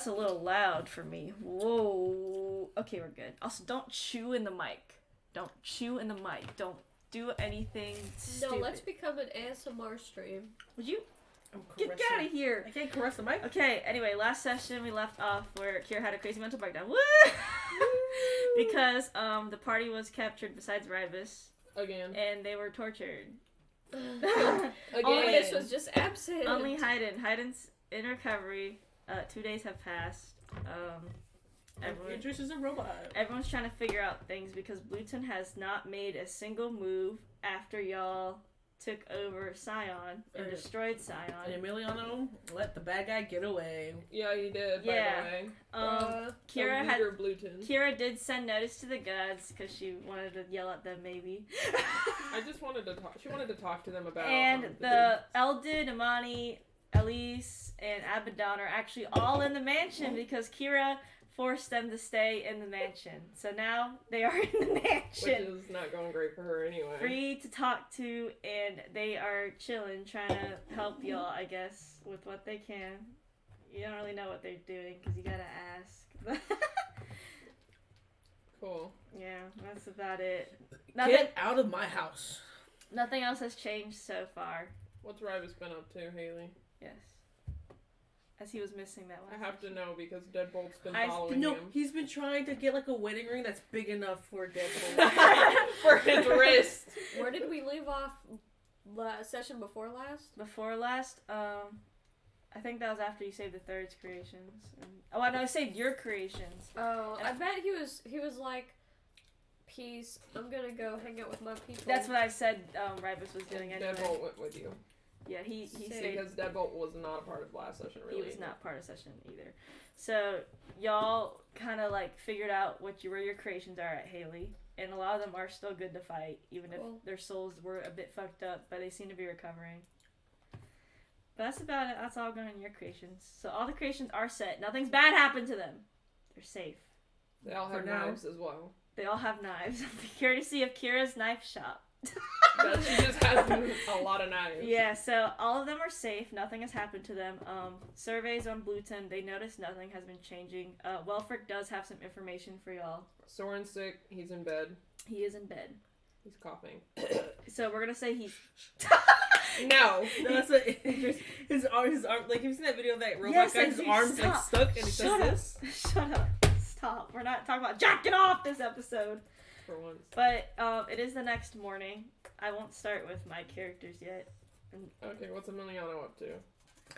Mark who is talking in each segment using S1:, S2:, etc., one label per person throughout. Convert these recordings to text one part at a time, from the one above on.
S1: that's a little loud for me. Whoa. Okay, we're good. Also, don't chew in the mic. Don't chew in the mic. Don't do anything stupid.
S2: No, let's become an ASMR stream.
S1: Would you? Get out of here.
S3: I can't caress the mic.
S1: Okay, anyway, last session we left off where Kira had a crazy mental breakdown. Woo! Because the party was captured besides Rybus.
S4: Again.
S1: And they were tortured.
S4: Again.
S2: This was just absent.
S1: Only Hayden. Hayden's in recovery. 2 days have passed.
S3: Idris is a robot.
S1: Everyone's trying to figure out things because Bluton has not made a single move after y'all took over Scion and destroyed Scion.
S3: And Emiliano let the bad guy get away.
S4: Yeah, he did, by the way.
S1: Kira did send notice to the gods because she wanted to yell at them, maybe.
S4: I just wanted to talk. She wanted to talk to them about.
S1: And the Eldid, Imani, Elise, and Abaddon are actually all in the mansion because Kira forced them to stay in the mansion. So now they are in the mansion.
S4: Which is not going great for her anyway.
S1: Free to talk to, and they are chilling, trying to help y'all, I guess, with what they can. You don't really know what they're doing because you gotta ask.
S4: Cool.
S1: Yeah, that's about it.
S3: Get out of my house.
S1: Nothing else has changed so far.
S4: What's Rybus been up to, Haley?
S1: Yes. As he was missing that one.
S4: I have to know because Deadbolt's been following him.
S3: He's been trying to get like a wedding ring that's big enough for Deadbolt.
S4: For his wrist.
S2: Where did we leave off session before last?
S1: Before last, I think that was after you saved the Third's creations. I saved your creations.
S2: Oh, I bet he was like, peace, I'm gonna go hang out with my people.
S1: That's what I said Rybus was doing anyway.
S4: Deadbolt went with you.
S1: Yeah, he said...
S4: Because Deadbolt was not a part of last session, really.
S1: He was not part of session either. So, y'all kind of, like, figured out where your creations are at, Haley. And a lot of them are still good to fight, even if their souls were a bit fucked up, but they seem to be recovering. But that's about it. That's all going in your creations. So all the creations are set. Nothing's bad happened to them. They're safe.
S4: They all have knives as well.
S1: They all have knives. Courtesy of Kira's knife shop.
S4: She just has a lot of knives.
S1: Yeah, so all of them are safe. Nothing has happened to them. Surveys on Bluton, they noticed nothing has been changing. Wilfred does have some information for y'all.
S4: Soren's sick. He's in bed.
S1: He is in bed.
S4: He's coughing.
S1: So we're gonna say he's...
S4: No,
S3: that's what his arm. Like, you've seen that video of that robot guy? His arms like stuck, and he does this.
S1: Shut up! Stop! We're not talking about jacking off this episode.
S4: For once.
S1: But it is the next morning. I won't start with my characters yet.
S4: Okay, what's Emiliano up to?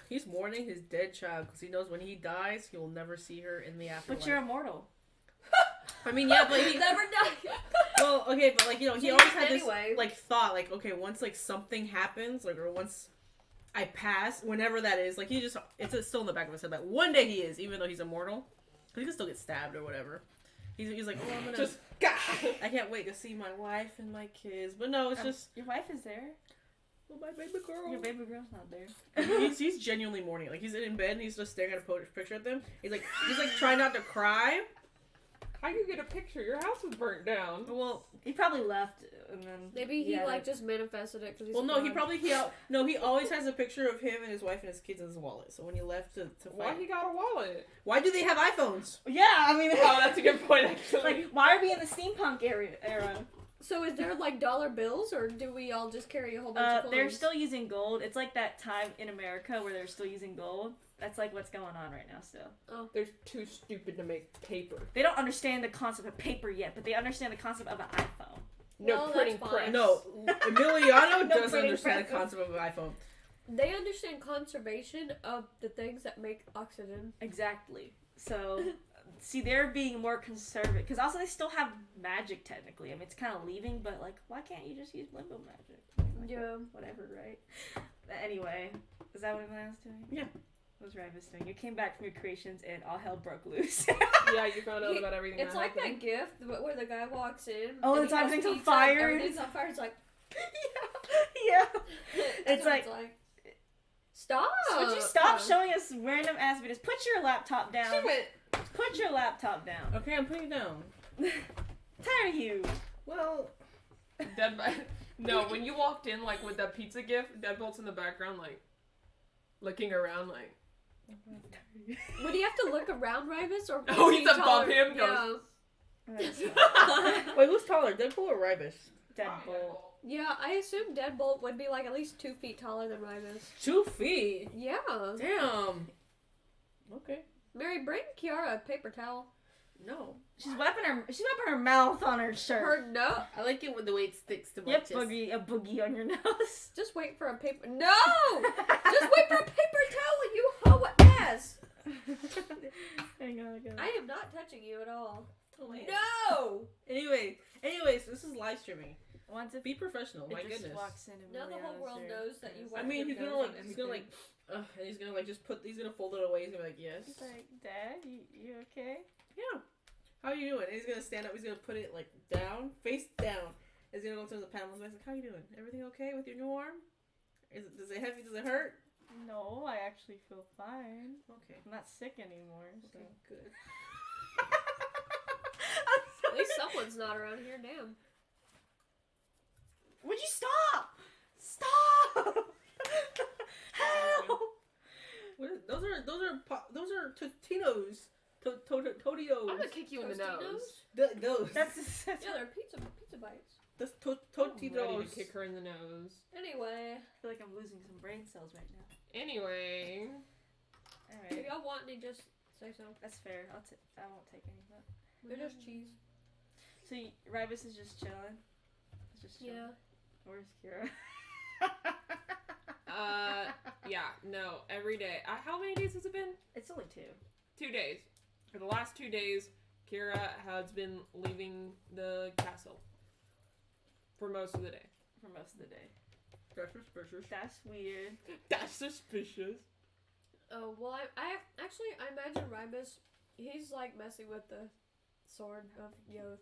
S3: He's mourning his dead child because he knows when he dies, he will never see her in the afterlife.
S1: But you're immortal.
S3: I mean, yeah, but he
S2: never die.
S3: Well, okay, but like, you know, he always had this like thought, like, okay, once like something happens, like, or once I pass, whenever that is, like, it's still in the back of his head that one day he is, even though he's immortal, because he can still get stabbed or whatever. He's like, oh, I'm gonna
S4: just.
S3: I can't wait to see my wife and my kids, but no, it's just
S1: your wife is there.
S3: Well, my baby girl.
S1: Your baby girl's not there.
S3: he's genuinely mourning. Like, he's in bed and he's just staring at a picture of them. He's like trying not to cry.
S4: How you get a picture? Your house was burnt down.
S3: Well,
S1: he probably left and then...
S2: Maybe he just manifested it because he's...
S3: Well, no, he always has a picture of him and his wife and his kids in his wallet. So when he left to fight...
S4: Why he got a wallet?
S3: Why do they have iPhones?
S1: Yeah, I mean...
S4: Oh, that's a good point, actually.
S1: Like, why are we in the steampunk era?
S2: So is there, like, dollar bills, or do we all just carry a whole bunch of coins?
S1: They're still using gold. It's like that time in America where they're still using gold. That's like what's going on right now still.
S2: Oh.
S4: They're too stupid to make paper.
S1: They don't understand the concept of paper yet, but they understand the concept of an iPhone.
S4: No printing press.
S3: No, Emiliano does understand the concept of an iPhone.
S2: They understand conservation of the things that make oxygen.
S1: Exactly. So, see, they're being more conservative. Because also they still have magic, technically. I mean, it's kind of leaving, but, like, why can't you just use limbo magic? Like,
S2: yeah.
S1: Whatever, right? But anyway, is that what I was doing?
S3: Yeah.
S1: What was Rybus doing? You came back from your creations and all hell broke loose.
S4: Yeah, you found out about everything.
S2: It's like that GIF where the guy walks in.
S1: Oh,
S2: and
S1: it's everything's on fire.
S2: Everything's on fire. It's like,
S1: yeah.
S2: It's like, stop.
S1: Would you stop showing us random ass videos? Put your laptop down.
S4: She went.
S1: Put your laptop down.
S3: Okay, I'm putting it down.
S1: Tired of you.
S3: Well,
S4: No, when you walked in, like, with that pizza gift, Deadbolt's in the background, like, looking around, like,
S2: Would he have to look around Rybus or?
S4: Oh,
S2: is
S4: he's
S2: he
S4: above
S2: taller?
S4: him?
S2: Yeah.
S3: Wait, who's taller, Deadpool or Rybus?
S1: Deadbolt.
S2: Yeah, I assume Deadbolt would be like at least 2 feet taller than Rybus.
S3: 2 feet?
S2: Yeah.
S3: Damn. Okay.
S2: Mary, bring Kiara a paper towel.
S3: No.
S1: She's wiping her mouth on her shirt.
S2: Her no.
S3: I like it when the way it sticks to my
S1: Yep,
S3: chest.
S1: a boogie on your nose.
S2: Just wait for a paper. No! Just wait for a paper towel, you hoe ass!
S1: Hang on,
S2: I am not touching you at all.
S3: Oh, man.
S2: No!
S3: Anyways, this is live streaming.
S1: Once it
S3: Be professional. My
S1: just
S3: goodness.
S1: walks in and
S2: Now the whole world knows that you
S3: I
S2: wipe
S3: mean,
S2: your
S3: he's
S2: nose
S3: gonna
S2: on
S3: and
S2: everything.
S3: he's gonna like just put. He's gonna fold it away. He's gonna be like, yes.
S1: He's like, Dad, you okay?
S3: Yeah. How are you doing? And he's gonna stand up. He's gonna put it like down, face down. He's gonna go to the panel. He's like, how you doing? Everything okay with your new arm? Does it heavy? Does it hurt?
S1: No, I actually feel fine.
S3: Okay.
S1: I'm not sick anymore. So.
S3: Okay. Good.
S2: At least someone's not around here, damn.
S1: Would you stop? Stop! Help!
S3: Those are Totinos. Totios.
S4: I'm gonna kick you in the nose.
S3: Those.
S1: That's
S2: Yeah, they're pizza bites.
S3: That's
S4: I'm ready to
S3: Totinos.
S4: kick her in the nose.
S2: Anyway,
S1: I feel like I'm losing some brain cells right now.
S4: Anyway.
S2: if
S1: Alright,
S2: y'all want any, just say so.
S1: that's fair. I won't take any of that.
S2: They're just cheese.
S1: So Rybus is just chilling. It's just chilling.
S2: Yeah.
S1: Where's Kira?
S4: Yeah, no, every day. How many days has it been?
S1: It's only 2.
S4: 2 days. For the last 2 days, Kira has been leaving the castle. For most of the day.
S1: For most of the day.
S3: That's suspicious.
S1: That's weird.
S4: That's suspicious.
S2: Oh, well, I imagine Rybus, he's like messing with the sword of Yoth.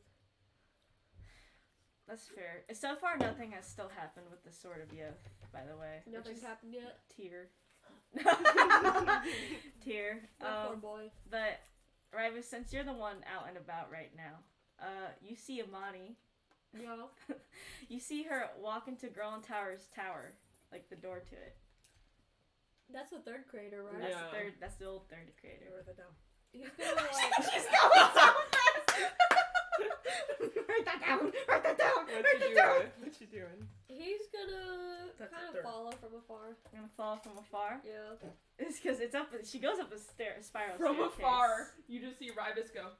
S1: That's fair. So far, nothing has still happened with the Sword of Yoth, by the way.
S2: Nothing's happened yet.
S1: Tear. Tear.
S2: That poor boy.
S1: But, Rybus, since you're the one out and about right now, you see Amani.
S2: Yeah.
S1: You see her walk into Growling Tower's tower, like the door to it.
S2: That's the 3rd creator, right?
S1: That's
S4: Yeah.
S1: That's the old 3rd creator.
S3: Write that down.
S2: He's gonna like.
S1: She's going so fast! Write that down! Write that down!
S4: What you doing? What you doing?
S2: He's gonna
S3: That's
S2: kind
S3: the
S2: of
S3: 3rd.
S2: follow from afar.
S1: I'm gonna fall from afar.
S2: Yeah.
S1: It's because it's up. She goes up a spiral
S4: From
S1: staircase.
S4: afar, you just see Rybus go.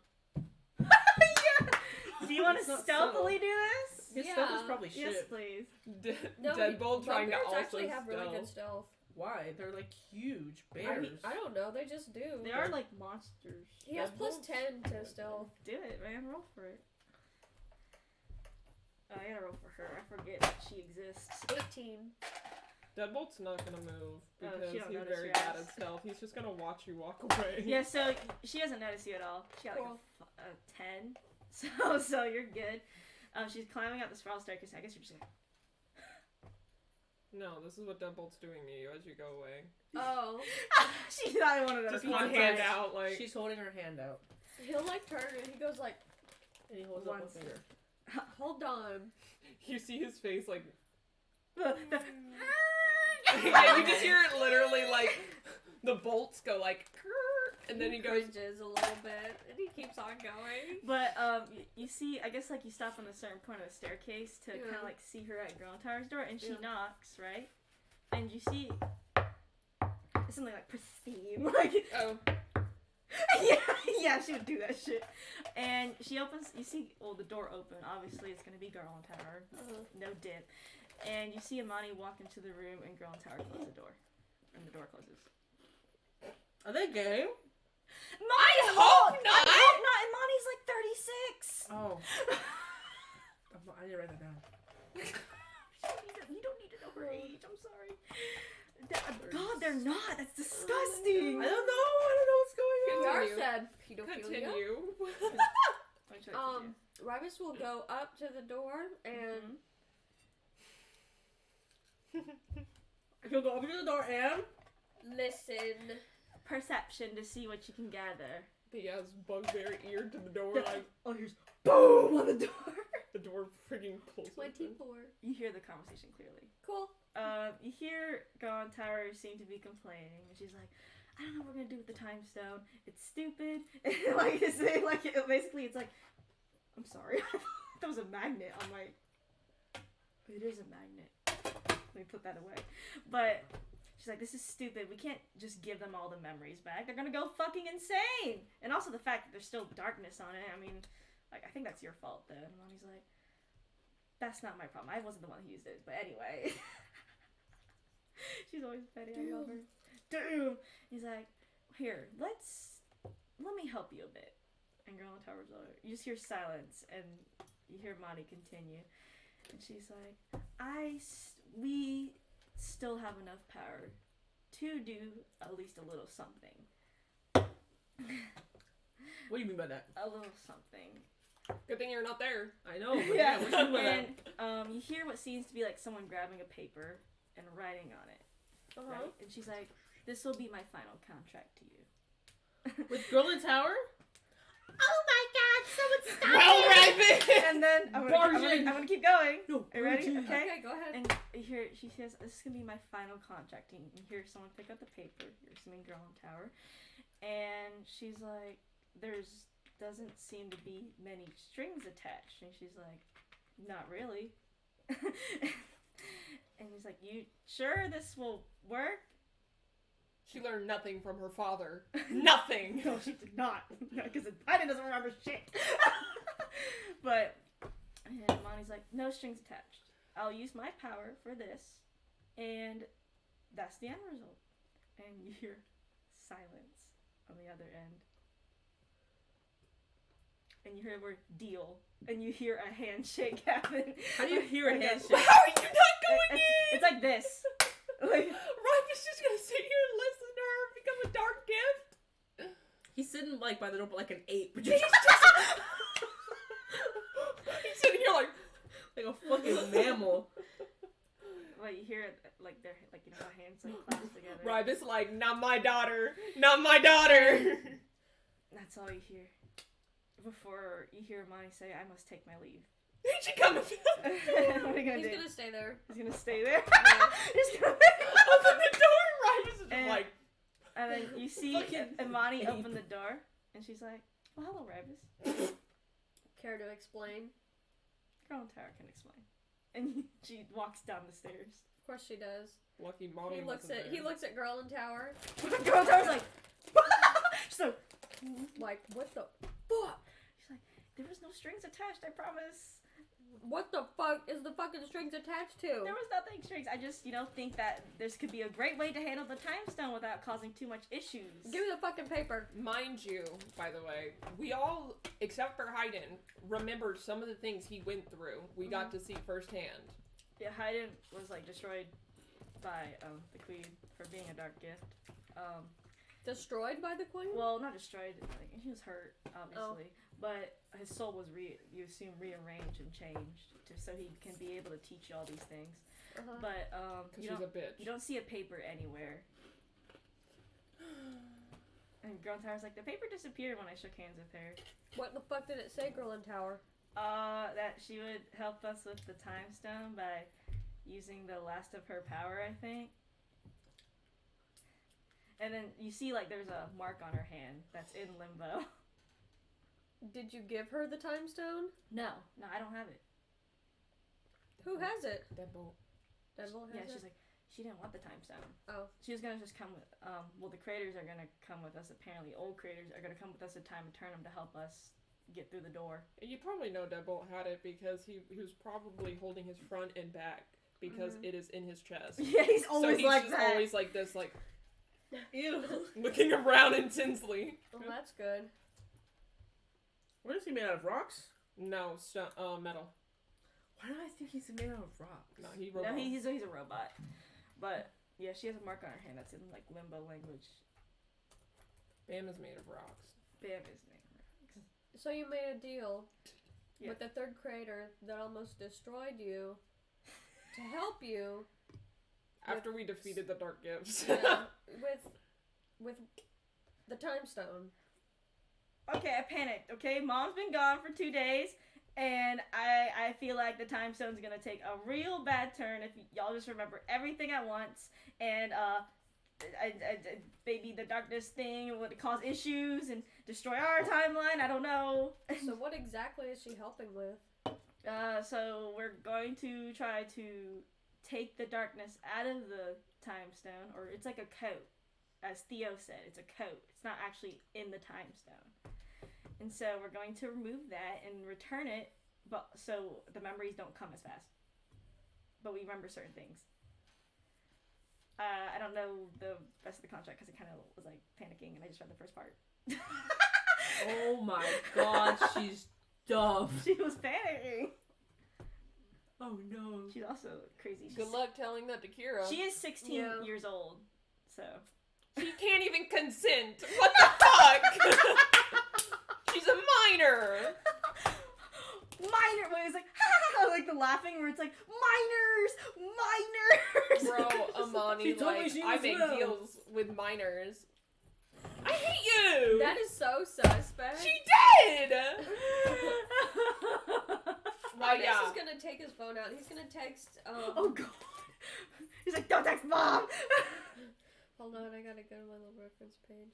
S1: Yeah. Do you want to
S3: It's not
S1: stealthily do this?
S3: His
S2: Yeah.
S3: stuff is probably shit.
S1: Yes, please.
S2: No,
S4: Deadbolt trying to
S2: vampires
S4: also
S2: actually have really good
S4: stealth.
S2: stealth.
S3: Why? They're like huge bears.
S2: I don't know. They just do.
S1: They are like monsters.
S2: He has plus
S3: Deadbolts?
S2: 10 to stealth.
S1: Do it, man. Roll for it. Oh, I gotta roll for her. I forget that she exists.
S2: 18.
S4: Deadbolt's not gonna move because
S1: she don't
S4: he's
S1: notice
S4: very
S1: your
S4: bad
S1: ass.
S4: at stealth. He's just gonna watch you walk away.
S1: Yeah, so she doesn't notice you at all. She got like
S2: Cool.
S1: a 10. So you're good. She's climbing up the spiral staircase. I guess you're just like,
S4: No, this is what Deadbolt's doing to you as you go away.
S2: Oh.
S1: she thought I wanted to
S4: Just
S1: pizza
S4: one
S1: bite.
S4: hand out, like.
S3: She's holding her hand out.
S2: He'll like turn and he goes like,
S3: And he holds up one finger.
S2: hold on.
S4: You see his face, like.
S1: The-
S4: Yeah, you just hear it literally, like. The bolts go, like. And then he goes.
S2: cringes a little bit and he keeps on going.
S1: But you see, I guess like you stop on a certain point of the staircase to kind of like see her at Growling Tower's door, and she knocks, right? And you see something like pristine, like
S4: Oh.
S1: yeah, she would do that shit. And she opens. You see, well, the door open. Obviously, it's gonna be Growling Tower. No dip. And you see Amani walk into the room, and Growling Tower close the door, and the door closes.
S3: Are they gay?
S1: I
S4: hope
S1: I
S4: not.
S1: hope not. And Monty's like 36.
S3: Oh. I need to write that down.
S1: You don't need to know her age. I'm sorry. God, they're not. That's disgusting.
S3: I don't know what's going on.
S2: Gar
S4: Continue.
S2: said pedophilia.
S4: Continue.
S2: Rybus will go up to the door and
S3: You'll go over to the door and
S2: listen.
S1: Perception to see what you can gather.
S4: He has bugbear ear to the door, like.
S1: Oh, here's boom on the door.
S4: The door freaking pulls open.
S2: 24.
S1: You hear the conversation clearly.
S2: Cool.
S1: You hear Growling Tower seem to be complaining, and she's like, I don't know what we're gonna do with the time stone. It's stupid. And like basically it's like, I'm sorry. That was a magnet on my. It is a magnet. Let me put that away. But she's like, this is stupid. We can't just give them all the memories back. They're gonna go fucking insane. And also the fact that there's still darkness on it. I mean, like, I think that's your fault though. And Mommy's like, that's not my problem. I wasn't the one who used it. But anyway. She's always petty. I love her. Damn. He's like, here, let me help you a bit. And Girl in the Tower's like, you just hear silence, and you hear Monty continue. And she's like, we still have enough power to do at least a little something.
S3: What do you mean by that?
S1: A little something.
S4: Good thing you're not there.
S3: I know, but yeah, what do you mean by that?
S1: And you hear what seems to be like someone grabbing a paper and writing on it. Right? And she's like, this will be my final contract to you.
S3: With Girl in the Tower? Oh my god, someone stop
S4: Well, Raven!
S1: And then I'm gonna keep going.
S3: No,
S1: are you ready? Okay.
S2: Okay, go ahead.
S1: And you hear she says, this is gonna be my final contract. And you hear someone pick up the paper. You're assuming Girl in the Tower. And she's like, doesn't seem to be many strings attached. And she's like, not really. And he's like, you sure this will work?
S4: She learned nothing from her father. Nothing!
S1: No, she did not. Because Biden doesn't remember shit. But, and Monty's like, no strings attached. I'll use my power for this. And that's the end result. And you hear silence on the other end. And you hear the word deal. And you hear a handshake happen.
S3: How do you hear a handshake?
S4: How are you not going in?
S1: It's like this. Like,
S4: Ryan's just gonna sit here and listen to her become a dark gift.
S3: He's sitting like by the door like an ape. But
S4: He's sitting here like
S3: a fucking mammal.
S1: Well, you hear it like they're like, you know, how hands like clasped together.
S4: Rybus like, not my daughter, not my daughter.
S1: That's all you hear. Before you hear Monty say, I must take my leave.
S4: She coming.
S1: What are you gonna do?
S2: He's gonna stay there.
S1: He's gonna stay there?
S2: Yeah.
S1: He's gonna
S4: Open the door, Rybus is just like.
S1: And then you see Imani open the door, and she's like, well, hello, Rybus.
S2: Care to explain?
S1: Girl in the Tower can explain. And she walks down the stairs.
S2: Of course she does.
S4: Lucky mommy.
S2: He looks at Girl in Tower.
S1: Girl in the Tower's like, she's
S2: Like, what the fuck?
S1: She's like, there was no strings attached, I promise.
S2: What the fuck is the fucking strings attached to?
S1: There was nothing strings. I just, think that this could be a great way to handle the time stone without causing too much issues.
S2: Give me the fucking paper.
S4: Mind you, by the way, we all, except for Hayden, remembered some of the things he went through. We got to see firsthand.
S1: Yeah, Hayden was destroyed by the Queen for being a dark gift.
S2: Destroyed by the Queen?
S1: Well, not destroyed. He was hurt, obviously, but his soul was rearranged and changed so he can be able to teach you all these things. But
S4: because she's a bitch.
S1: You don't see a paper anywhere. And Girl in Tower's like, the paper disappeared when I shook hands with her.
S2: What the fuck did it say, Girl in Tower?
S1: That she would help us with the time stone by using the last of her power, I think. And then you see, there's a mark on her hand that's in limbo.
S2: Did you give her the time stone?
S1: No, I don't have it.
S2: Who has it?
S4: Deadbolt.
S2: Deadbolt has it?
S1: Yeah, she's like, she didn't want the time stone.
S2: Oh.
S1: She was gonna just come with, the creators are gonna come with us, apparently. Old creators are gonna come with us at Time Eternum to help us get through the door.
S4: You probably know Deadbolt had it because he was probably holding his front and back because it is in his chest.
S1: Yeah, he's always
S4: so he's
S1: like that.
S4: Always like this, like,
S1: ew,
S4: looking around intensely.
S2: Well, that's good.
S3: What is he made out of? Rocks?
S4: No, metal.
S3: Why do I think he's made out of rocks?
S4: No, he's
S1: a robot. But yeah, she has a mark on her hand that's in limbo language.
S4: Bam is made of rocks.
S1: Bam is made of rocks.
S2: So you made a deal with the third creator that almost destroyed you to help you.
S4: After we defeated the Dark Gifts.
S2: Yeah, with the time stone.
S1: Okay, I panicked. Okay, Mom's been gone for 2 days, and I feel like the time stone's gonna take a real bad turn if y'all just remember everything at once. And maybe the darkness thing would cause issues and destroy our timeline. I don't know.
S2: So what exactly is she helping with?
S1: So we're going to try to take the darkness out of the time stone, or it's like a coat, as Theo said. It's a coat. It's not actually in the time stone. And so we're going to remove that and return it, but so the memories don't come as fast. But we remember certain things. I don't know the rest of the contract because it kind of was like panicking, and I just read the first part.
S3: Oh my god, she's dumb.
S1: She was panicking.
S3: Oh no.
S1: She's also crazy.
S4: Good luck telling that to Kira.
S1: She is 16 years old, so.
S4: She can't even consent. What the fuck? She's a minor.
S1: Minor. Wait, it's like the laughing where it's like minors.
S4: Bro, Amani, like I make deals with minors. I hate you.
S2: That is so suspect.
S4: She did.
S2: Well, yeah. He's gonna take his phone out. He's gonna text.
S1: Oh god. He's like, don't text mom.
S2: Hold on, I gotta go to my little reference page.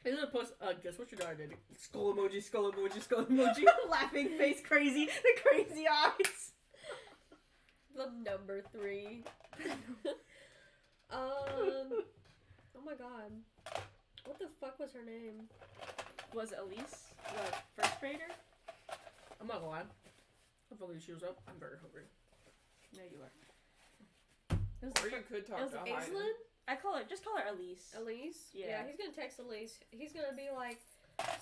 S3: He's gonna post, guess what your daughter did? Skull emoji, skull emoji, skull emoji.
S1: Laughing face crazy, the crazy eyes.
S2: The number 3. Oh my god. What the fuck was her name?
S1: Was Elise the first grader?
S3: I'm not gonna lie. I thought she was up. I'm very hungry.
S1: No, you are.
S4: Or you could talk to
S2: Aislinn?
S1: Just call her Elise.
S2: Elise? Yeah, he's gonna text Elise. He's gonna be like,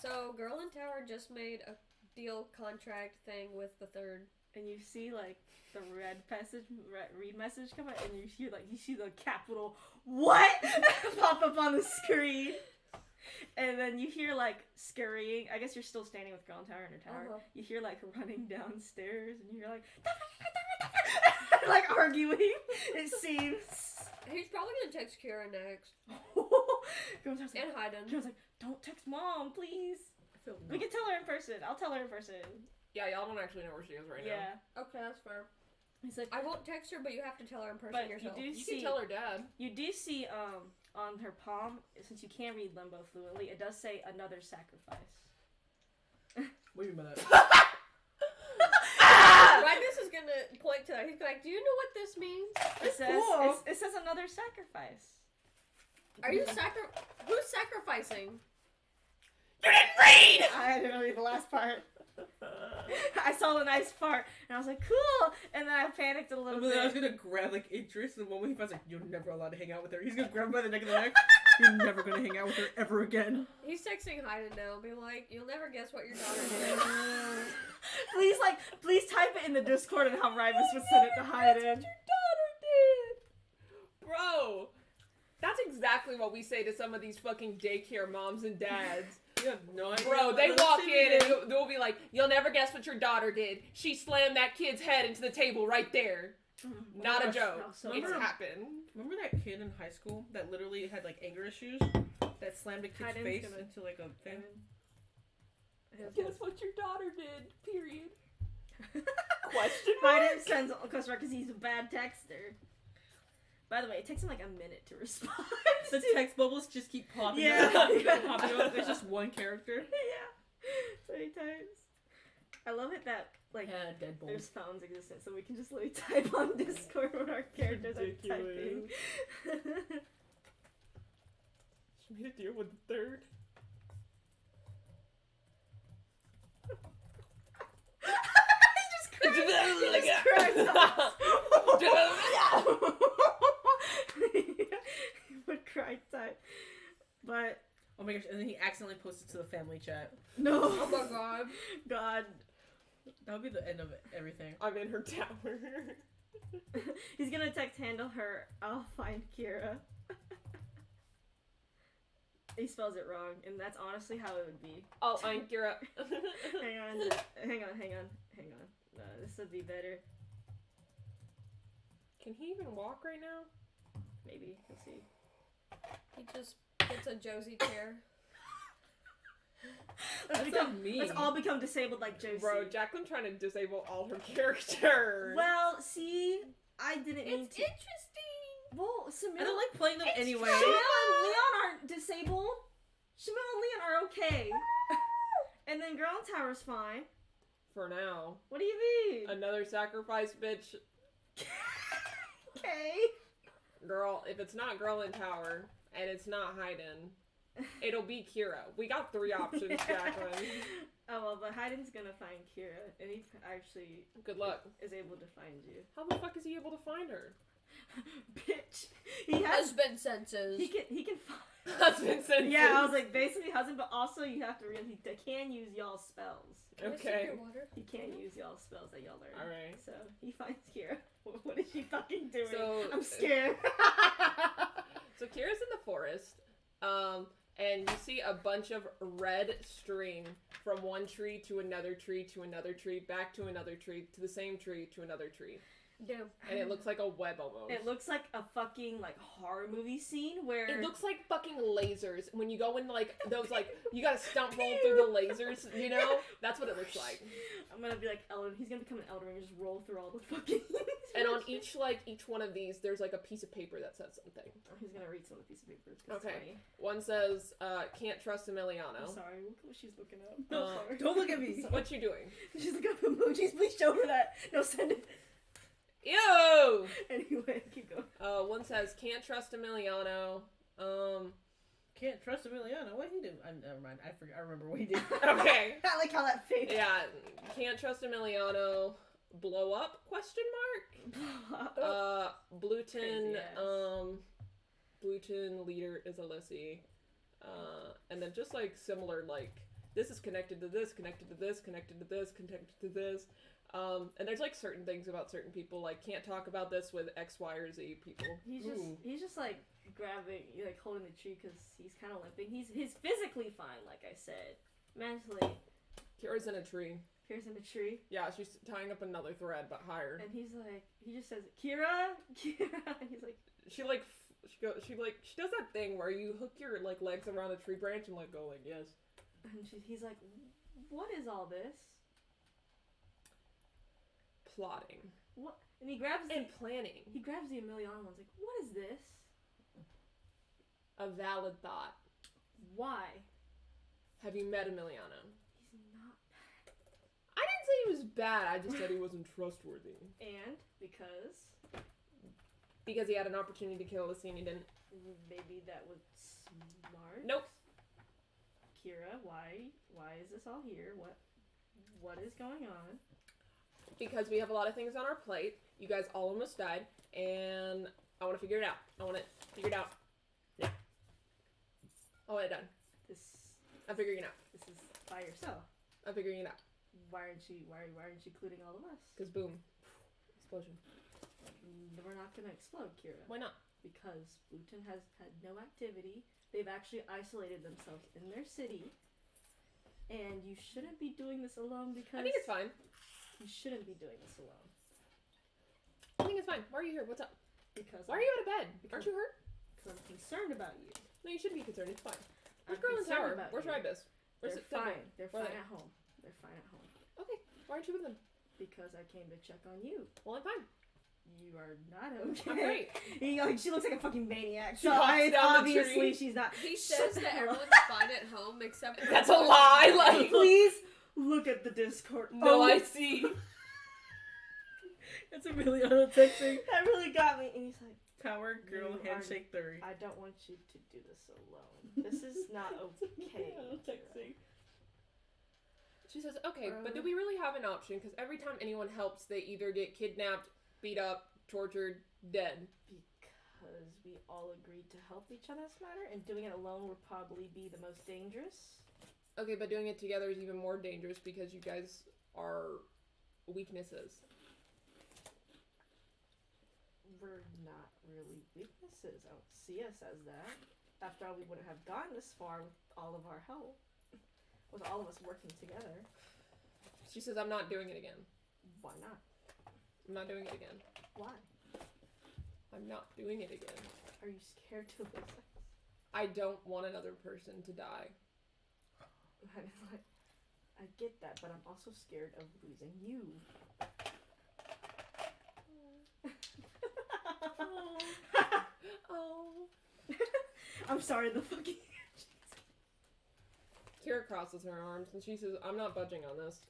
S2: so Girl in Tower just made a deal contract thing with the 3rd.
S1: And you see like the read message come out, and you see the capital what pop up on the screen. And then you hear like scurrying. I guess you're still standing with Girl in Tower in her tower. You hear like running downstairs, and you hear like like arguing. It seems.
S2: He's probably gonna text Kira next.
S1: And
S2: Hayden.
S1: Kira's like, don't text mom, please. We can tell her in person. I'll tell her in person.
S4: Yeah, y'all don't actually know where she is right now.
S2: Yeah. Okay, that's fair.
S1: He's like,
S2: I won't text her, but you have to tell her in person yourself.
S4: You can tell her dad.
S1: You do see on her palm, since you can't read limbo fluently, it does say another sacrifice.
S3: What do you mean by that?
S2: Magnus is gonna point to that. He's like, do you know what this means?
S1: It says another sacrifice.
S2: Are you who's sacrificing?
S4: You didn't read!
S1: I didn't read the last part. I saw the nice part, and I was like, cool! And then I panicked a little bit.
S3: I was gonna grab, like, interest, and the moment he finds, like, you're never allowed to hang out with her. He's gonna grab him by the neck of the neck. You're never gonna hang out with her ever again.
S2: He's texting Hayden now, and be like, you'll never guess what your daughter did.
S1: please type it in the Discord and how Rybus would send it to Hayden.
S4: That's what your daughter did! Bro, that's exactly what we say to some of these fucking daycare moms and dads.
S3: You have no idea.
S4: Bro, they walk in and they'll be like, you'll never guess what your daughter did. She slammed that kid's head into the table right there. Not a joke. It's happened.
S3: Remember that kid in high school that literally had, like, anger issues? That slammed a kid's face into, like, a thing?
S4: Guess what your daughter did, period. Question
S1: mark? Hayden sends question mark because he's a bad texter. By the way, it takes him like a minute to respond.
S3: The text bubbles just keep popping up. Popping up. There's just one character.
S1: Yeah. So many times. I love it that like there's phones existent, so we can just literally type on Discord when our characters are typing.
S4: She made a deal with the 3rd.
S1: He just cried. Would cry type. But
S3: oh my gosh, and then he accidentally posted to the family chat.
S1: No.
S2: Oh my god.
S1: God.
S3: That would be the end of everything.
S4: I'm in her tower.
S1: He's gonna text handle her, I'll find Kira. He spells it wrong, and that's honestly how it would be.
S4: I'll find Kira.
S1: Hang on. No, this would be better.
S4: Can he even walk right now?
S1: Maybe. Let's see.
S2: He just gets a Josie chair.
S1: Let's all become disabled like Josie.
S4: Bro, Jacqueline trying to disable all her characters.
S1: Well, see, I didn't mean to.
S2: It's interesting. Well, Samira...
S3: I don't like playing them anyway.
S2: Shamil and Leon aren't disabled. Shamil and Leon are okay. And then Girl in Tower's fine.
S4: For now.
S2: What do you mean?
S4: Another sacrifice, bitch.
S2: Okay.
S4: Girl, if it's not Girl in Tower, and it's not Hayden, it'll be Kira. We got 3 options, Jacqueline.
S1: Oh, well, but Hayden's gonna find Kira, and he actually...
S4: Good luck.
S1: ...is able to find you.
S4: How the fuck is he able to find her?
S1: Bitch. He has...
S2: Husband senses.
S1: He can find...
S4: Husband senses.
S1: Yeah, I was like, basically husband, but also you have to realize he can use y'all's spells.
S4: Okay.
S1: He can use y'all's spells that y'all learn.
S4: Alright.
S1: So, he finds Kira. What is she fucking doing?
S4: So,
S1: I'm scared.
S4: So Kira's in the forest, and you see a bunch of red string from one tree to another tree to another tree, back to another tree, to the same tree, to another tree.
S2: Damn.
S4: And it looks like a web almost.
S1: It looks like a fucking, like, horror movie scene where...
S4: It looks like fucking lasers. When you go in, like, those, like, you gotta stump roll through the lasers, you know? That's what it looks like.
S1: I'm gonna be like Elden. He's gonna become an Elden Ring and just roll through all the fucking...
S4: And on each one of these, there's, like, a piece of paper that says something.
S1: Oh, he's gonna read some of the piece of paper.
S4: Okay. One says, can't trust Emiliano.
S1: I'm sorry, look what she's looking up.
S3: No, don't look at me.
S4: What you doing?
S1: She's looking up emojis. Please show her that. No, send it.
S4: Ew!
S1: Anyway, keep going.
S4: One says, can't trust Emiliano.
S3: Can't trust Emiliano. What did he do? Never mind. I forgot. I remember what he did.
S4: Okay.
S1: I like how that face.
S4: Yeah, can't trust Emiliano. Blow up? Question mark? Bluton, Bluton leader is Alyssy. And then just like similar, like, this is connected to this, connected to this, connected to this, connected to this. And there's like certain things about certain people, like can't talk about this with X, Y, or Z people.
S1: He's just like grabbing, like holding the tree because he's kind of limping. He's physically fine, like I said. Mentally,
S4: Kira's in a tree.
S1: Kira's in a tree.
S4: Yeah, she's tying up another thread, but higher.
S1: And he's like, he just says, Kira, Kira. And he's like,
S4: she does that thing where you hook your like legs around a tree branch and like go like yes.
S1: And he's like, what is all this?
S4: Plotting.
S1: What? And he grabs
S4: and planning.
S1: He grabs the Emiliano one's like, what is this?
S4: A valid thought.
S1: Why?
S4: Have you met Emiliano?
S1: He's not bad.
S4: I didn't say he was bad. I just said he wasn't trustworthy.
S1: And because
S4: he had an opportunity to kill Alyssy and he didn't.
S1: Maybe that was smart.
S4: Nope.
S1: Kira, why is this all here? What is going on?
S4: Because we have a lot of things on our plate. You guys all almost died, and I want to figure it out. I want it figured out. Yeah. I want it done. I'm figuring it out.
S1: This is by yourself.
S4: I'm figuring it out.
S1: Why aren't you including all of us?
S4: Because boom. Explosion.
S1: We're not gonna explode, Kira.
S4: Why not?
S1: Because Bluton has had no activity. They've actually isolated themselves in their city. And you shouldn't be doing this alone because...
S4: I think it's fine.
S1: You shouldn't be doing this alone.
S4: I think it's fine. Why are you here? What's up?
S1: Because
S4: why are you out of bed? Aren't you hurt?
S1: Because I'm concerned about you.
S4: No, you shouldn't be concerned. It's fine. Where's
S1: I'm
S4: Girl in Tower?
S1: about
S4: Where's
S1: you.
S4: Rybus? Where's
S1: They're fine. They're fine at home. They're fine at home.
S4: Okay. Why aren't you with them?
S1: Because I came to check on you.
S4: Well, I'm fine.
S1: You are not okay.
S4: I'm great.
S1: She looks like a fucking maniac.
S4: She
S1: So
S4: hops down the
S1: obviously
S4: tree.
S1: she's not.
S2: He says that everyone's fine at home except for...
S4: That's a lie. Like,
S1: please look at the Discord.
S4: No, I see.
S3: It's Emiliano texting.
S1: That really got me. And he's like,
S3: Tower girl handshake 30.
S1: I don't want you to do this alone. This is not okay.
S3: Texting.
S4: She says, okay, but do we really have an option? Because every time anyone helps, they either get kidnapped, beat up, tortured, dead.
S1: Because we all agreed to help each other in this matter, and doing it alone would probably be the most dangerous.
S4: Okay, but doing it together is even more dangerous because you guys are weaknesses.
S1: We're not really weaknesses. I don't see us as that. After all, we wouldn't have gotten this far with all of our help. With all of us working together.
S4: She says, I'm not doing it again.
S1: Why not?
S4: I'm not doing it again.
S1: Why?
S4: I'm not doing it again.
S1: Are you scared to lose us?
S4: I don't want another person to die.
S1: I get that, but I'm also scared of losing you.
S4: Oh.
S1: I'm sorry, the fucking...
S4: Kira crosses her arms and she says, I'm not budging on this.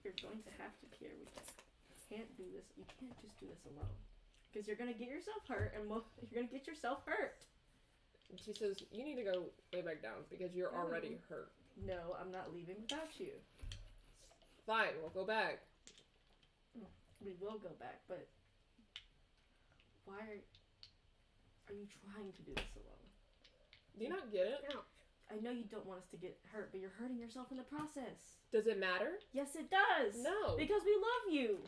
S1: You're going to have to, Kira. We can't do this. You can't just do this alone. Because you're going to get yourself hurt, and you're going to get yourself hurt.
S4: And she says, you need to go lay back down because you're already hurt.
S1: No, I'm not leaving without you.
S4: Fine, we'll go back.
S1: We will go back, but why are you trying to do this alone?
S4: Do you not get it?
S2: No.
S1: I know you don't want us to get hurt, but you're hurting yourself in the process.
S4: Does it matter?
S1: Yes, it does.
S4: No.
S1: Because we love you.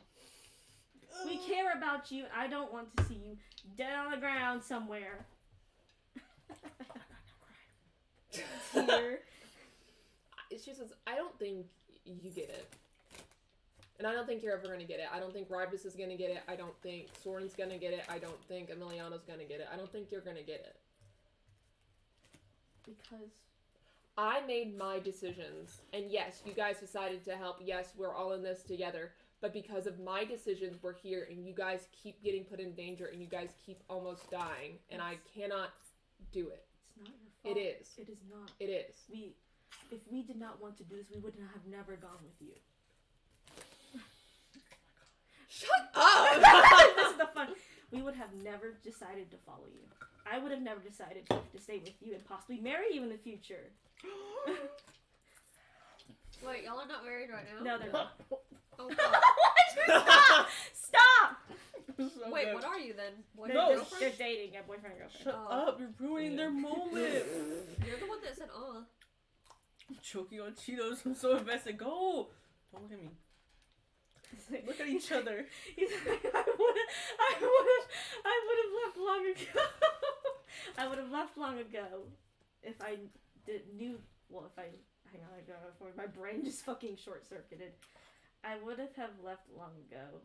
S1: We care about you. I don't want to see you dead on the ground somewhere. Here.
S4: She says, I don't think you get it. And I don't think you're ever going to get it. I don't think Rybus is going to get it. I don't think Soren's going to get it. I don't think Emiliano's going to get it. I don't think you're going to get it.
S1: Because...
S4: I made my decisions. And yes, you guys decided to help. Yes, we're all in this together. But because of my decisions, we're here. And you guys keep getting put in danger. And you guys keep almost dying. And I cannot do it.
S1: It's not your fault.
S4: It is.
S1: It is not.
S4: It is.
S1: If we did not want to do this, we would have never gone with you.
S4: Shut up!
S1: This is the fun. We would have never decided to follow you. I would have never decided to stay with you and possibly marry you in the future.
S2: Wait, y'all are not married right now?
S1: No, they're not.
S2: Oh, God.
S1: Stop! Stop!
S3: So
S2: Wait,
S3: good.
S2: what are you then? Boyfriend,
S3: No,
S2: girlfriend?
S1: They're dating. A boyfriend and girlfriend.
S3: Shut up, you're ruining their moment.
S2: You're the one that said,
S3: I'm choking on Cheetos, I'm so invested. Go! Don't look at me. Look at each other.
S1: He's like, I would have left long ago. I would have left long ago if I knew. Well, if I hang on, I don't know. My brain just fucking short circuited. I would have left long ago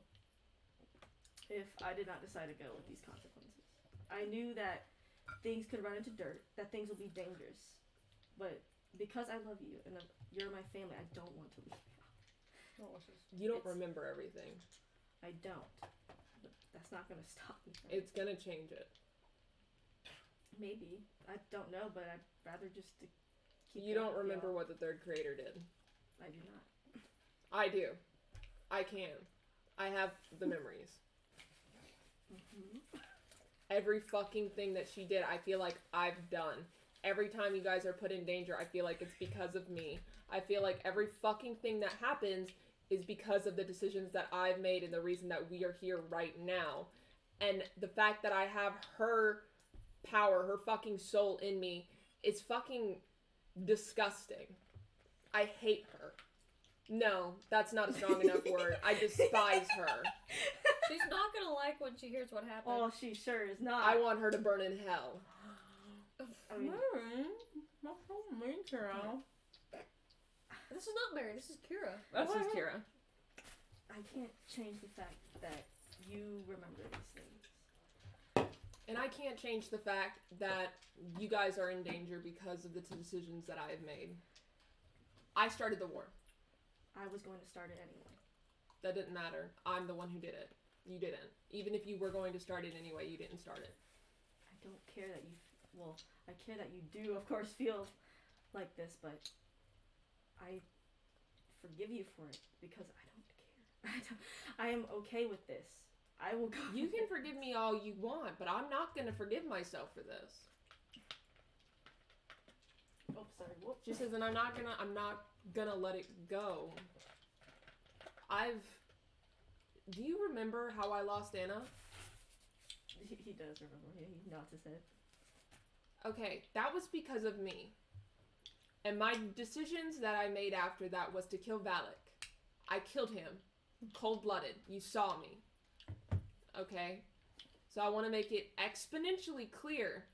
S1: if I did not decide to go with these consequences. I knew that things could run into dirt, that things would be dangerous, but because I love you and you're my family, I don't want to leave you.
S4: You don't remember everything.
S1: I don't. But that's not going to stop me.
S4: It's going to change it.
S1: Maybe. I don't know, but I'd rather just keep
S4: You don't remember what the third creator did.
S1: I do not.
S4: I do. I can. I have the memories.
S1: Mm-hmm.
S4: Every fucking thing that she did, I feel like I've done. Every time you guys are put in danger, I feel like it's because of me. I feel like every fucking thing that happens is because of the decisions that I've made and the reason that we are here right now. And the fact that I have her power, her fucking soul in me, is fucking disgusting. I hate her. No, that's not a strong enough word. I despise her.
S2: She's not gonna like when she hears what happened.
S1: Oh, she sure is not.
S4: I want her to burn in hell.
S1: I mean,
S2: This is not Mary, this is Kira.
S4: This is Kira.
S1: I can't change the fact that you remember these things.
S4: And I can't change the fact that you guys are in danger because of the decisions that I have made. I started the war.
S1: I was going to start it anyway.
S4: That didn't matter. I'm the one who did it. You didn't. Even if you were going to start it anyway, you didn't start it.
S1: I don't care that you... Well, I care that you do, of course, feel like this, but I forgive you for it because I don't care. I am okay with this. I will go...
S4: You can forgive me all you want, but I'm not going to forgive myself for this.
S1: Oh, sorry. Whoops.
S4: She says, and I'm not gonna let it go. Do you remember how I lost Anna?
S1: He does remember. He nods his head.
S4: Okay, that was because of me. And my decisions that I made after that was to kill Valak. I killed him. Cold-blooded. You saw me. Okay? So I want to make it exponentially clear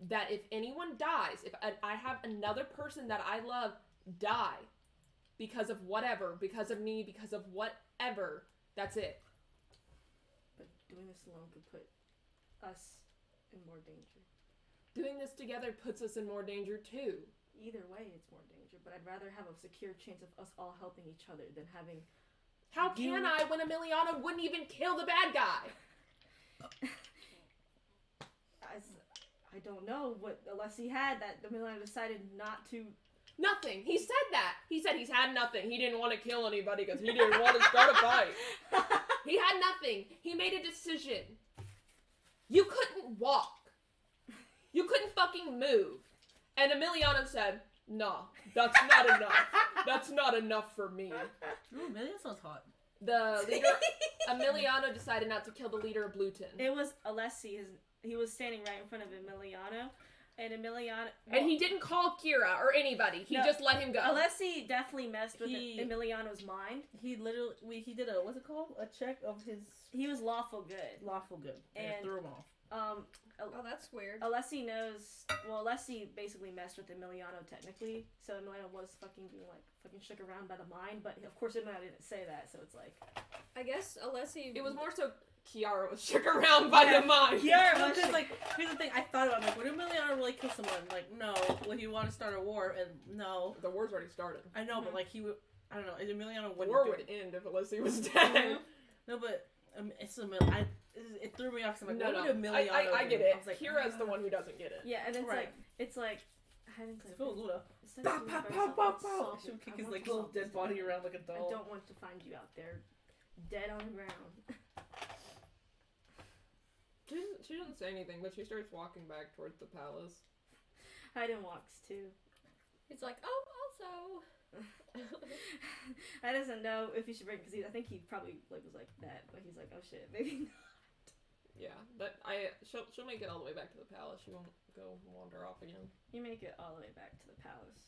S4: that if anyone dies, if I have another person that I love die because of whatever, because of me, because of whatever, that's it.
S1: But doing this alone could put us in more danger.
S4: Doing this together puts us in more danger too.
S1: Either way, it's more danger, but I'd rather have a secure chance of us all helping each other than having...
S4: How can I when Emiliano wouldn't even kill the bad guy?
S1: I don't know what Alessi had that Emiliano decided not to.
S4: Nothing. He said that. He said he's had nothing. He didn't want to kill anybody because he didn't want to start a fight. He had nothing. He made a decision. You couldn't walk. You couldn't fucking move. And Emiliano said, "Nah, that's not enough. That's not enough for me."
S3: Ooh, Emiliano sounds hot.
S4: The leader, Emiliano decided not to kill the leader of Blueton.
S1: It was Alessi. He was standing right in front of Emiliano. And Emiliano...
S4: And he didn't call Kira or anybody. He just let him go.
S1: Alessi definitely messed with Emiliano's mind.
S3: He did a, what's it called? A check of his...
S1: He was lawful good.
S3: Lawful good. And threw him off.
S2: Oh, that's weird.
S1: Alessi knows... Well, Alessi basically messed with Emiliano technically. So Emiliano was fucking being fucking shook around by the mind. But of course Emiliano didn't say that, so it's like...
S2: I guess Alessi...
S4: It was more so... Kiara was shook around by the mind.
S3: Kiara was just here's the thing, I thought about it, would Emiliano really kill someone? No. Would he want to start a war? And no.
S4: The war's already started.
S3: I know, but he would, I don't know, Emiliano wouldn't
S4: The war would end if Alessi was dead.
S3: No, but it's it threw me off because I'm like, what would Emiliano
S4: I get it.
S3: I was like,
S4: Kira's the one who doesn't get it.
S1: Yeah, and it's like
S3: She would kick his little dead body around like a doll.
S1: I don't want to find you out there, dead on the ground.
S4: She doesn't say anything, but she starts walking back towards the palace.
S1: Hayden walks too.
S2: He's like, oh, also.
S1: I doesn't know if he should bring, because I think he probably was like that, but he's like, oh shit, maybe not.
S4: Yeah, but she'll make it all the way back to the palace. She won't go wander off again.
S1: You make it all the way back to the palace.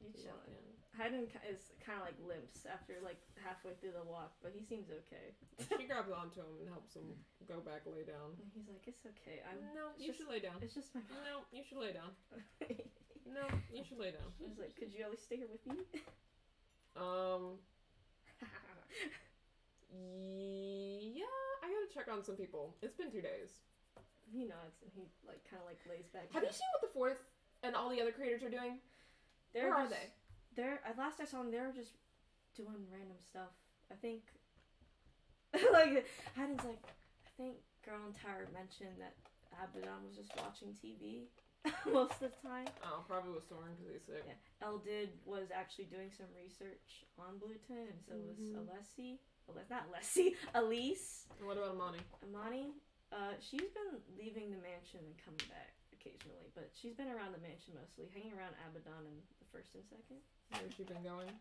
S1: You chillin'.
S4: In.
S1: Hayden is kind of limps after halfway through the walk, but he seems okay.
S4: She grabs onto him and helps him go back lay down.
S1: And he's like, it's okay.
S4: You should lay down.
S1: It's just my mom.
S4: No, you should lay down. No, you should lay down.
S1: I was like, could you at least stay here with me?
S4: Yeah, I gotta check on some people. It's been 2 days.
S1: He nods and he kind of lays back.
S4: Have you seen what the fourth and all the other creators are doing? Where are they?
S1: Last I saw them, they were just doing random stuff. I think, Hayden's I think Girl and Tower mentioned that Abaddon was just watching TV most of the time.
S4: Oh, probably was Soren because he's sick.
S1: Yeah, Eldid was actually doing some research on Blueton, and so was Alessi. Not Alessi, Elise.
S4: And what about Amani?
S1: Amani, she's been leaving the mansion and coming back occasionally, but she's been around the mansion mostly, hanging around Abaddon in the first and second.
S4: Where's she been going?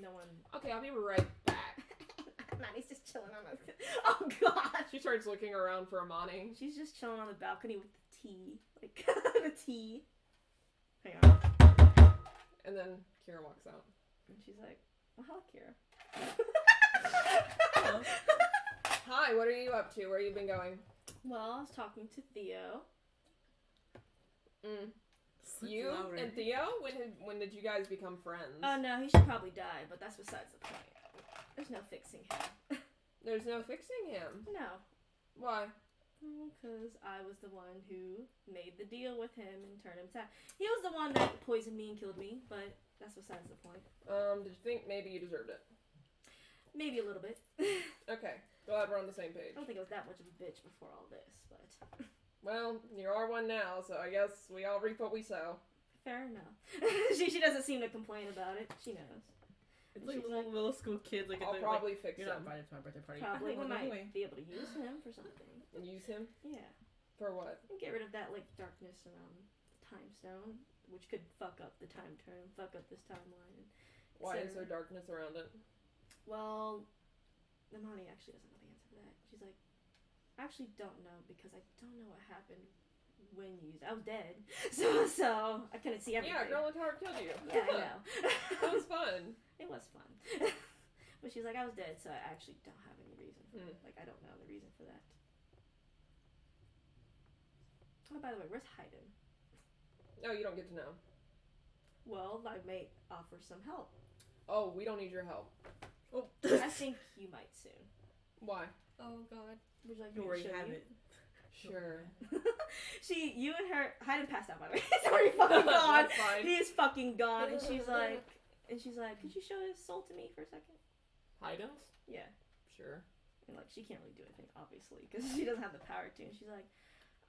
S1: No one.
S4: Okay, I'll be right back.
S1: Amani's just chilling on the. Oh god.
S4: She starts looking around for Amani.
S1: She's just chilling on the balcony with the tea, the tea. Hang on.
S4: And then Kira walks out.
S1: And she's like, "Well, hello, Kira."
S3: Hello.
S4: Hi, what are you up to? Where you been going?
S1: Well, I was talking to Theo.
S4: You and Theo? When did you guys become friends?
S1: Oh no, he should probably die, but that's besides the point. There's no fixing him.
S4: There's no fixing him?
S1: No.
S4: Why?
S1: Because I was the one who made the deal with him and turned him to... He was the one that poisoned me and killed me, but that's besides the point.
S4: Did you think maybe you deserved it?
S1: Maybe a little bit.
S4: Okay, glad we're on the same page.
S1: I don't think I was that much of a bitch before all this, but...
S4: Well, you are one now, so I guess we all reap what we sow.
S1: Fair enough. she doesn't seem to complain about it. She knows.
S3: It's like little middle school kids.
S4: I'll probably fix him.
S3: You're not invited to my birthday party.
S1: Probably we might be able to use him for something.
S4: Use him?
S1: Yeah.
S4: For what?
S1: And get rid of that darkness around the time stone, which could fuck up the time turn, fuck up this timeline.
S4: Why is there darkness around it?
S1: Well, Imani actually doesn't know the answer to that. She's like, I actually don't know because I don't know what happened when you used it. I was dead. So I couldn't see everything.
S4: Yeah, Girl in Tower killed you.
S1: Yeah, I know.
S4: That was fun.
S1: It was fun. But she's like, I was dead, so I actually don't have any reason for it. I don't know the reason for that. Oh, by the way, where's Hayden?
S4: No, you don't get to know.
S1: Well, I may offer some help.
S4: Oh, we don't need your help.
S3: Oh.
S1: I think you might soon.
S4: Why?
S2: Oh god.
S1: Would you like
S3: Don't
S1: me
S3: worry,
S1: to show
S3: have
S1: you?
S3: it.
S4: Sure.
S1: You and her, Hayden passed out, by the way. He's already fucking gone.
S4: That's fine.
S1: He is fucking gone. And she's like, could you show his soul to me for a second?
S4: Hayden's?
S1: Yeah.
S4: Sure.
S1: And she can't really do anything, obviously, because she doesn't have the power to. And she's like,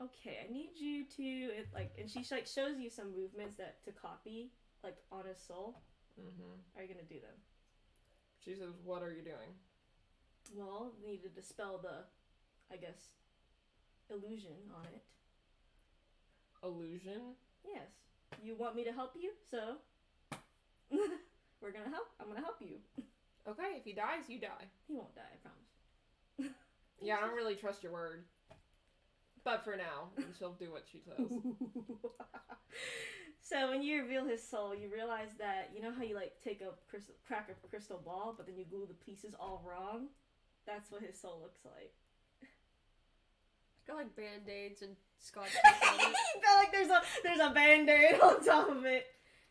S1: okay, I need you to and she like shows you some movements that to copy like on his soul. Mm-hmm. Are you gonna do them?
S4: She says, "What are you doing?"
S1: Well, we need to dispel the, I guess, illusion on it.
S4: Illusion?
S1: Yes. You want me to help you, so we're gonna help. I'm gonna help you.
S4: Okay, if he dies, you die.
S1: He won't die, I promise.
S4: Yeah, I don't really trust your word. But for now, she'll do what she says.
S1: So when you reveal his soul, you realize that, you know how you like take crack a crystal ball, but then you glue the pieces all wrong? That's what his soul looks like.
S2: Got like band-aids and scotch tape on it.
S1: Got like there's a band-aid on top of it.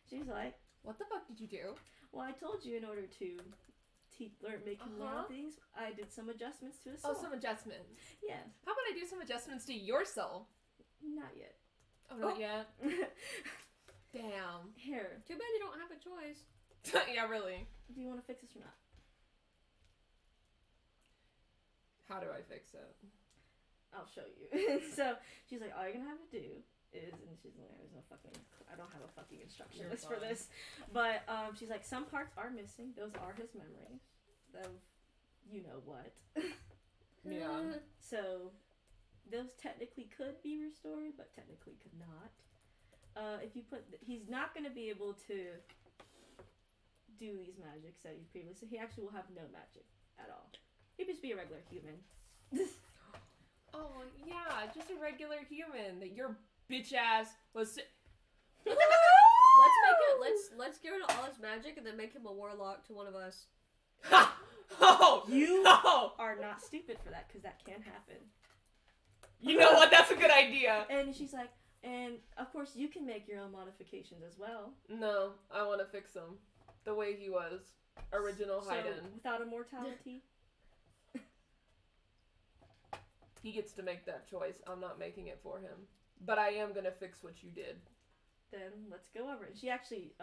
S1: She's like,
S4: what the fuck did you do?
S1: well, I told you in order to make him learn things, I did some adjustments to his soul.
S4: Oh, some adjustments.
S1: Yes.
S4: How about I do some adjustments to your soul?
S1: Not yet.
S4: Oh, not yet? Damn.
S1: Here.
S2: Too bad you don't have a choice.
S4: Yeah, really.
S1: Do you want to fix this or not?
S4: How do I fix it?
S1: I'll show you. So she's like, all you're gonna have to do is, and she's like, I don't have a fucking instruction list for this, but she's like, some parts are missing. Those are his memories of, you know what.
S4: Yeah.
S1: So those technically could be restored, but technically could not. If you he's not gonna be able to do these magics that he previously. He actually will have no magic at all. He'd just be a regular human.
S4: Oh, yeah, just a regular human that your bitch ass was...
S2: Let's give it all his magic and then make him a warlock to one of us.
S4: Oh!
S1: You are not stupid for that, because that can happen.
S4: You know what? That's a good idea.
S1: And she's like, and of course you can make your own modifications as well.
S4: No, I want to fix him the way he was. Original Haydn.
S1: Without immortality?
S4: He gets to make that choice. I'm not making it for him. But I am going to fix what you did.
S1: Then let's go over it. She actually,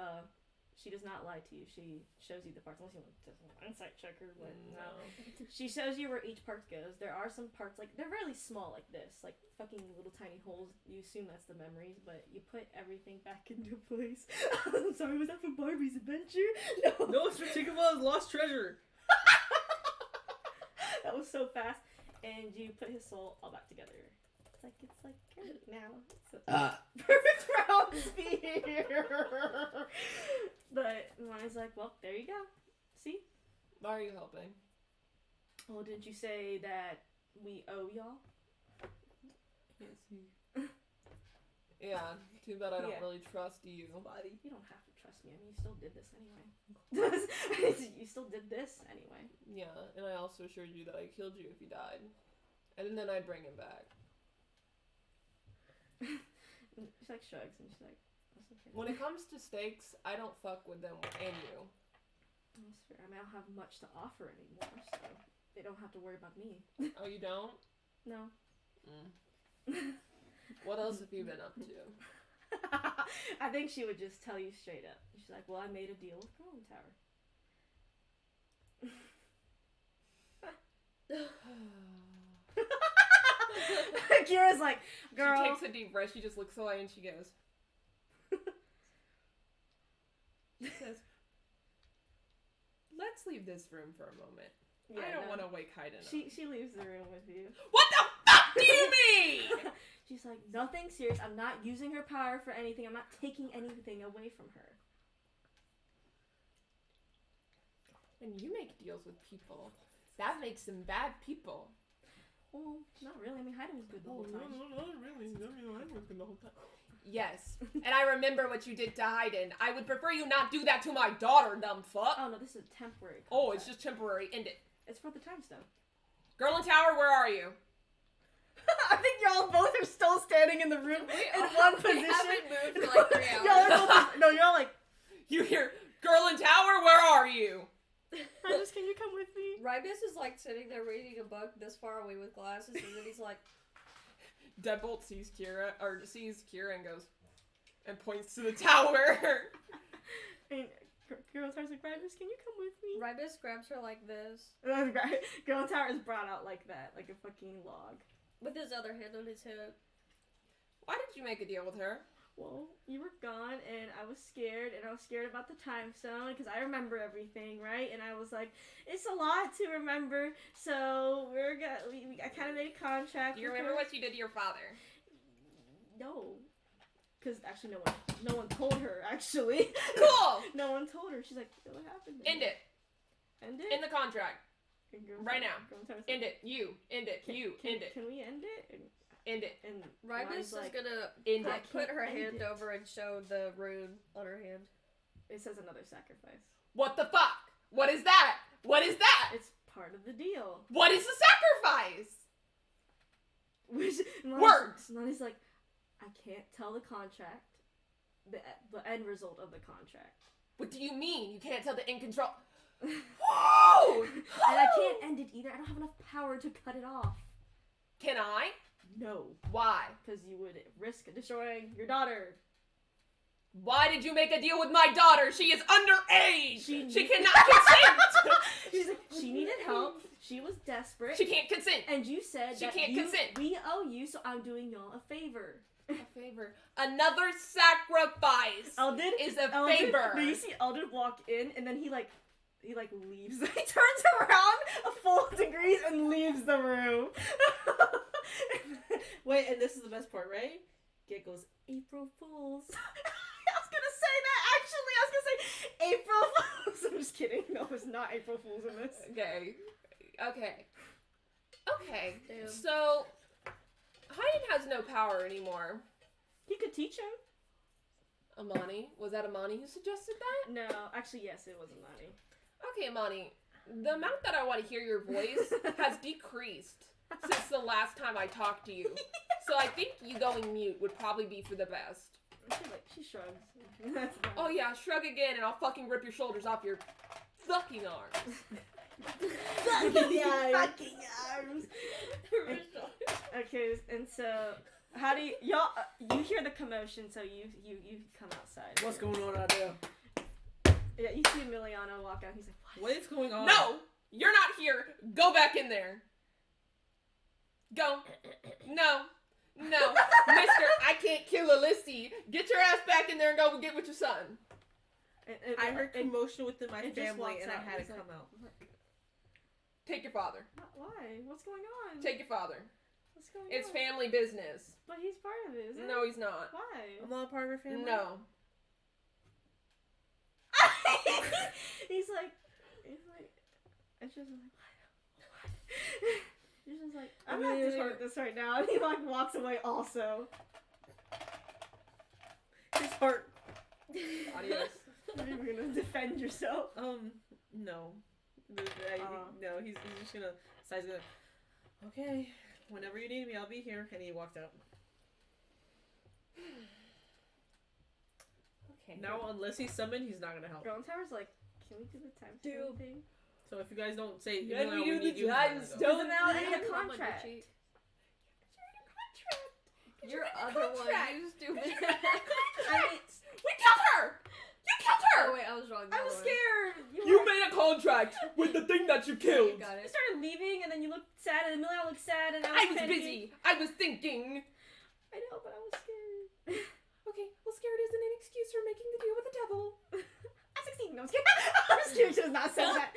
S1: she does not lie to you. She shows you the parts. Unless you want to insight check her. But no. She shows you where each part goes. There are some parts, like, they're really small like this. Like, fucking little tiny holes. You assume that's the memories, but you put everything back into place. I'm sorry, was that from Barbie's Adventure?
S3: No, it's from Tinkerbell's Lost Treasure.
S1: That was so fast. And you put his soul all back together. It's like great now. Perfect round spear. But mine's like, well, there you go. See?
S4: Why are you helping?
S1: Well, didn't you say that we owe y'all?
S4: Yeah, too bad I don't really trust you.
S1: Buddy, you don't have to trust me. I mean, you still did this anyway. You still did this anyway.
S4: Yeah, and I also assured you that I killed you if you died. And then I'd bring him back.
S1: She like shrugs and she's like, that's okay.
S4: When it comes to stakes, I don't fuck with them and you.
S1: That's fair. I mean, I don't have much to offer anymore, so they don't have to worry about me.
S4: Oh, you don't?
S1: No.
S4: What else have you been up to?
S1: I think she would just tell you straight up. She's like, well, I made a deal with Golden Tower. Kira's like, girl.
S4: She takes a deep breath, she just looks away and she goes. She says, let's leave this room for a moment. Yeah, I don't want to wake Haydn up.
S1: She leaves the room with you.
S4: What the fuck do you mean?
S1: She's like, nothing serious. I'm not using her power for anything. I'm not taking anything away from her.
S4: When you make deals with people, that makes them bad people.
S1: Well, not really. I mean, Haydn was good the whole time.
S4: No, not really. I mean, Haydn was good the whole time. Yes, and I remember what you did to Haydn. I would prefer you not do that to my daughter, dumb fuck.
S1: Oh, no, this is temporary.
S4: Oh, it's just temporary. End it.
S1: It's for the time stone.
S4: Girl in tower, where are you?
S1: I think y'all both are still standing in the room in one position.
S2: We haven't moved for like 3 hours.
S1: You're all like...
S4: You hear, girl in tower, where are you?
S1: Rybus, can you come with me?
S2: Rybus is like sitting there reading a book this far away with glasses, and then he's like...
S4: Deadbolt sees Kira and goes, and points to the tower.
S1: And Girl Tower's like, Rybus, can you come with me?
S2: Rybus grabs her like this.
S1: Girl Tower is brought out like that, like a fucking log.
S2: With his other hand on his hip.
S4: Why did you make a deal with her?
S1: Well, you were gone, and I was scared about the time zone, because I remember everything, right? And I was like, it's a lot to remember, so I kind of made a contract.
S4: Do you remember what you did to your father?
S1: No. Because actually no one told her, actually.
S4: Cool!
S1: No one told her. She's like, what happened?
S4: End it.
S1: End it?
S4: End the contract. Right now. End it. You. End it. End it.
S1: Can we end it?
S4: End it.
S1: And
S2: Rhydis is gonna put her hand over and show the rune on her hand.
S1: It says another sacrifice.
S4: What the fuck? What is that? What is that?
S1: It's part of the deal.
S4: What is the sacrifice? Words!
S1: Nani's like, I can't tell the contract, the end result of the contract.
S4: What do you mean? You can't tell the in control. Whoa!
S1: And I can't end it either. I don't have enough power to cut it off.
S4: Can I?
S1: No.
S4: Why?
S1: Because you would risk destroying your daughter.
S4: Why did you make a deal with my daughter? She is underage! She cannot consent!
S1: She's like, she needed help. She was desperate.
S4: She can't consent.
S1: And you said
S4: she can't consent.
S1: We owe you, so I'm doing y'all a favor.
S4: A favor. Another sacrifice is a favor.
S1: No, you see Eldred walk in, and then he leaves. He turns around a full degrees and leaves the room.
S3: Wait, and this is the best part, right? Git goes,
S1: April Fools. I was gonna say that, actually. I was gonna say April Fools. I'm just kidding. No, it's not April Fools in this.
S4: Okay.
S2: Damn.
S4: So, Hayden has no power anymore.
S1: He could teach him.
S4: Amani? Was that Amani who suggested that?
S1: No, actually, yes, it was Amani.
S4: Okay, Amani. The amount that I want to hear your voice has decreased since the last time I talked to you. So I think you going mute would probably be for the best.
S1: She shrugs.
S4: Oh yeah, shrug again and I'll fucking rip your shoulders off your fucking arms.
S1: Fucking arms. Okay, and so how do y'all you hear the commotion, so you come outside.
S3: what's going on out there?
S1: Yeah, you see Emiliano walk out. He's like,
S3: What is going on?
S4: No! You're not here! Go back in there! Go! No! Mister, I can't kill Alyssa. Get your ass back in there and go get with your son.
S3: I heard commotion within my family and I
S1: out.
S3: had
S1: He's
S3: to
S1: like,
S3: come out.
S4: Take your father.
S1: Why? What's going on?
S4: Take your father.
S1: What's going
S4: It's
S1: on?
S4: family business.
S1: But he's part of it, isn't
S4: No,
S1: he?
S4: he's not.
S1: Why?
S3: I'm not a part of your family?
S4: No.
S1: He's like, it's just like, what? He's just like, I'm not doing this right now. And he walks away also.
S3: His heart.
S4: Adios.
S1: Are you gonna defend yourself?
S3: No. No, he's just gonna, Sai's gonna, okay, whenever you need me, I'll be here. And he walked out.
S4: Okay.
S3: Now, unless he's summoned, he's not gonna help.
S1: Golden Tower's like, can we do the time stone thing?
S3: So if you guys don't say,
S4: Yeah,
S3: we
S4: we do
S3: need
S4: the
S3: you,
S4: time
S3: go.
S4: stone.
S1: Now
S2: Yeah,
S1: in the
S2: come on,
S1: contract.
S2: Richie.
S4: Your
S2: Other one, you stupid.
S1: I mean,
S4: we killed her! You killed her!
S2: Oh wait, I was wrong.
S1: I was scared.
S4: You made a contract with the thing that you
S2: You
S4: killed.
S2: got
S1: You
S2: it.
S1: started leaving, and then you looked sad, and Emiliano looked sad, and
S4: I was
S1: panicking.
S4: busy. I was thinking.
S1: I know, but I was scared.
S4: Okay, well, scared isn't an excuse for making the deal with the devil.
S1: I'm 16. No, I'm scared. I'm scared. She does not say that.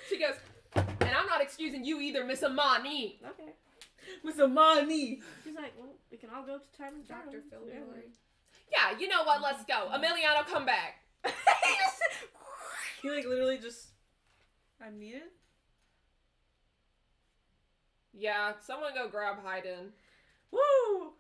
S4: She goes, and I'm not excusing you either, Miss Amani.
S1: Okay.
S3: Miss Amani!
S1: She's like, well, we can all go to time and
S2: Dr. Phil
S1: Yeah.
S2: Miller.
S4: Yeah, you know what? Let's go. Emiliano, come back.
S3: He literally just, I'm needed?
S4: Yeah, someone go grab Hayden.
S3: Woo!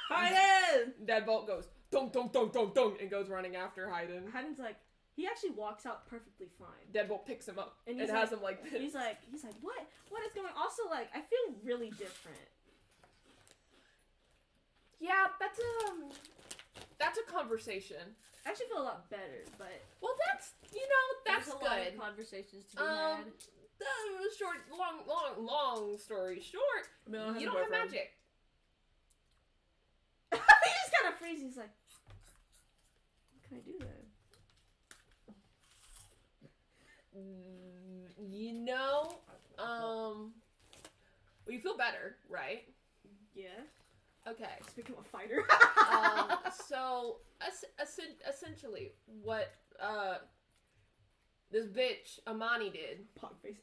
S3: Hayden!
S4: Deadbolt goes, dong, dong, dong, dong, dong, and goes running after Hayden.
S1: Hayden's like, he actually walks out perfectly fine.
S4: Deadbolt picks him up
S1: And
S4: and
S1: he's
S4: has
S1: like-
S4: him like this.
S1: He's like, what? What is going on? Also, like, I feel really different.
S4: Yeah, that's a conversation.
S1: I actually feel a lot better, but
S4: Well, that's
S2: There's a lot
S4: good.
S2: of conversations to be had.
S4: Long story short,
S3: Emiliano has
S4: you
S3: a
S4: don't have
S3: boyfriend.
S4: magic.
S1: he just kind of freezes. He's like, what can I do then?
S4: Well, you feel better, right?
S1: Yeah.
S4: Okay.
S1: Just become a fighter.
S4: So essentially, what this bitch Amani did
S1: Pogface.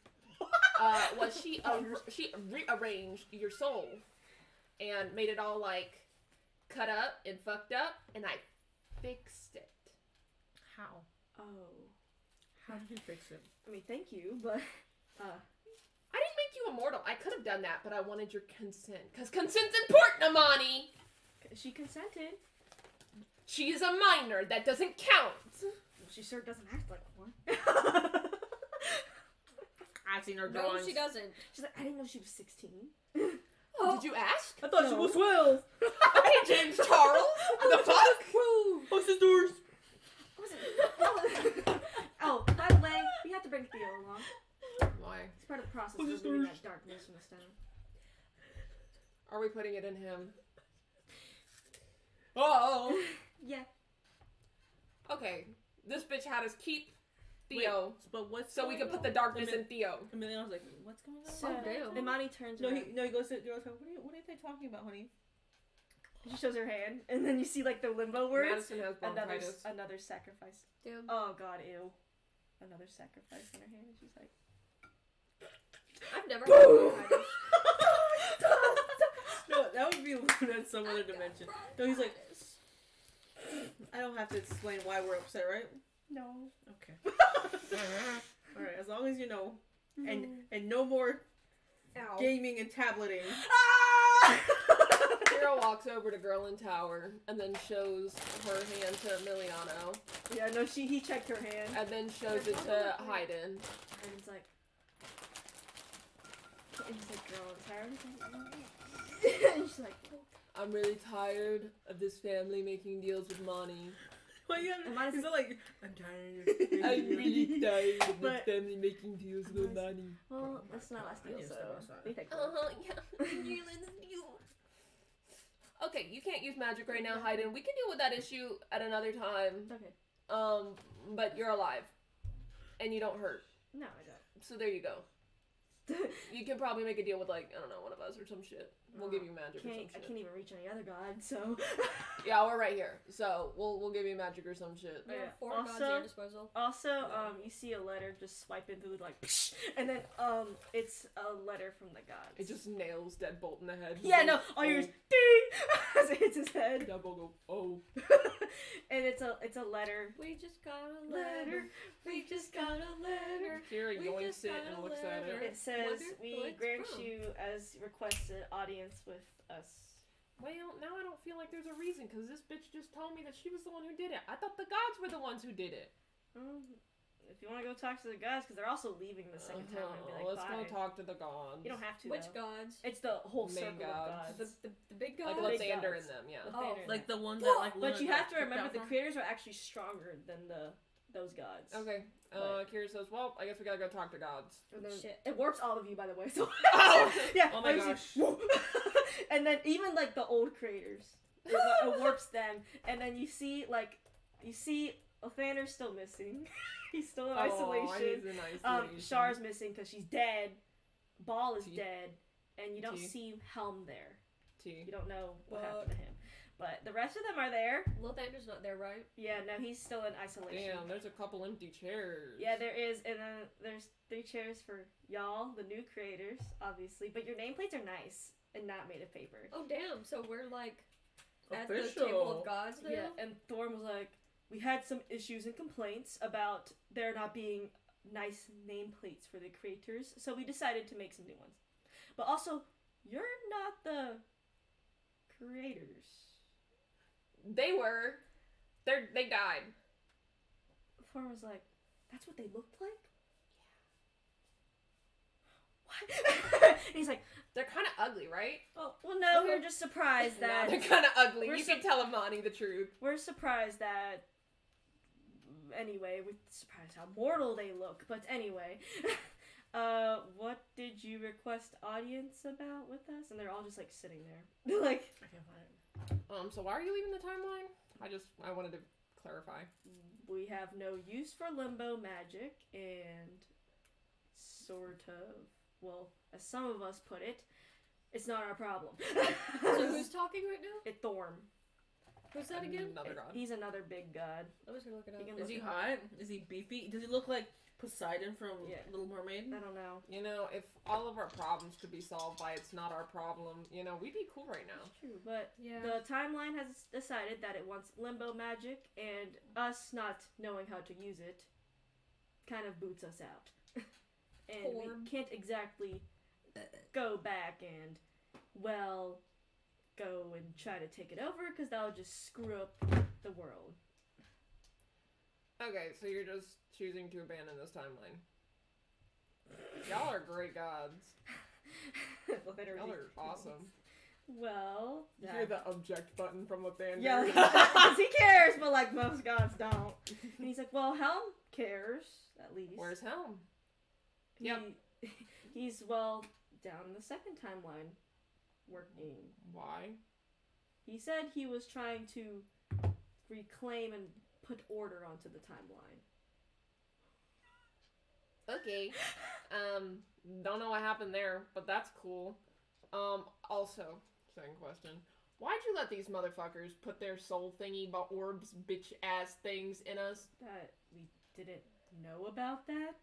S4: was she rearranged your soul and made it all like cut up and fucked up, and I fixed it.
S3: How?
S1: Oh.
S3: How did you fix it?
S1: I mean, thank you, but
S4: I didn't make you immortal. I could have done that, but I wanted your consent. Because consent's important, Amani!
S1: she consented.
S4: She is a minor. That doesn't count.
S1: Well, she sure doesn't act like one.
S3: I've seen her
S2: No,
S3: drawings.
S2: she doesn't.
S1: She's like, I didn't know she was 16.
S4: Oh, did you ask?
S3: I thought she was 12.
S4: Okay, James Charles. The fuck?
S3: What's his doors?
S1: Oh, by the way, we have to bring Theo along.
S4: Why?
S1: It's part of the process
S3: What's
S1: of
S3: his
S1: removing
S3: doors?
S1: that darkness from the stone.
S4: Are we putting it in him? Oh.
S1: Yeah.
S4: Okay. This bitch had us keep Theo.
S3: Wait, but what's
S4: so we
S3: going
S4: can put
S3: on?
S4: the darkness in Theo.
S3: And then I was like, what's going on?
S1: So,
S2: damn.
S1: Imani turns
S3: No,
S1: around.
S3: he goes to what are they talking about, honey?
S1: She shows her hand, and then you see like the limbo words.
S4: Madison has bronchitis.
S1: Another sacrifice.
S2: Damn.
S1: Oh god, ew. Another sacrifice on her hand, and she's like,
S2: I've never had bronchitis.
S3: No, that would be in some other dimension. No, he's like, I don't have to explain why we're upset, right?
S1: no.
S3: Okay. Alright, as long as you know. And no more
S2: Ow.
S3: gaming and tableting.
S4: Hero walks over to Girl in Tower and then shows her hand to Emiliano.
S1: Yeah, no, he checked her hand.
S4: And then shows it to Hayden.
S1: And it's like, girl, I'm tired. And she's like,
S4: I'm really tired of this family making deals with money.
S3: Why you
S1: Imani's
S3: he's like, I'm tired.
S4: I'm really tired of
S1: But-
S4: the family making deals with money.
S1: well, that's not last
S3: I
S1: deal,
S3: need to
S1: so
S3: step outside.
S1: we take
S4: Yeah. Okay, you can't use magic right now, Hayden. We can deal with that issue at another time.
S1: Okay.
S4: But you're alive. And you don't hurt.
S1: No, I don't.
S4: So there you go. You can probably make a deal with, like, I don't know, one of us or some shit. We'll give you magic or some
S1: I
S4: shit.
S1: can't even reach any other god, so.
S4: Yeah, we're right here. So we'll give you magic or some shit.
S2: You have
S1: Yeah.
S2: 4 gods at your disposal.
S1: Also, you see a letter just swiping through, like, and then, it's a letter from the gods.
S4: It just nails Deadbolt in the head.
S1: Yeah, no, all yours, ding, as it hits his head.
S4: Deadbolt go, oh.
S1: And it's a letter.
S2: We just got a letter. We just got a letter.
S4: Kira
S2: We
S4: yoinks
S2: just
S4: it
S2: got
S4: and
S2: a
S4: looks at
S2: letter.
S4: it.
S1: It says,
S2: Wonder
S1: we
S2: who it's
S1: grant
S2: from.
S1: you as requested audience with us.
S4: Well, now I don't feel like there's a reason, because this bitch just told me that she was the one who did it. I thought the gods were the ones who did it.
S1: If you want to go talk to the gods, because they're also leaving the second time, and be like,
S4: Let's
S1: bye.
S4: go talk to the gods.
S1: You don't have to,
S2: Which
S1: though.
S2: gods?
S1: It's the whole
S4: Main
S1: circle
S4: gods.
S1: of gods.
S2: The big
S4: Like
S2: gods?
S1: Big
S4: Lathander
S1: gods.
S4: in them, yeah.
S2: Oh,
S3: Like the one that like
S1: But you
S3: Luna
S1: have to
S3: got
S1: remember
S3: kicked
S1: the
S3: out
S1: creators are actually stronger than those gods.
S4: Okay. Kira says, well, I guess we gotta go talk to gods.
S1: And then
S2: Shit.
S1: it warps all of you, by the way. So
S4: Oh!
S1: yeah.
S3: Oh my
S1: I was like, and then even like the old creators, it warps them. And then you see Lathander's still missing. He's still in isolation.
S4: He's in isolation.
S1: Char's missing because she's dead. Ball is
S4: T.
S1: dead, and you don't
S4: T.
S1: see Helm there.
S4: T.
S1: You don't know what
S2: Fuck.
S1: happened to him. But the rest of them are there.
S2: Lathander's not there, right?
S1: Yeah, no, he's still in isolation.
S4: Damn, there's a couple empty chairs.
S1: Yeah, there is, and then there's 3 chairs for y'all, the new creators, obviously. But your nameplates are nice and not made of paper.
S2: Oh, damn. So we're like at the
S3: Official.
S2: table of gods now?
S1: Yeah, and Thorn was like, we had some issues and complaints about there not being nice nameplates for the creators, so we decided to make some new ones. But also, you're not the creators.
S4: They were. They died.
S1: Thorn was like, that's what they looked like? Yeah. What? And he's like,
S4: They're kind of ugly, right?
S1: oh, well, no, we're just surprised
S4: No,
S1: that...
S4: they're kind of ugly.
S1: We're
S4: You can tell Amani the truth.
S1: We're surprised that... Anyway, we're surprised how mortal they look. But anyway, what did you request audience about with us? And they're all just like sitting there. They're like,
S3: I can't find it.
S4: So why are you leaving the timeline? I wanted to clarify.
S1: we have no use for limbo magic, and sort of, well, as some of us put it, It's not our problem.
S2: So who's talking right now?
S1: It's Thorm.
S2: Who's that again?
S4: Another god.
S1: He's another big god.
S2: I'm just gonna look it up.
S3: Is he hot? Is he beefy? Does he look like Poseidon from Little Mermaid?
S1: I don't know.
S4: You know, if all of our problems could be solved by it's not our problem, you know, we'd be cool right now.
S1: True, but the timeline has decided that it wants limbo magic, and us not knowing how to use it kind of boots us out. And we can't exactly go back and, go and try to take it over, because that would just screw up the world.
S4: Okay, so you're just choosing to abandon this timeline. Y'all are great gods. Y'all are awesome.
S1: Well,
S4: You hear the object button from Lathander?
S1: Yeah, because he cares, but like most gods don't. And he's like, well, Helm cares, at least.
S4: Where's Helm?
S1: He's, down in the second timeline working.
S4: Why?
S1: He said he was trying to reclaim and put order onto the timeline.
S4: Okay. Don't know what happened there, but that's cool. Also, second question. Why'd you let these motherfuckers put their soul thingy orbs bitch ass things in us?
S1: That we didn't know about that?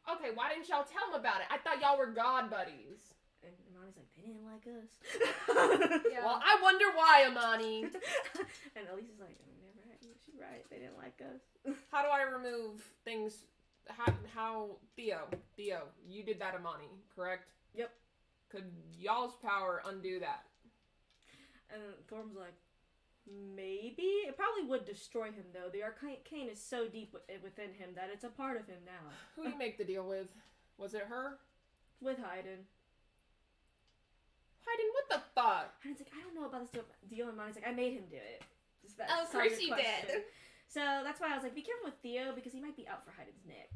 S4: Okay, why didn't y'all tell them about it? I thought y'all were god buddies.
S1: And Imani's like, they didn't like us.
S2: Yeah.
S4: Well, I wonder why, Imani.
S1: And Elisa's like, never had you. She's right. They didn't like us.
S4: How do I remove things? How Theo, you did that, Imani, correct?
S1: Yep.
S4: Could y'all's power undo that?
S1: And Thorm's like, maybe. It probably would destroy him, though. The arcane is so deep within him that it's a part of him now.
S4: Who do you make the deal with? Was it her?
S1: With Haydn.
S4: Haydn, what the fuck?
S1: Haydn's like, I don't know about this deal. And Monty's like, I made him do it.
S2: Oh, of course you did.
S1: So that's why I was like, be careful with Theo, because he might be out for Haydn's neck.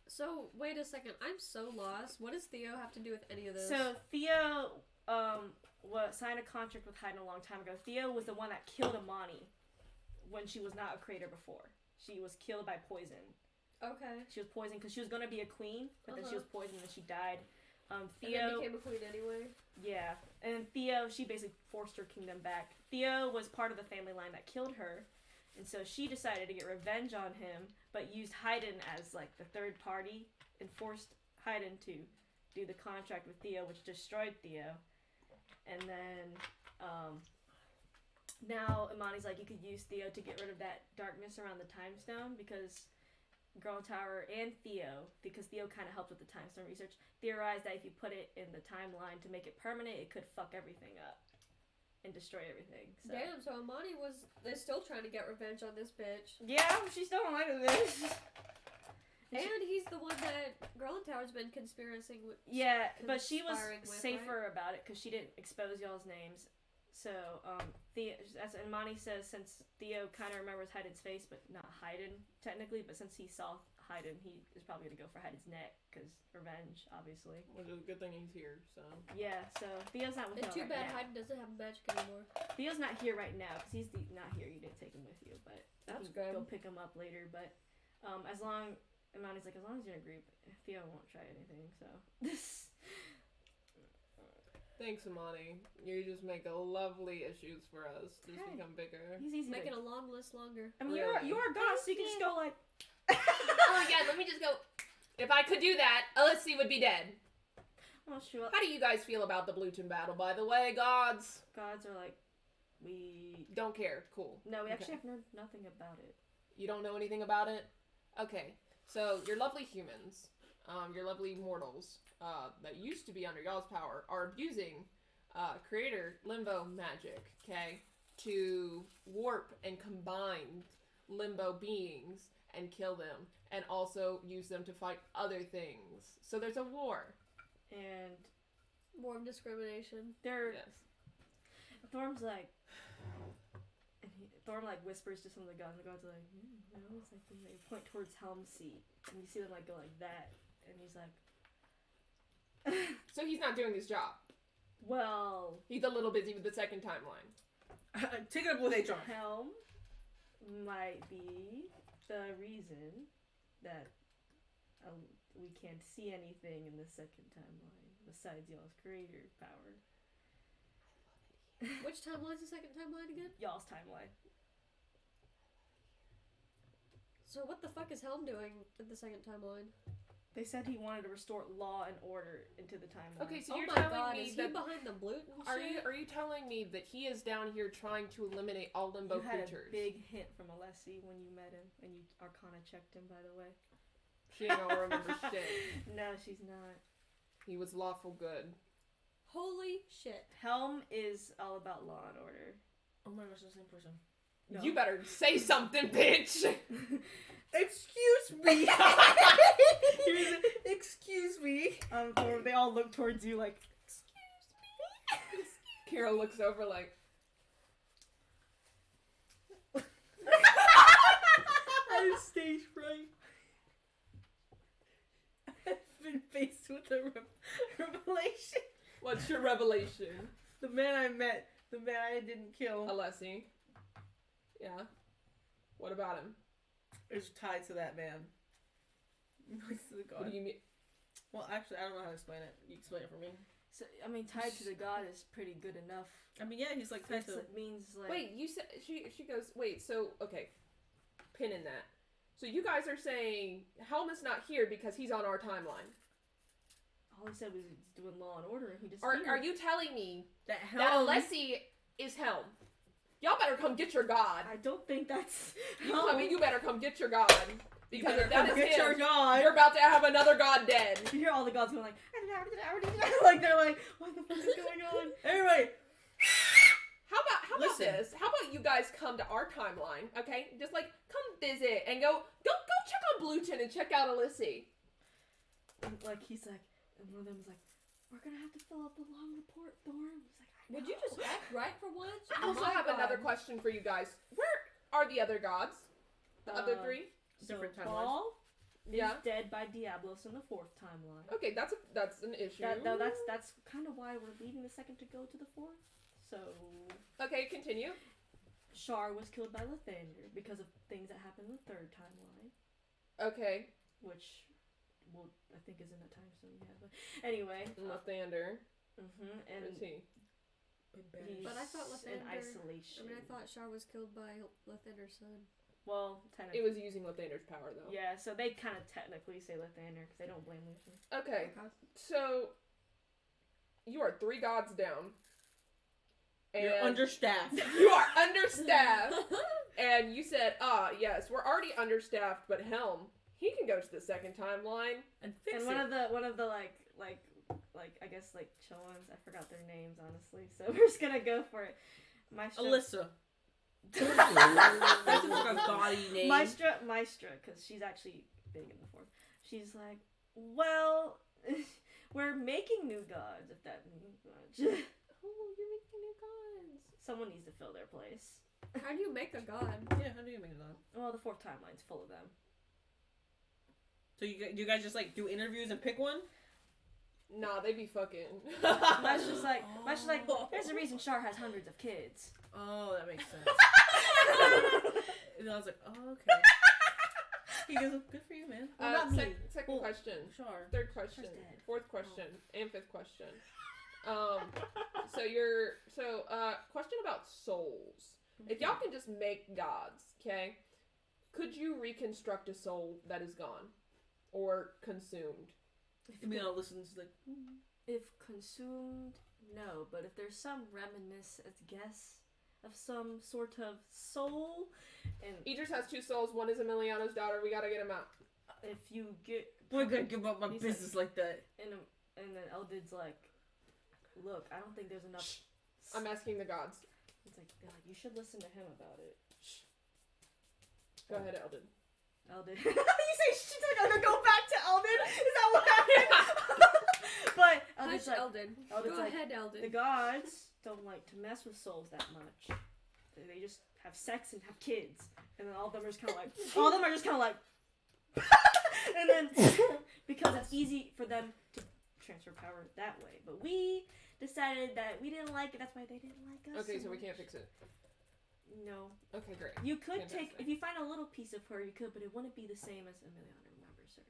S2: So, wait a second. I'm so lost. What does Theo have to do with any of this?
S1: So Theo signed a contract with Haydn a long time ago. Theo was the one that killed Imani when she was not a creator before. She was killed by poison.
S2: Okay.
S1: She was poisoned because she was going to be a queen, but then she was poisoned and she died. Theo,
S2: and then became a queen anyway.
S1: Yeah. And Theo, she basically forced her kingdom back. Theo was part of the family line that killed her. And so she decided to get revenge on him, but used Haydn as like the third party and forced Haydn to do the contract with Theo, which destroyed Theo. And then now Imani's like, you could use Theo to get rid of that darkness around the time stone, because Girl Tower and Theo, because Theo kind of helped with the time stone research, theorized that if you put it in the timeline to make it permanent, it could fuck everything up and destroy everything. So.
S2: Damn, so Imani they're still trying to get revenge on this bitch.
S1: Yeah, she still don't like this.
S2: And he's the one that Girl Tower's been conspiring with.
S1: Yeah, but she was safer
S2: right?
S1: about it because she didn't expose y'all's names. So, Theo, as Imani says, since Theo kind of remembers Haydn's face, but not Haydn, technically, but since he saw Haydn, he is probably going to go for Haydn's neck, because revenge, obviously.
S4: Which is a good thing he's here, so.
S1: Yeah, so Theo's not with
S2: y'all
S1: right now. Too bad
S2: Haydn doesn't have magic anymore.
S1: Theo's not here right now, because he's not here. You didn't take him with you, but
S2: that's
S1: you can
S2: good.
S1: go pick him up later, but Imani's like, as long as you're in a group, Theo won't try anything, so.
S4: Thanks, Imani. You just make a lovely issues for us. Just become bigger.
S1: He's easy
S2: making a long list longer.
S1: I mean, you're a god, so you can just go like.
S4: Oh my god, let me just go. If I could do that, Alyssa would be dead.
S1: Oh, sure.
S4: How do you guys feel about the Bluetooth battle, by the way, gods?
S1: Gods are like, we
S4: don't care. Cool.
S1: No, we actually have nothing about it.
S4: You don't know anything about it? Okay. So, your lovely humans, your lovely mortals, that used to be under y'all's power, are abusing creator limbo magic, okay, to warp and combine limbo beings and kill them, and also use them to fight other things. So there's a war.
S1: And
S2: more of discrimination.
S4: Yes.
S1: Thorm's like, Thorm like whispers to some of the gods, and the gods are like, no, it's like they point towards Helm's seat, and you see them like go like that, and he's like,
S4: so he's not doing his job.
S1: Well,
S4: he's a little busy with the second timeline.
S3: Take it up with HR.
S1: Helm might be the reason that we can't see anything in the second timeline. besides y'all's creator power.
S2: Which timeline's the second timeline again?
S1: Y'all's timeline.
S2: So what the fuck is Helm doing in the second timeline?
S1: They said he wanted to restore law and order into the timeline.
S4: Okay, so
S2: Oh
S4: you're
S2: my
S4: telling
S2: god,
S4: me
S2: is he
S4: that
S2: behind the blute and
S4: are
S2: shit?
S4: you telling me that he is down here trying to eliminate all limbo
S1: you had
S4: creatures?
S1: a big hint from Alessi when you met him, and you Arcana checked him, by the way.
S4: She ain't gonna remember shit.
S1: No, she's not.
S4: He was lawful good.
S2: Holy shit.
S1: Helm is all about law and order.
S3: Oh my gosh, the same person.
S1: No.
S4: You better say something, bitch!
S3: Excuse me. Excuse me.
S1: Or they all look towards you like,
S4: Kira looks over like,
S3: I'm stage fright. I've been faced with a revelation.
S4: what's your revelation?
S3: The man I met, the man I didn't kill,
S4: Alessi. Yeah? What about him?
S3: is tied to that man. Next to the god.
S4: What do you mean?
S3: Well, actually, I don't know how to explain it. You explain it for me.
S1: so, I mean, tied to the god is pretty good enough.
S3: I mean, yeah, he's like tied
S1: That's
S3: to.
S1: it means like.
S4: Wait, you said she goes, wait, so okay. Pin in that. So you guys are saying Helm is not here because he's on our timeline.
S1: All he said was he's doing law and order, and he just.
S4: Are you telling me
S3: That
S4: that
S3: Helm.
S4: Alessi is Helm? Y'all better come get your god.
S1: I don't think that's.
S4: I mean, you better come get your god. Because if that is
S3: get your
S4: him,
S3: god.
S4: you're about to have another god dead.
S1: You hear all the gods going like, like they're like, what the fuck is going on?
S3: Anyway,
S4: How about
S3: Listen.
S4: this? How about you guys come to our timeline, okay? Just like come visit and go check on Blueton and check out Alessi.
S1: And, like he's like, and one of them was like, we're gonna have to fill out the long report, Thorn. He's like, I know.
S2: Would you just act right for once?
S4: I also have another question for you guys. Where are the other gods? The other three?
S1: So
S3: Different timelines.
S1: Paul is
S4: Yeah.
S1: dead by Diablos in the fourth timeline.
S4: Okay, that's an issue.
S1: That's kind of why we're leaving the second to go to the fourth. So
S4: Okay, continue.
S1: Shar was killed by Lathander because of things that happened in the third timeline,
S4: Okay,
S1: which I think is in the time zone. Yeah, but anyway.
S4: Lathander.
S1: And
S4: Where is he?
S1: he's
S2: But I thought
S1: in
S2: Lathander-
S1: isolation.
S2: I mean, I thought Shar was killed by Lathander's son.
S1: Well, technically.
S4: It was using Lathander's power though.
S1: Yeah, so they kind of technically say Lathander because they don't blame Lucian.
S4: Okay, so you are 3 gods down. And
S3: You're understaffed.
S4: you are understaffed. And you said, yes, we're already understaffed, but Helm, he can go to the second timeline.
S3: And fix
S1: And
S3: it.
S1: one of the like I guess like Chillons, I forgot their names honestly, so we're just gonna go for it. Maestra,
S3: Alyssa. That's like a gaudy name.
S1: Maestra, because she's actually big in the fourth. She's like, well, we're making new gods, if that means much.
S4: Oh, you're making new gods.
S1: Someone needs to fill their place.
S2: How do you make a god?
S3: Yeah, how do you make that?
S1: Well, the fourth timeline's full of them.
S3: So you guys just like do interviews and pick one?
S4: Nah, they be fucking.
S1: Maestra's like, there's a reason Shar has hundreds of kids.
S3: Oh, that makes sense. And I was like, oh, okay. He goes, good for you, man.
S1: Well, not me.
S4: Second
S1: Well,
S4: question.
S3: Sure.
S4: Third question.
S1: Shar's dead.
S4: Fourth question. And fifth question. Question about souls. If y'all can just make gods, okay? Could you reconstruct a soul that is gone? Or consumed?
S3: I mean, I'll listen to like,
S1: If consumed, no. But if there's some reminiscence, guess, of some sort of soul, and
S4: Idris has 2 souls. One is Emiliano's daughter. We gotta get him out.
S1: if you get,
S3: we're gonna give up my
S1: He
S3: business
S1: said-
S3: like that.
S1: and then Eldid's like, look, I don't think there's enough.
S4: I'm asking the gods.
S1: They're like, you should listen to him about it.
S4: Go ahead, Eldon.
S1: Eldid.
S3: You say she's like, I'm gonna go back to Eldon? Is that what happened?
S1: But
S2: Hush,
S1: Eldid's like,
S2: Eldon.
S1: Eldon's
S2: Go
S1: like,
S2: ahead,
S1: the
S2: Eldon.
S1: gods don't like to mess with souls that much. They just have sex and have kids, and then all of them are just kind of like, and then because it's easy for them to transfer power that way. But we decided that we didn't like it. That's why they didn't like us.
S4: Okay, so we
S1: much.
S4: can't fix it.
S1: No,
S4: Okay, great.
S1: you could
S4: Fantastic.
S1: if you find a little piece of her, you could, but it wouldn't be the same as Emiliana. Remember, sir.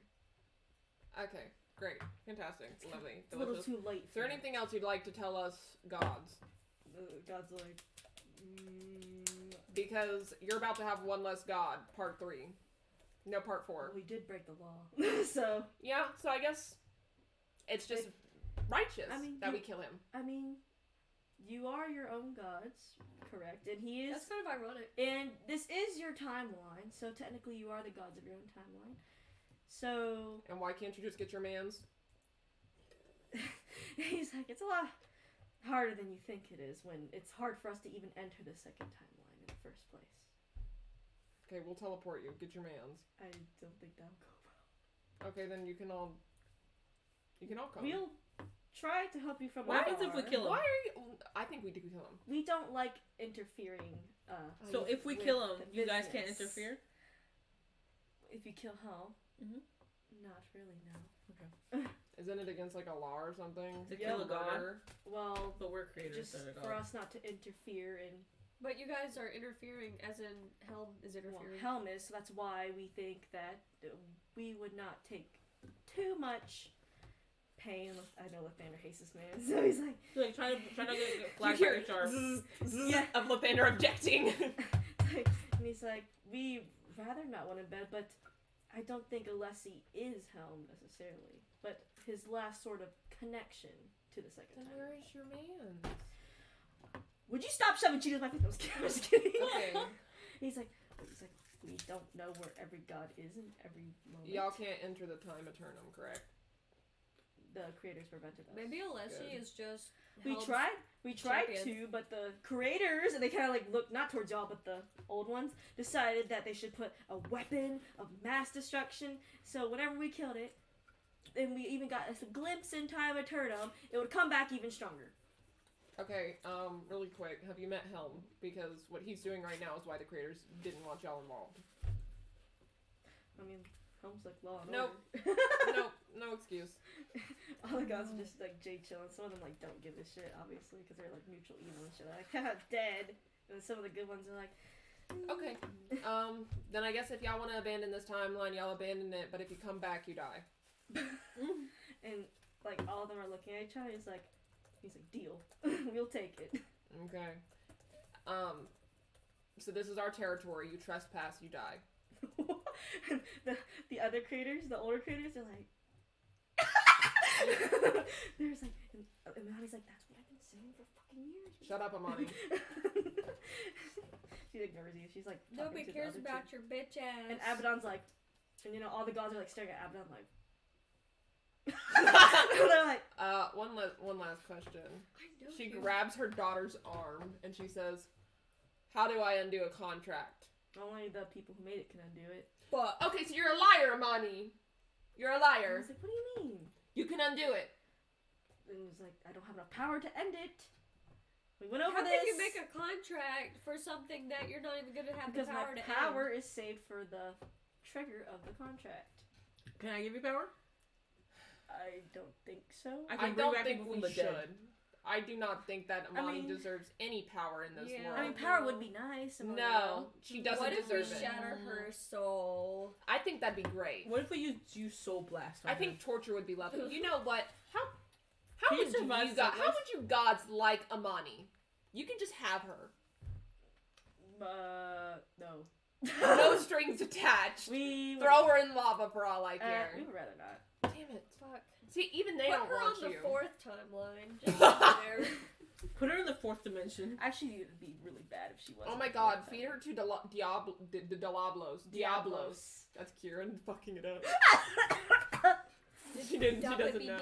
S4: Okay. Great. Fantastic. Lovely.
S1: It's a little too late.
S4: Is there anything else you'd like to tell us, gods?
S1: God's like...
S4: Because you're about to have one less god, part 3. No, part 4.
S1: Well, we did break the law. So...
S4: Yeah, so I guess it's just righteous that we kill him.
S1: I mean, you are your own gods, correct? And he is...
S2: That's kind of ironic.
S1: And this is your timeline, so technically you are the gods of your own timeline. So...
S4: And why can't you just get your mans?
S1: He's like, it's a lot harder than you think it is when it's hard for us to even enter the second timeline in the first place.
S4: Okay, we'll teleport you. Get your mans.
S1: I don't think that'll go well.
S4: Okay, then you can all come.
S1: We'll try to help you from
S3: What
S1: afar.
S3: happens if we kill him?
S4: Why are you... I think we do kill him.
S1: We don't like interfering.
S3: So if we
S1: with
S3: kill him,
S1: the
S3: you guys can't
S1: business.
S3: interfere?
S1: If you kill Hell, not really, no.
S3: Okay.
S4: Isn't it against like a law or something?
S3: To kill a god?
S1: Well,
S3: But we're creators
S1: just
S3: of a
S1: for
S3: god.
S1: us not to interfere in...
S2: But you guys are interfering, as in Helm is interfering.
S1: Well, Helm is, so that's why we think that we would not take too much pain. I know Lathander hates this man, so he's like...
S3: Like, trying to get flagged
S4: You
S3: by
S4: hear
S3: HR.
S1: Yeah.
S4: Of Lathander objecting.
S1: And he's like, we rather not want in bed, but I don't think Alessi is Helm necessarily. But his last sort of connection to the second
S4: Then
S1: time.
S4: where is your man?
S1: Would you stop shoving Cheetos in my face? I was kidding.
S4: Okay.
S1: He's like, we don't know where every god is in every moment.
S4: Y'all can't enter the time eternum, correct?
S1: The creators prevented us.
S2: Maybe Alessi
S4: Good.
S2: is just.
S1: We
S2: Helm's
S1: tried
S2: champion.
S1: to, but the creators, and they kind of like looked not towards y'all, but the old ones, decided that they should put a weapon of mass destruction. So whenever we killed it, and we even got a glimpse in time eternum, it would come back even stronger.
S4: Okay, really quick, have you met Helm? Because what he's doing right now is why the creators didn't want y'all involved.
S1: I mean, Helm's like law and
S4: Nope.
S1: order.
S4: No excuse.
S1: All the gods are just like Jay chilling. Some of them like don't give a shit, obviously, because they're like mutual evil and shit. They're like, haha, dead. And some of the good ones are like,
S4: Okay, then I guess if y'all want to abandon this timeline, y'all abandon it, but if you come back, you die.
S1: and like all of them are looking at each other. He's like, deal. We'll take it.
S4: Okay. So this is our territory. You trespass, you die.
S1: And the other creators, the older creators, they're like, there's like, and Amani's like, that's what I've been saying for fucking years.
S4: Shut up, Amani.
S1: She ignores you. She's like,
S2: Nobody
S1: talking to the
S2: cares
S1: other
S2: about
S1: two.
S2: your bitch ass.
S1: And Abaddon's like, and you know, all the gods are like staring at Abaddon like. They're like,
S4: one last question.
S2: I know
S4: She
S2: you.
S4: grabs her daughter's arm and she says, "How do I undo a contract?"
S1: only the people who made it can undo it.
S2: But
S4: Okay, so you're a liar, Amani. You're a
S1: And I
S4: liar.
S1: was like, what do you mean?
S4: You can undo it.
S1: And it was like, I don't have enough power to end it. We went over
S2: how
S1: this.
S2: can you make a contract for something that you're not even gonna have
S1: because
S2: the power
S1: my
S2: to
S1: power
S2: end?
S1: is saved for the trigger of the contract.
S3: Can I give you power?
S1: I don't think so.
S3: I
S4: I
S3: can bring
S4: don't
S3: back
S4: think
S3: people
S4: we
S3: from the
S4: should.
S3: dead.
S4: I do not think that Amani
S1: mean-
S4: deserves any power in this
S2: Yeah.
S4: world.
S1: I mean, power would be nice. and all
S4: No, she doesn't
S2: What if we
S4: deserve it.
S2: shatter her soul?
S4: I think that'd be great.
S3: What if we use soul blast on
S4: I
S3: her?
S4: think torture would be lovely. You know what? How
S3: Can you
S4: would you
S3: survive
S4: how
S3: Southwest?
S4: would you gods like Amani? You can just have her.
S1: No.
S4: No strings attached.
S1: We
S4: Throw her in lava for all I care.
S1: we would rather not.
S4: Damn it.
S2: Fuck.
S4: See, even they
S2: Put
S4: don't
S2: her
S4: want
S2: on
S4: you.
S2: the fourth timeline. Just there.
S3: Put her in the fourth dimension.
S1: Actually, it would be really bad if she wasn't.
S4: Oh my god, feed her to Diablos.
S1: Diablos.
S4: That's Kieran fucking it up. She doesn't know. Diablos. Feed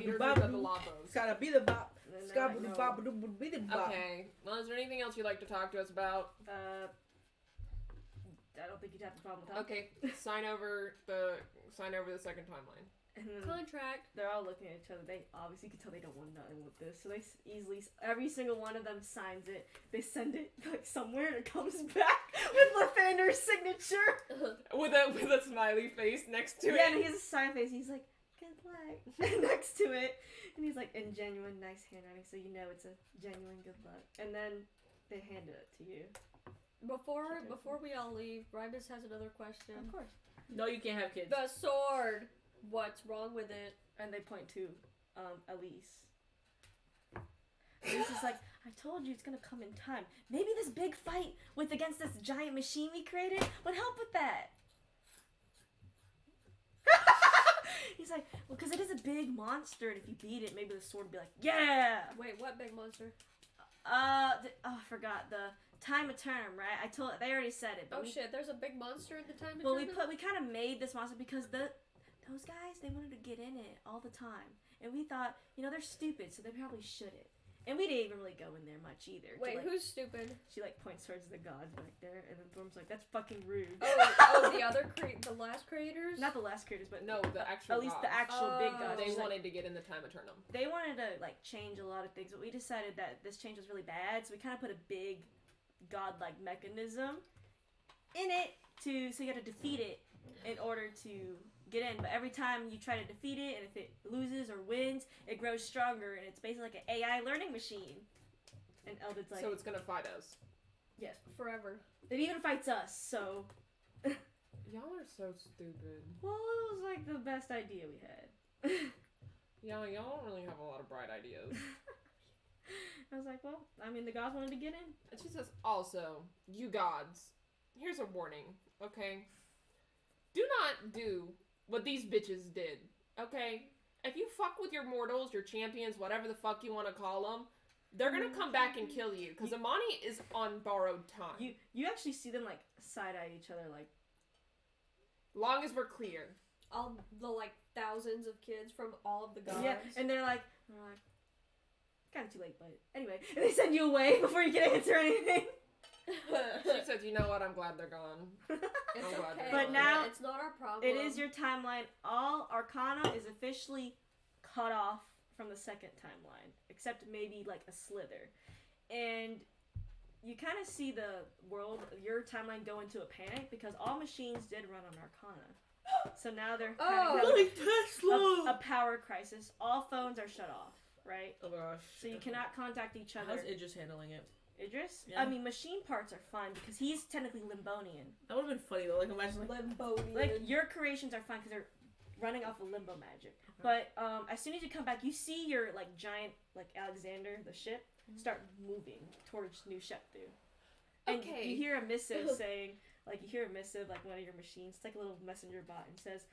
S4: her to the Diablos.
S3: Gotta be the bop.
S1: And then they're
S3: Gotta
S1: like,
S3: be
S1: no.
S3: the bop. Be the bop.
S4: Okay. Well, is there anything else you'd like to talk to us about?
S1: I don't think you'd have a problem with that.
S4: Okay. Sign over the second timeline.
S1: And then
S2: Contract.
S1: they're all looking at each other. They obviously can tell they don't want nothing with this, so they easily every single one of them signs it. They send it like somewhere, and it comes back with Lathander's signature.
S4: With a smiley face next to
S1: Yeah,
S4: it.
S1: and he has a side face. He's like, good luck next to it, and he's like, in genuine nice handwriting, so you know it's a genuine good luck. And then they hand it to you.
S2: Before we all leave, Rybus has another question.
S1: Of course.
S3: No, you can't have kids.
S2: The sword. What's wrong with it?
S1: And they point to Elise. Elise is like, I told you it's gonna come in time. Maybe this big fight against this giant machine we created would help with that. He's like, well, because it is a big monster, and if you beat it, maybe the sword would be like, yeah!
S2: Wait, what big monster?
S1: I forgot. The Time Eternum, right? They already said it.
S2: But shit, there's a big monster in the Time Eternum?
S1: Well, we kind of made this monster because those guys, they wanted to get in it all the time. And we thought, they're stupid, so they probably shouldn't. And we didn't even really go in there much either.
S2: Wait, who's stupid?
S1: She points towards the gods back there, and then Thorm's like, "That's fucking rude."
S2: Oh, the last creators?
S1: Not the last creators, but
S4: no, the actual.
S1: At least
S4: gods.
S1: the actual big gods.
S4: They wanted to get in the Time Eternum.
S1: They wanted to change a lot of things, but we decided that this change was really bad, so we kind of put a big godlike mechanism in it so you got to defeat it in order to get in. But every time you try to defeat it, and if it loses or wins, it grows stronger, and it's basically like an AI learning machine. And Eldred's like,
S4: so it's gonna fight us.
S1: Yes,
S2: forever.
S1: It even fights us. So
S4: y'all are so stupid.
S1: Well, it was the best idea we had.
S4: Y'all don't really have a lot of bright ideas.
S1: I was like, well, the gods wanted to get in.
S4: And she says, also, you gods, here's a warning, okay? Do not do what these bitches did, okay? If you fuck with your mortals, your champions, whatever the fuck you want to call them, they're gonna come back and kill you, because Amani is on borrowed time.
S1: You actually see them, side-eye each other,
S4: long as we're clear.
S2: All the, thousands of kids from all of the gods.
S1: Yeah, and they're like, kind of too late, but anyway. And they send you away before you can answer anything.
S4: She said, you know what, I'm glad they're gone.
S2: It's okay.
S1: But now,
S2: it's not our problem.
S1: It is your timeline. All Arcana is officially cut off from the second timeline, except maybe a slither. And you kind of see the world, your timeline, go into a panic because all machines did run on Arcana. So now they're having a power crisis. All phones are shut off, right?
S3: Oh gosh.
S1: So you cannot contact each other.
S3: How's Idris handling it?
S1: Idris?
S3: Yeah.
S1: Machine parts are fine because he's technically Limbonian.
S3: That would have been funny though. Imagine
S2: Limbonian.
S1: Your creations are fine because they're running off of limbo magic. Okay. But as soon as you come back, you see your giant Alexander, the ship, start moving towards New Sheptu. And
S4: Okay.
S1: you hear a missive saying, one of your machines, it's a little messenger bot, and says,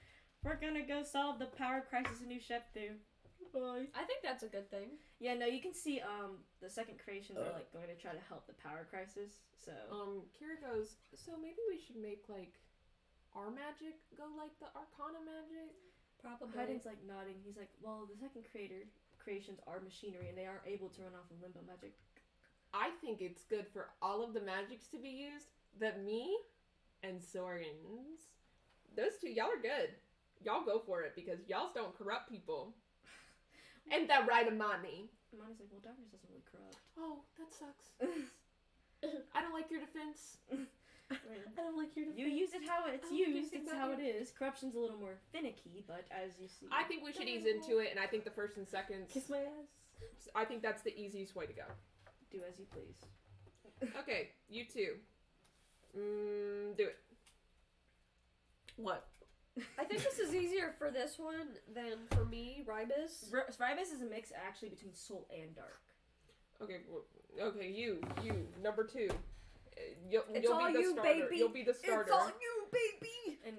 S1: "We're gonna go solve the power crisis in New Sheptu. Bye."
S2: I think that's a good thing.
S1: Yeah, no, you can see the second creations are going to try to help the power crisis. So
S4: Kira goes, so maybe we should make our magic go like the Arcana magic?
S2: Probably.
S1: Hayden's nodding. He's like, well, the second creations are machinery and they are able to run off of limbo magic.
S4: I think it's good for all of the magics to be used that me and Soren's, those two, y'all are good. Y'all go for it because y'all don't corrupt people. And that right, Amani.
S1: Amani's like, well, darkness doesn't really corrupt.
S4: Oh, that sucks. I don't like your defense. I don't like your defense.
S1: You use it how it's used. It's how it is. Corruption's a little more finicky, but as you see.
S4: I think we should ease into it, and I think the first and second.
S1: Kiss my ass.
S4: I think that's the easiest way to go.
S1: Do as you please.
S4: Okay, you two. Do it.
S3: What?
S2: I think this is easier for this one than for me, Rybus.
S1: Rybus is a mix actually between soul and dark.
S4: Okay, okay, you, number two. You'll
S2: It's
S4: be
S2: all
S4: the
S2: you,
S4: starter.
S2: baby.
S4: You'll be the starter.
S2: It's all you, baby.
S1: And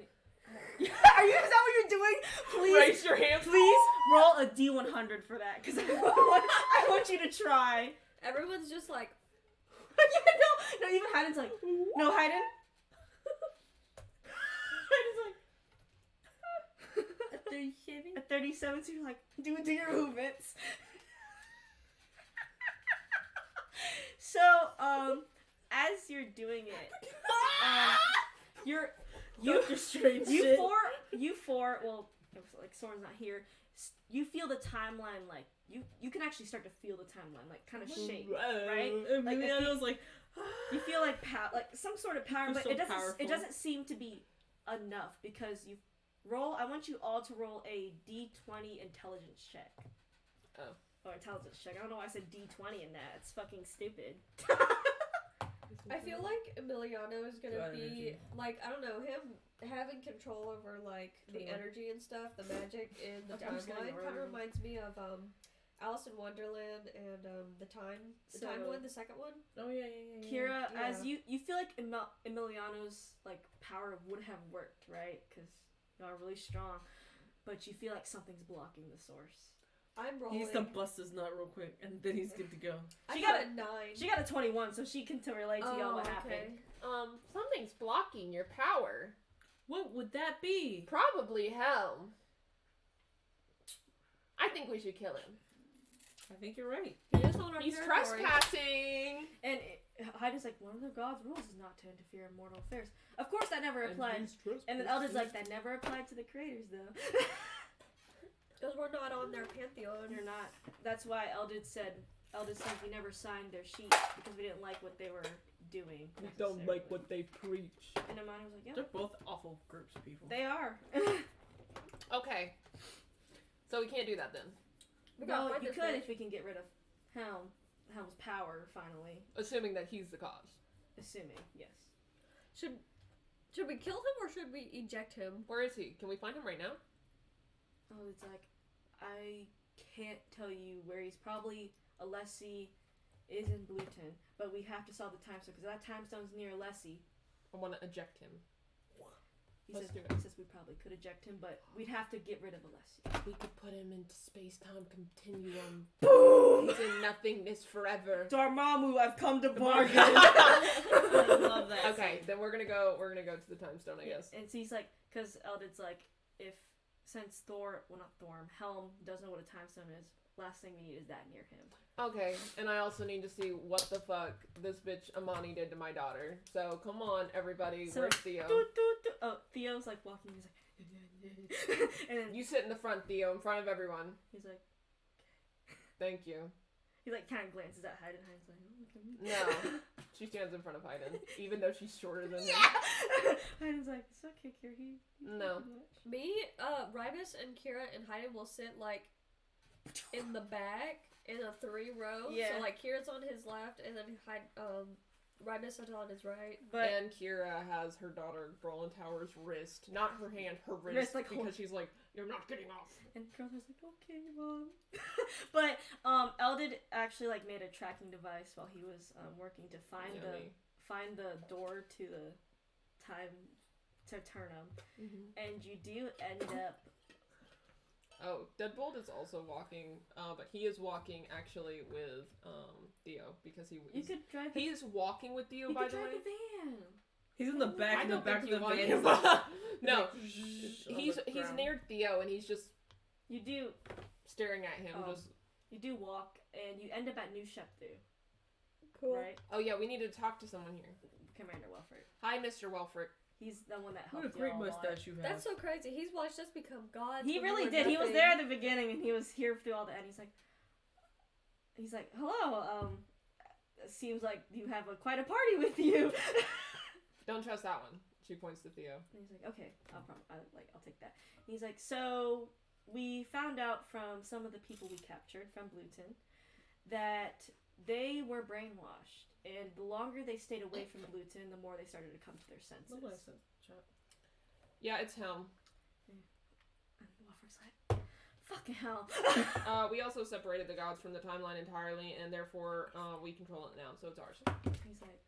S2: Is that what you're doing?
S1: please
S4: Raise your hand.
S1: Please roll a D100 for that, because I want you to try.
S2: Everyone's just like,
S1: yeah, no, even Hayden's like, no, Hayden. Hayden's like,
S2: a 37?
S1: a 37, so you're like, do your movements. So, as you're doing it, you four, well, Soren's not here, you feel the timeline, you can actually start to feel the timeline, kind of shake, right?
S3: I was like,
S1: you feel some sort of power, but
S3: so
S1: it doesn't seem to be enough, because I want you all to roll a D20 intelligence check.
S4: Oh.
S1: Or intelligence check. I don't know why I said D20 in that. It's fucking stupid.
S2: I feel like Emiliano is gonna be like, I don't know, him having control over like the energy and stuff, the magic in the timeline kind of reminds me of Alice in Wonderland and the time one, the second one.
S3: Oh yeah.
S1: Kira, as you feel like Emiliano's like power would have worked, right? Because y'all are really strong, but you feel like something's blocking the source.
S2: I'm rolling.
S3: He needs to bust his nut real quick, and then he's good to go.
S2: She got a 9.
S1: She got a 21, so she can relate to y'all what happened.
S4: Something's blocking your power.
S3: What would that be?
S4: Probably hell. I think we should kill him.
S3: I think you're right.
S4: He's trespassing.
S1: And Hyda's like, one of the gods' rules is not to interfere in mortal affairs. Of course, that never applied. And then Eldred's like, that never applied to the creators, though.
S2: Because we're not on their pantheon.
S1: You're not. That's why Eldred said we never signed their sheets because we didn't like what they were doing.
S4: We don't like what they preach.
S1: And Amani was like, yeah.
S3: They're both awful groups of people.
S1: They are.
S4: Okay. So we can't do that then.
S1: Well, you could if we can get rid of Helm's power, finally.
S4: Assuming that he's the cause.
S1: Assuming, yes.
S2: Should we kill him or should we eject him?
S4: Where is he? Can we find him right now?
S1: Oh, it's like, I can't tell you where he's probably. Alessi is in Blueton, but we have to solve the time stone because that time stone's near Alessi.
S4: I want to eject him.
S1: He says we probably could eject him, but we'd have to get rid of Alessi.
S4: We could put him into space-time continuum.
S1: Boom!
S4: He's in nothingness forever.
S1: Dormammu, I've come to bargain.
S3: I love that.
S4: Okay, then we're gonna go to the time stone, I guess.
S1: And so he's like, because Eldred's like, since Helm doesn't know what a time stone is, last thing we need is that near him.
S4: Okay, and I also need to see what the fuck this bitch Amani did to my daughter. So come on, everybody. Where's Theo?
S1: Oh, Theo's like walking. He's like, and then
S4: you sit in the front, Theo, in front of everyone.
S1: He's like,
S4: thank you.
S1: He like kind of glances at Hayden. Hayden's like, oh, look at me.
S4: No, she stands in front of Hayden, even though she's shorter than him.
S1: Hayden's like, it's okay, Kira.
S4: No.
S2: Me, Rybus, and Kira and Hayden will sit like in the back in a 3-row.
S1: Yeah.
S2: So like Kira's on his left, and then Rybus is on his right.
S4: And Kira has her daughter Brolintower's wrist, not her hand, her wrist,
S1: like,
S4: because she's like, you're not getting off.
S1: And Grandma's like, okay, Mom. But Eldred actually like made a tracking device while he was working to find the door to the time to turn them, and you do end up.
S4: Oh, Deadbolt is also walking, but he is walking actually with Theo because he is walking with Theo, by the way.
S1: Drive the van.
S3: He's in the back of the van.
S4: No, he's near Theo and he's just staring at him.
S1: You do walk and you end up at New Sheptu.
S2: Cool.
S1: Right?
S4: Oh yeah, we need to talk to someone here.
S1: Commander Wilfred.
S4: Hi, Mr. Wilfred.
S1: He's the one that helped.
S3: What a great mustache you have.
S2: That's so crazy. He's watched us become gods.
S1: He really did. He was there at the beginning, and he was here through all the end. He's like, hello. It seems like you have quite a party with you.
S4: Don't trust that one. She points to Theo.
S1: And he's like, okay, I'll take that. And he's like, so we found out from some of the people we captured from Blueton that they were brainwashed. And the longer they stayed away from Blueton, the more they started to come to their senses.
S4: Yeah, it's Helm.
S1: And Wilfred's like, fucking hell.
S4: We also separated the gods from the timeline entirely, and therefore we control it now, so it's ours.
S1: He's like,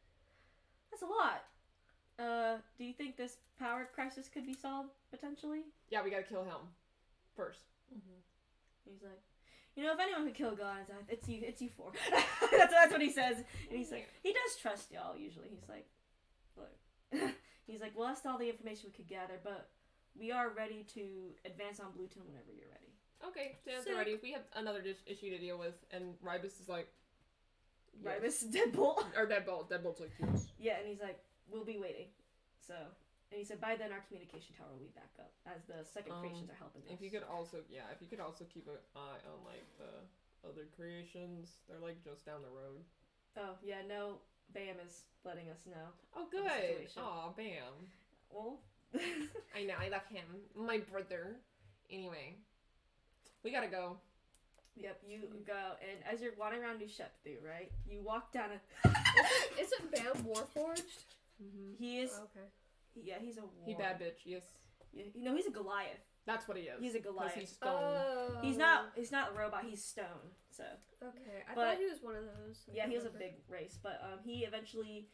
S1: that's a lot. Do you think this power crisis could be solved, potentially?
S4: Yeah, we gotta kill Helm first.
S1: He's like, you know, if anyone could kill gods, it's you four. that's what he says. And he's like, he does trust y'all, usually. He's like, look. He's like, well, that's all the information we could gather, but we are ready to advance on Blueton whenever you're ready.
S4: Okay, stands are ready. We have another issue to deal with, and Rybus is like...
S1: Rybus, Deadbolt.
S4: Or Deadbolt. Deadbolt's like, yes.
S1: Yeah, and he's like, we'll be waiting. So... And he said, by then our communication tower will be back up, as the second creations are helping us.
S4: If you could also keep an eye on, like, the other creations. They're, like, just down the road.
S1: Oh, yeah, no, Bam is letting us know.
S4: Oh, good. Aw, Bam.
S1: Well.
S4: I know, I love him. My brother. Anyway. We gotta go.
S1: Yep, you go, and as you're wandering around New Sheptu, right, you walk down
S2: Isn't Bam Warforged?
S3: Mm-hmm.
S1: He is.
S2: Oh, okay.
S1: Yeah, he's a war.
S4: He bad bitch. Yes.
S1: Yeah, he's a Goliath.
S4: That's what he is.
S1: He's a Goliath.
S4: He's stone.
S2: Oh.
S1: He's not a robot. He's stone. So.
S2: Okay, I thought he was one of those.
S1: Yeah, he was a big race, but you eventually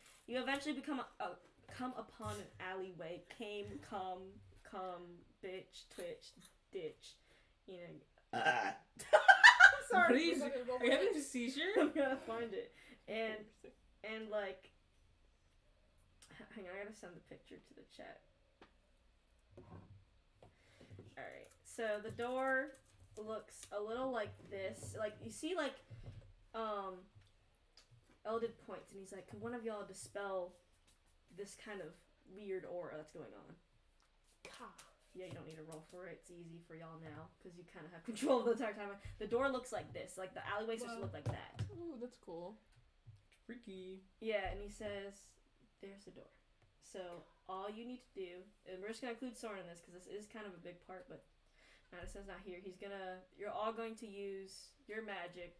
S1: come upon an alleyway. Come, bitch, twitch, ditch. You know.
S3: Sorry. Please, are you having a seizure?
S1: I'm gonna find it, and like, hang on, I gotta send the picture to the chat. All right, so the door looks a little like this. Like you see, like, Eldred points, and he's like, "Can one of y'all dispel this kind of weird aura that's going on?" Yeah, you don't need to roll for it. It's easy for y'all now because you kind of have control the entire time. The door looks like this. Like the alleyway starts to look like that.
S4: Ooh, that's cool.
S3: Freaky.
S1: Yeah, and he says, "There's the door." So all you need to do, and we're just gonna include Soren in this because this is kind of a big part, but Madison's not here. You're all going to use your magic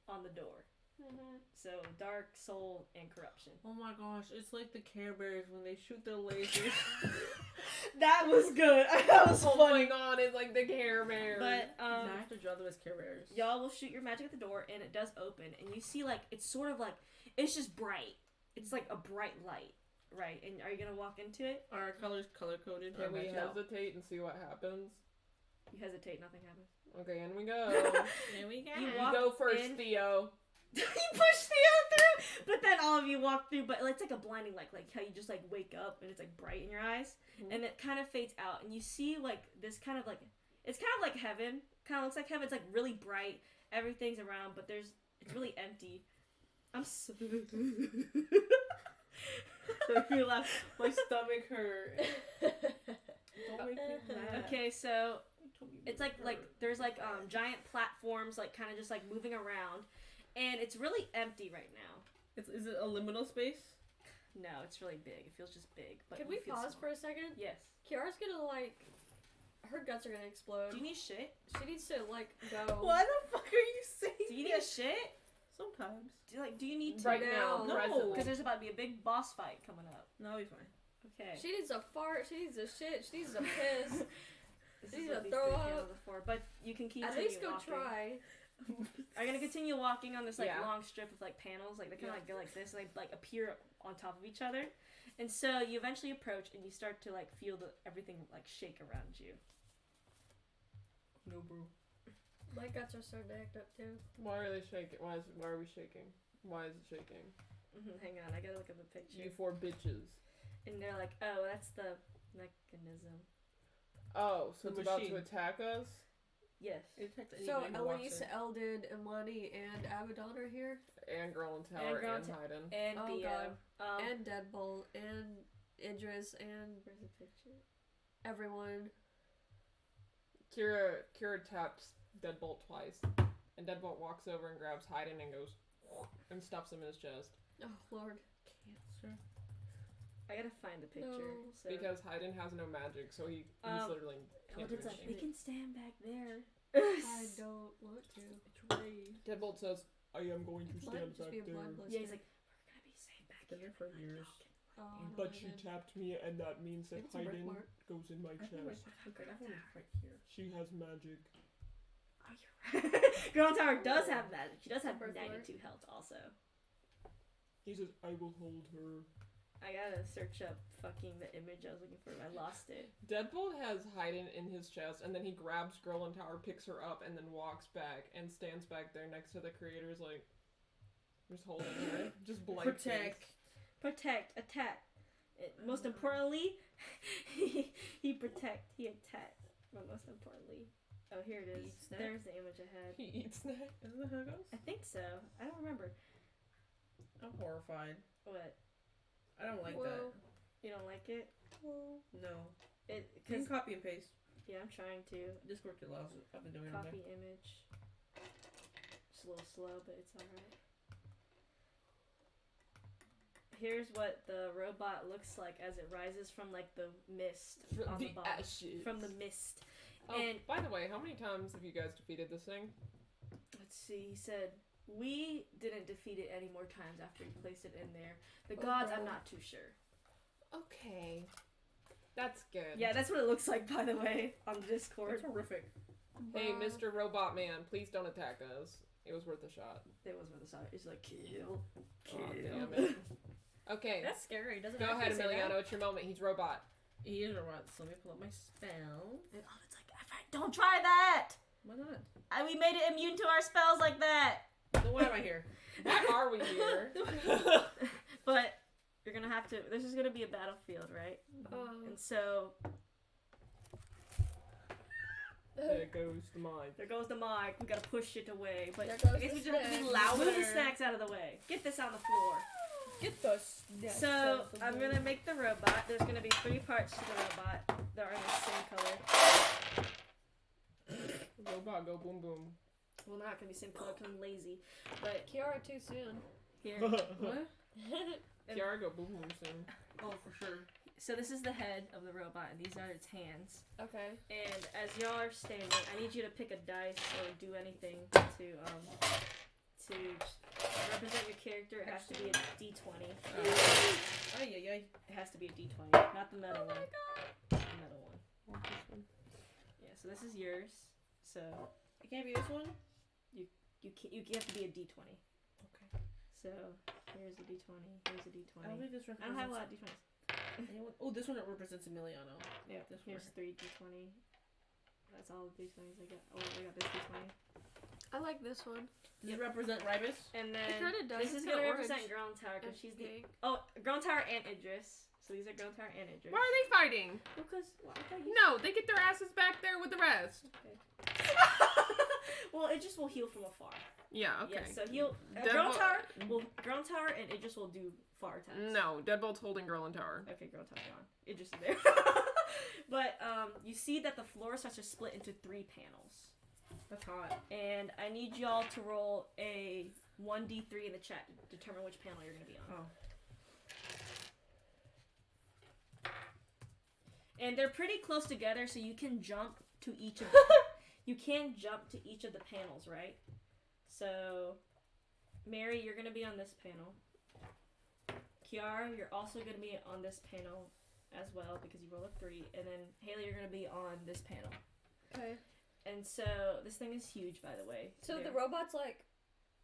S1: on the door. Mm-hmm. So dark, soul, and corruption.
S3: Oh my gosh, it's like the Care Bears when they shoot their lasers.
S1: That was good. That was funny.
S4: Going on is like the Care Bears.
S1: But
S3: I have to draw them as Care Bears.
S1: Y'all will shoot your magic at the door, and it does open, and you see like it's sort of like it's just bright. It's like a bright light, right? And are you gonna walk into it?
S3: Are our colors color coded?
S4: Can we hesitate and see what happens?
S1: You hesitate, nothing happens.
S4: Okay, in we go.
S3: Here we go.
S1: You
S4: go first, Theo.
S1: You push Theo through, but then all of you walk through. But it's like a blinding light, like how you just like wake up and it's like bright in your eyes, and it kind of fades out, and you see like this kind of like it's kind of like heaven. Kind of looks like heaven. It's like really bright. Everything's around, but it's really empty. I'm so.
S3: My stomach hurt. Don't make me mad.
S1: Okay, so it's like there's like giant platforms like kind of just like moving around, and it's really empty right now.
S3: Is it a liminal space?
S1: No, it's really big. It feels just big. But
S2: can we pause for a second?
S1: Yes.
S2: Kiara's gonna like, her guts are gonna explode.
S1: Do you need shit?
S2: She needs to like go.
S3: What the fuck are you saying?
S1: Do you need shit?
S3: Sometimes.
S1: Do you need to
S4: right now?
S3: No,
S1: because there's about to be a big boss fight coming up.
S3: No, I'll be fine.
S1: Okay.
S2: She needs a fart. She needs a shit. She needs a piss.
S1: She
S2: needs
S1: needs
S2: to throw up.
S1: But you can keep.
S2: At least go
S1: walking.
S2: try.
S1: Are you gonna continue walking on this like
S4: Yeah.
S1: long strip of like panels, like they kind of like go like this, and they like appear on top of each other, and so you eventually approach and you start to like feel everything like shake around you.
S3: No, bro.
S2: My guts are starting to act up too.
S4: Why are they shaking? Why are we shaking? Why is it shaking?
S1: Hang on, I gotta look at the picture.
S4: You four bitches.
S1: And they're like, oh, that's the mechanism.
S4: Oh, so
S3: The
S4: it's about
S3: machine.
S4: to attack us?
S1: Yes.
S2: So Elise, Eldon, Imani, and Abaddon are here,
S4: And Girl in Tower, and Haydn.
S1: And
S2: Oh,
S1: Theo.
S2: God. and Deadbolt, and Idris, and
S1: Where's the picture?
S2: everyone.
S4: Kira taps Deadbolt twice, and Deadbolt walks over and grabs Haydn and goes and stuffs him in his chest.
S2: Oh Lord.
S3: Cancer.
S1: I gotta find the picture.
S2: No.
S1: So.
S4: Because Haydn has no magic, so he's literally can't do
S1: Eldon's like, we
S4: anything.
S1: can stand back there.
S2: I don't want to.
S4: Deadbolt says, I am going to
S2: Might
S4: stand
S2: just
S4: back
S2: be a
S4: there.
S2: blind blister.
S1: Yeah, he's like, we're gonna be safe back
S3: Been
S1: here.
S3: there for years.
S2: Oh, I don't
S4: But
S2: like
S4: she
S2: it.
S4: tapped me, and that means that
S2: It's a
S4: Haydn
S2: birthmark.
S4: goes in my
S3: I think my
S4: chest.
S3: right here.
S4: She has magic.
S1: Oh, you're right. Girl Tower does have that. She does have
S2: Birthmark.
S1: 92 health also.
S4: He says, I will hold her.
S1: I gotta search up fucking the image I was looking for. I lost it.
S4: Deadbolt has Haydn in his chest, and then he grabs Girl in Tower, picks her up, and then walks back and stands back there next to the creators, like, just holding her. Just blank
S3: Protect.
S4: face.
S1: Protect, attack. Most importantly, he protect, he attack. But most importantly, oh here it is.
S3: Eat snack?
S1: There's the image I had.
S4: He eats snack.
S3: Isn't that how it goes?
S1: I think so. I don't remember.
S3: I'm horrified.
S1: What?
S3: I don't like
S2: Whoa.
S3: that.
S1: You don't like it?
S3: No.
S1: It
S3: You can
S1: cause
S3: copy and paste.
S1: yeah, I'm trying to
S3: Discord allows it. I've been doing
S1: copy
S3: it.
S1: image. It's a little slow, but it's alright. Here's what the robot looks like as it rises from like the mist on the bottom.
S4: ashes.
S1: From the mist.
S4: Oh,
S1: And
S4: by the way, how many times have you guys defeated this thing?
S1: let's see, he said We didn't defeat it any more times after we placed it in there. The gods, I'm not too sure.
S4: Okay. That's good.
S1: Yeah, that's what it looks like, by the way, on the Discord.
S3: That's horrific.
S4: Hey, Mr. Robot Man, please don't attack us. It was worth a shot.
S1: It was worth a shot. It's like, kill.
S4: Oh, damn it. Okay.
S2: That's scary, doesn't it?
S4: Go ahead, Emiliano. It's your moment. He's robot.
S3: He is a robot, so let me pull up my spell.
S1: And it's like, don't try that!
S3: Why not?
S1: We made it immune to our spells like that!
S3: So why am I here?
S4: Why are we here?
S1: But you're gonna have to. This is gonna be a battlefield, right? And so.
S4: There goes the mic.
S1: There goes the mic. We gotta push it away. But
S2: I
S1: guess we just have to be louder. Move the snacks out of the way. Get this on the floor.
S2: Get the snacks.
S1: So I'm gonna make the robot. There's gonna be 3 parts to the robot. They're in the same color.
S4: Robot, go boom boom.
S1: Well, not gonna be same color because I'm lazy. But
S2: Kiara too soon.
S1: here.
S3: What?
S4: Kiara, go boom boom soon.
S3: Oh, for sure.
S1: So this is the head of the robot, and these are its hands.
S2: Okay.
S1: And as y'all are standing, I need you to pick a dice or do anything to represent your character. It has to be a D20. It has to be a D20, not the metal one. The metal one. Yeah. So this is yours. So
S3: It can't be this one?
S1: you have to be a D20.
S3: Okay.
S1: So here's a D20. Here's a D20.
S3: I don't think this
S1: I don't have a lot of D20s.
S3: Oh, this one represents Emiliano.
S1: Yeah.
S3: This
S1: Here's
S3: one.
S1: 3 D20. That's all the D20s I got. Oh, I got this D20.
S2: I like this one.
S3: Does it represent Ribus?
S1: And
S2: It
S1: then
S2: kinda does.
S1: this is
S2: It's
S1: gonna
S2: kinda
S1: represent
S2: orange.
S1: Ground Tower because she's the
S2: pink.
S1: Ground Tower and Idris. So these are Ground Tower and Idris.
S5: Why are they fighting?
S1: Because I thought you
S5: No, they get their asses back there with the rest.
S1: well, Idris will heal from afar.
S5: Yeah, okay.
S1: Yeah, so he'll Ground Tower and Idris will do far attacks.
S5: No, Deadbolt's holding girl in tower.
S1: Okay, Ground Tower gone. Idris is there. But you see that the floor starts to split into 3 panels.
S3: That's hot.
S1: And I need y'all to roll a 1d3 in the chat to determine which panel you're going to be on.
S3: Oh.
S1: And they're pretty close together, so you can jump to each of you can jump to each of the panels, right? So, Mary, you're going to be on this panel. Kiara, you're also going to be on this panel as well because you roll a 3. And then, Haley, you're going to be on this panel.
S2: Okay.
S1: And so, this thing is huge, by the way.
S2: So the robot's like...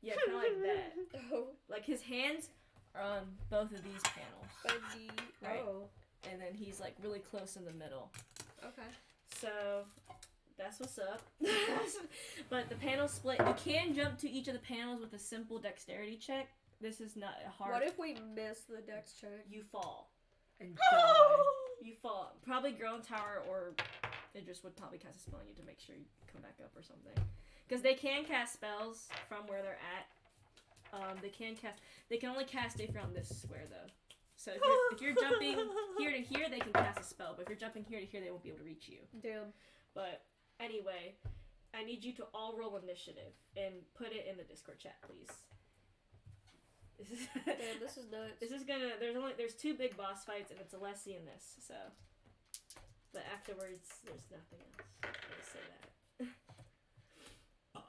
S1: Yeah, kind of like that.
S2: Oh.
S1: Like, his hands are on both of these panels.
S2: Bendy.
S1: Right.
S2: Oh.
S1: And then he's, like, really close in the middle.
S2: Okay.
S1: So, that's what's up. But the panels split. You can jump to each of the panels with a simple dexterity check. This is not a hard...
S2: What if we miss the dex check?
S1: You fall.
S3: And
S1: You fall. Probably Ground Tower or Idris would probably cast a spell on you to make sure you come back up or something. Because they can cast spells from where they're at. They can only cast if you're on this square though. So if you're jumping here to here, they can cast a spell. But if you're jumping here to here, they won't be able to reach you.
S2: Damn.
S1: But anyway, I need you to all roll initiative and put it in the Discord chat, please.
S2: Damn, this is nuts.
S1: This is gonna. There's 2 big boss fights, and it's Alessi in this. So, but afterwards, there's nothing else. I'll just say that.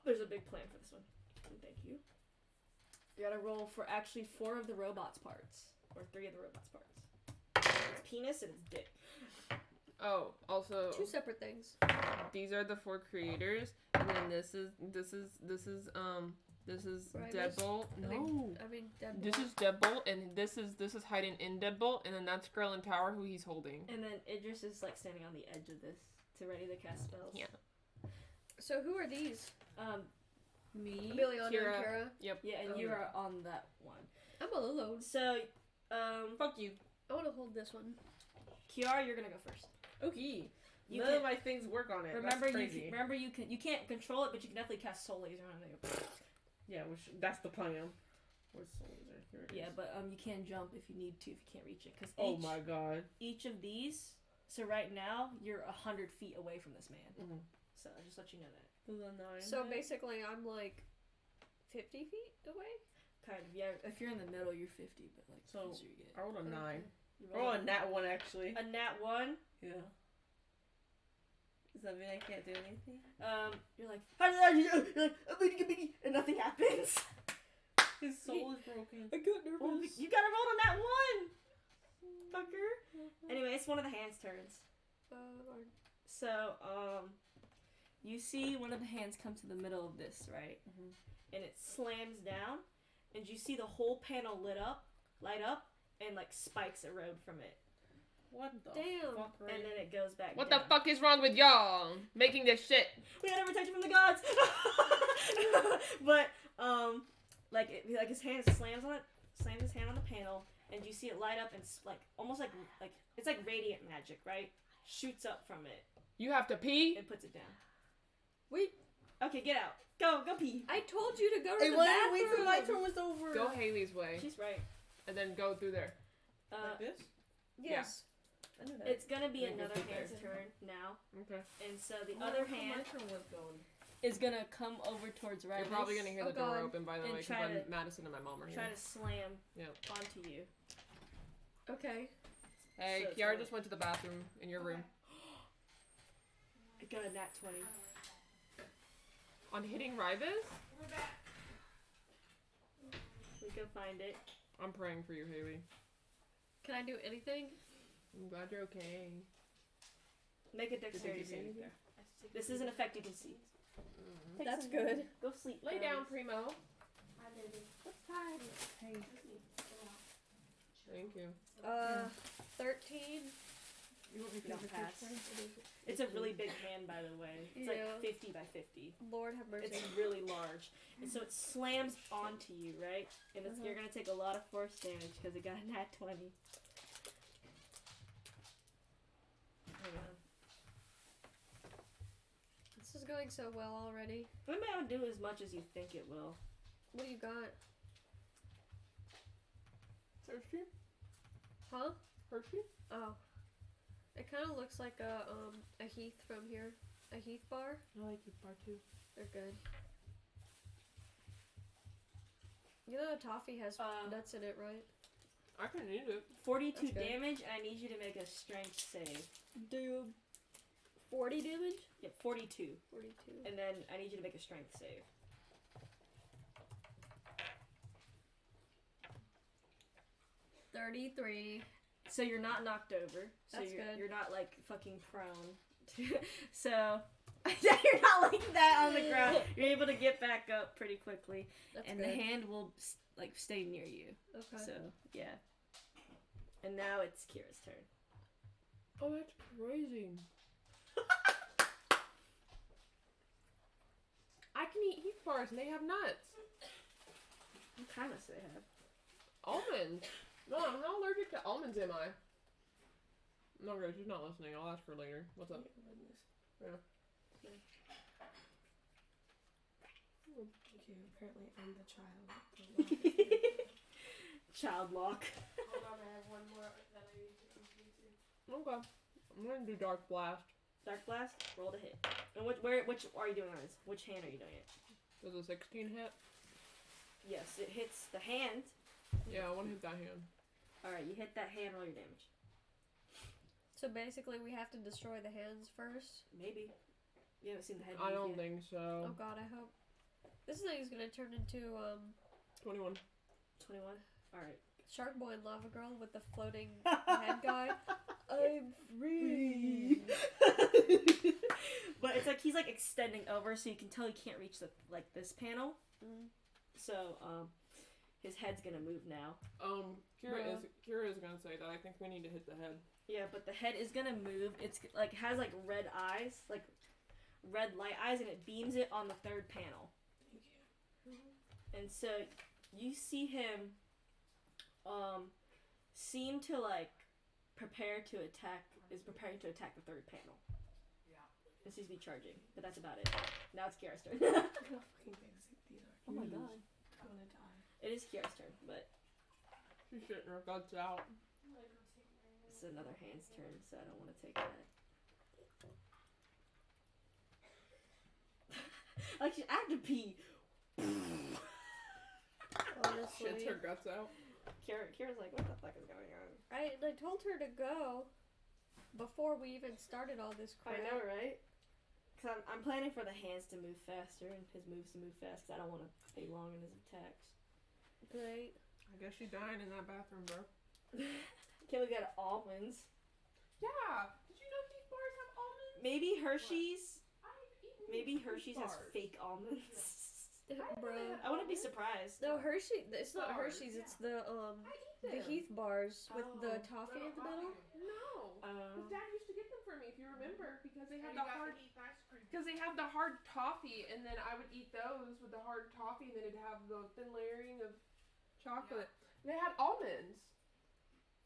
S1: There's a big plan for this one. Thank you. You gotta roll for actually 4 of the robot's parts, or 3 of the robot's parts. It's penis and it's dick.
S5: Oh, also
S2: 2 separate things.
S5: these are the 4 creators, and then this is
S2: Right,
S5: Deadbolt. No.
S2: I mean, Deadbolt.
S5: This is Deadbolt, and this is hiding in Deadbolt, and then that's Girl in Tower who he's holding.
S1: And then Idris is like standing on the edge of this to ready to cast spells.
S5: Yeah.
S2: So who are these?
S1: Me,
S2: Emiliano and
S5: Kira.
S2: Kira.
S5: Yep.
S1: Yeah, and you are on that one.
S2: I'm all alone.
S1: So,
S3: fuck you.
S2: I want to hold this one.
S1: Kiara, you're gonna go first.
S3: Okay.
S1: You
S3: None of my things work on it.
S1: Remember,
S3: That's crazy.
S1: you can't control it, but you can definitely cast Soul Laser on it.
S3: Yeah, that's the plan. Where's Soul Laser? Here it
S1: Yeah,
S3: is.
S1: but you can jump if you need to if you can't reach it. Cause
S3: Oh my god.
S1: each of these. So right now you're 100 feet away from this man.
S3: Mm-hmm.
S1: So I just let you know that.
S3: The 9.
S2: So basically, I'm like 50 feet away.
S1: Kind of, yeah. If you're in the middle, you're 50, but like
S3: So,
S1: closer you get.
S3: I rolled a 9.
S1: You
S3: I rolled a nat 1 actually.
S1: A nat 1.
S3: Yeah. Does that mean I can't do anything?
S1: You're like, how did I do? You're like, and nothing happens.
S3: His soul is broken.
S2: I got nervous.
S1: Well, you gotta roll on that one, fucker. Anyway, it's one of the hands' turns. So, you see one of the hands come to the middle of this, right? Mm-hmm. And it slams down, and you see the whole panel light up, and like spikes erode from it.
S3: What the fuck?
S1: Right? And then it goes back
S5: What
S1: down.
S5: the fuck is wrong with y'all? Making this shit.
S1: We gotta protect you from the gods. But like his hand slams his hand on the panel, and you see it light up and like almost like it's like radiant magic, right? Shoots up from it.
S5: You have to pee?
S1: And puts it down.
S2: Wait.
S1: Okay, get out. Go pee.
S2: I told you to go to the bathroom.
S3: Wait till my turn was over.
S5: Go Haley's way.
S1: She's right.
S5: And then go through there.
S3: Like this?
S2: Yes.
S3: Yeah. I knew that.
S1: It's gonna be another hand's turn now.
S5: Okay.
S1: And so the other hand
S3: My turn was going.
S1: is gonna come over towards Riley.
S5: You're probably gonna hear the door open, by the
S1: And
S5: way,
S1: try
S5: because
S1: to-
S5: Madison and my mom are here.
S1: try to slam
S5: Yep.
S1: onto you.
S2: Okay.
S5: Hey,
S1: So it's
S5: Kiara
S1: like-
S5: just went to the bathroom in your room.
S1: I got a nat 20.
S5: On hitting Rybus?
S1: We go find it.
S5: I'm praying for you, Haley.
S2: Can I do anything?
S5: I'm glad you're okay.
S1: Make a dexterity
S5: Did you
S1: saving
S5: see
S1: throw. This is an effect you can see. Take
S2: That's
S1: some
S2: good.
S1: time. Go sleep.
S5: Lay
S1: girls.
S5: down, Primo.
S1: What's time?
S5: Hey. Thank you.
S2: 13.
S1: You don't pass. It's a really big hand, by the way. It's like 50 by 50.
S2: Lord have mercy.
S1: It's really large. And so it slams onto you, right? And it's, you're going to take a lot of force damage because it got a nat 20.
S2: This is going so well already.
S1: It may not do as much as you think it will.
S2: What do you got?
S5: Thirsty?
S2: Huh?
S5: Thirsty?
S2: Oh. It kind of looks like a Heath from here. A Heath bar.
S5: I like Heath bar too.
S2: They're good. You know toffee has nuts in it, right?
S5: I can eat it.
S1: 42 damage, and I need you to make a strength save.
S2: Do 40 damage?
S1: Yeah, 42.
S2: 42.
S1: And then I need you to make a strength save.
S2: $33.
S1: So you're not knocked over. So
S2: That's good.
S1: You're not like fucking prone. So you're not like that on the ground. You're able to get back up pretty quickly,
S2: That's
S1: and
S2: good.
S1: the hand will like stay near you.
S2: Okay.
S1: So yeah. And now it's Kira's turn.
S5: Oh, that's crazy. I can eat Heath bars and they have nuts.
S1: What kind of they have?
S5: Almonds. Mom, how allergic to almonds am I? No, girl, she's not listening. I'll ask her later. What's up? Yeah.
S3: Okay, apparently I'm the child.
S1: Child lock.
S2: Hold on, I have one more that I need to complete too.
S5: Okay. I'm gonna do Dark Blast.
S1: Dark blast. Roll to hit. And which are you doing on this? Which hand are you doing it?
S5: Does a 16 hit?
S1: Yes, it hits the hand.
S5: Yeah, I want to hit that hand.
S1: All right, you hit that hand. Roll your damage.
S2: So basically, we have to destroy the hands first.
S1: Maybe. You haven't seen the head.
S5: I
S1: move
S5: don't
S1: yet.
S5: think so.
S2: Oh God, I hope. This thing is gonna turn into
S5: 21.
S1: 21. All right.
S2: Shark Boy and Lava Girl with the floating head guy. I'm free.
S1: But it's like he's like extending over, so you can tell he can't reach the like this panel.
S2: Mm.
S1: So his head's gonna move now.
S5: Kira is gonna say that I think we need to hit the head.
S1: Yeah, but the head is gonna move. It's like has like red eyes, like red light eyes, and it beams it on the third panel. And so you see him seem to like preparing to attack the third panel. Yeah. It seems to be charging, but that's about it. Now it's Kiara's turn.
S3: Look how fucking basic these are.
S1: Oh my god.
S3: I'm gonna die.
S1: It is Kiara's turn, but
S5: She's shitting her guts out.
S1: it's another hand's turn, so I don't want to take that. Like, I have to pee.
S2: Honestly,
S5: Shits her guts out.
S1: Kira's like, what the fuck is going on?
S2: I told her to go before we even started all this crap.
S1: I know, right? Because I'm planning for the hands to move faster and his moves to move fast, because I don't want to stay long in his attacks.
S2: Great.
S5: I guess she dying in that bathroom, bro.
S1: Kayla got almonds.
S5: Yeah. Did you know Heath bars have almonds?
S1: Maybe Hershey's.
S5: I've
S1: Maybe
S5: eaten
S1: Hershey's has
S5: bars.
S1: fake almonds.
S2: Bro.
S1: I wouldn't be surprised.
S2: No, Hershey. It's not
S5: Bars,
S2: Hershey's.
S5: yeah.
S2: It's the
S5: I eat them.
S2: Heath bars with the
S1: Oh.
S2: toffee in the middle.
S5: No.
S1: Oh.
S5: Dad used to get them for me, if you remember, because they had
S6: You
S5: the
S6: got
S5: hard.
S6: to eat ice cream.
S5: Because they have the hard toffee, and then I would eat those with the hard toffee, and then it'd have the thin layering of chocolate. And they had almonds.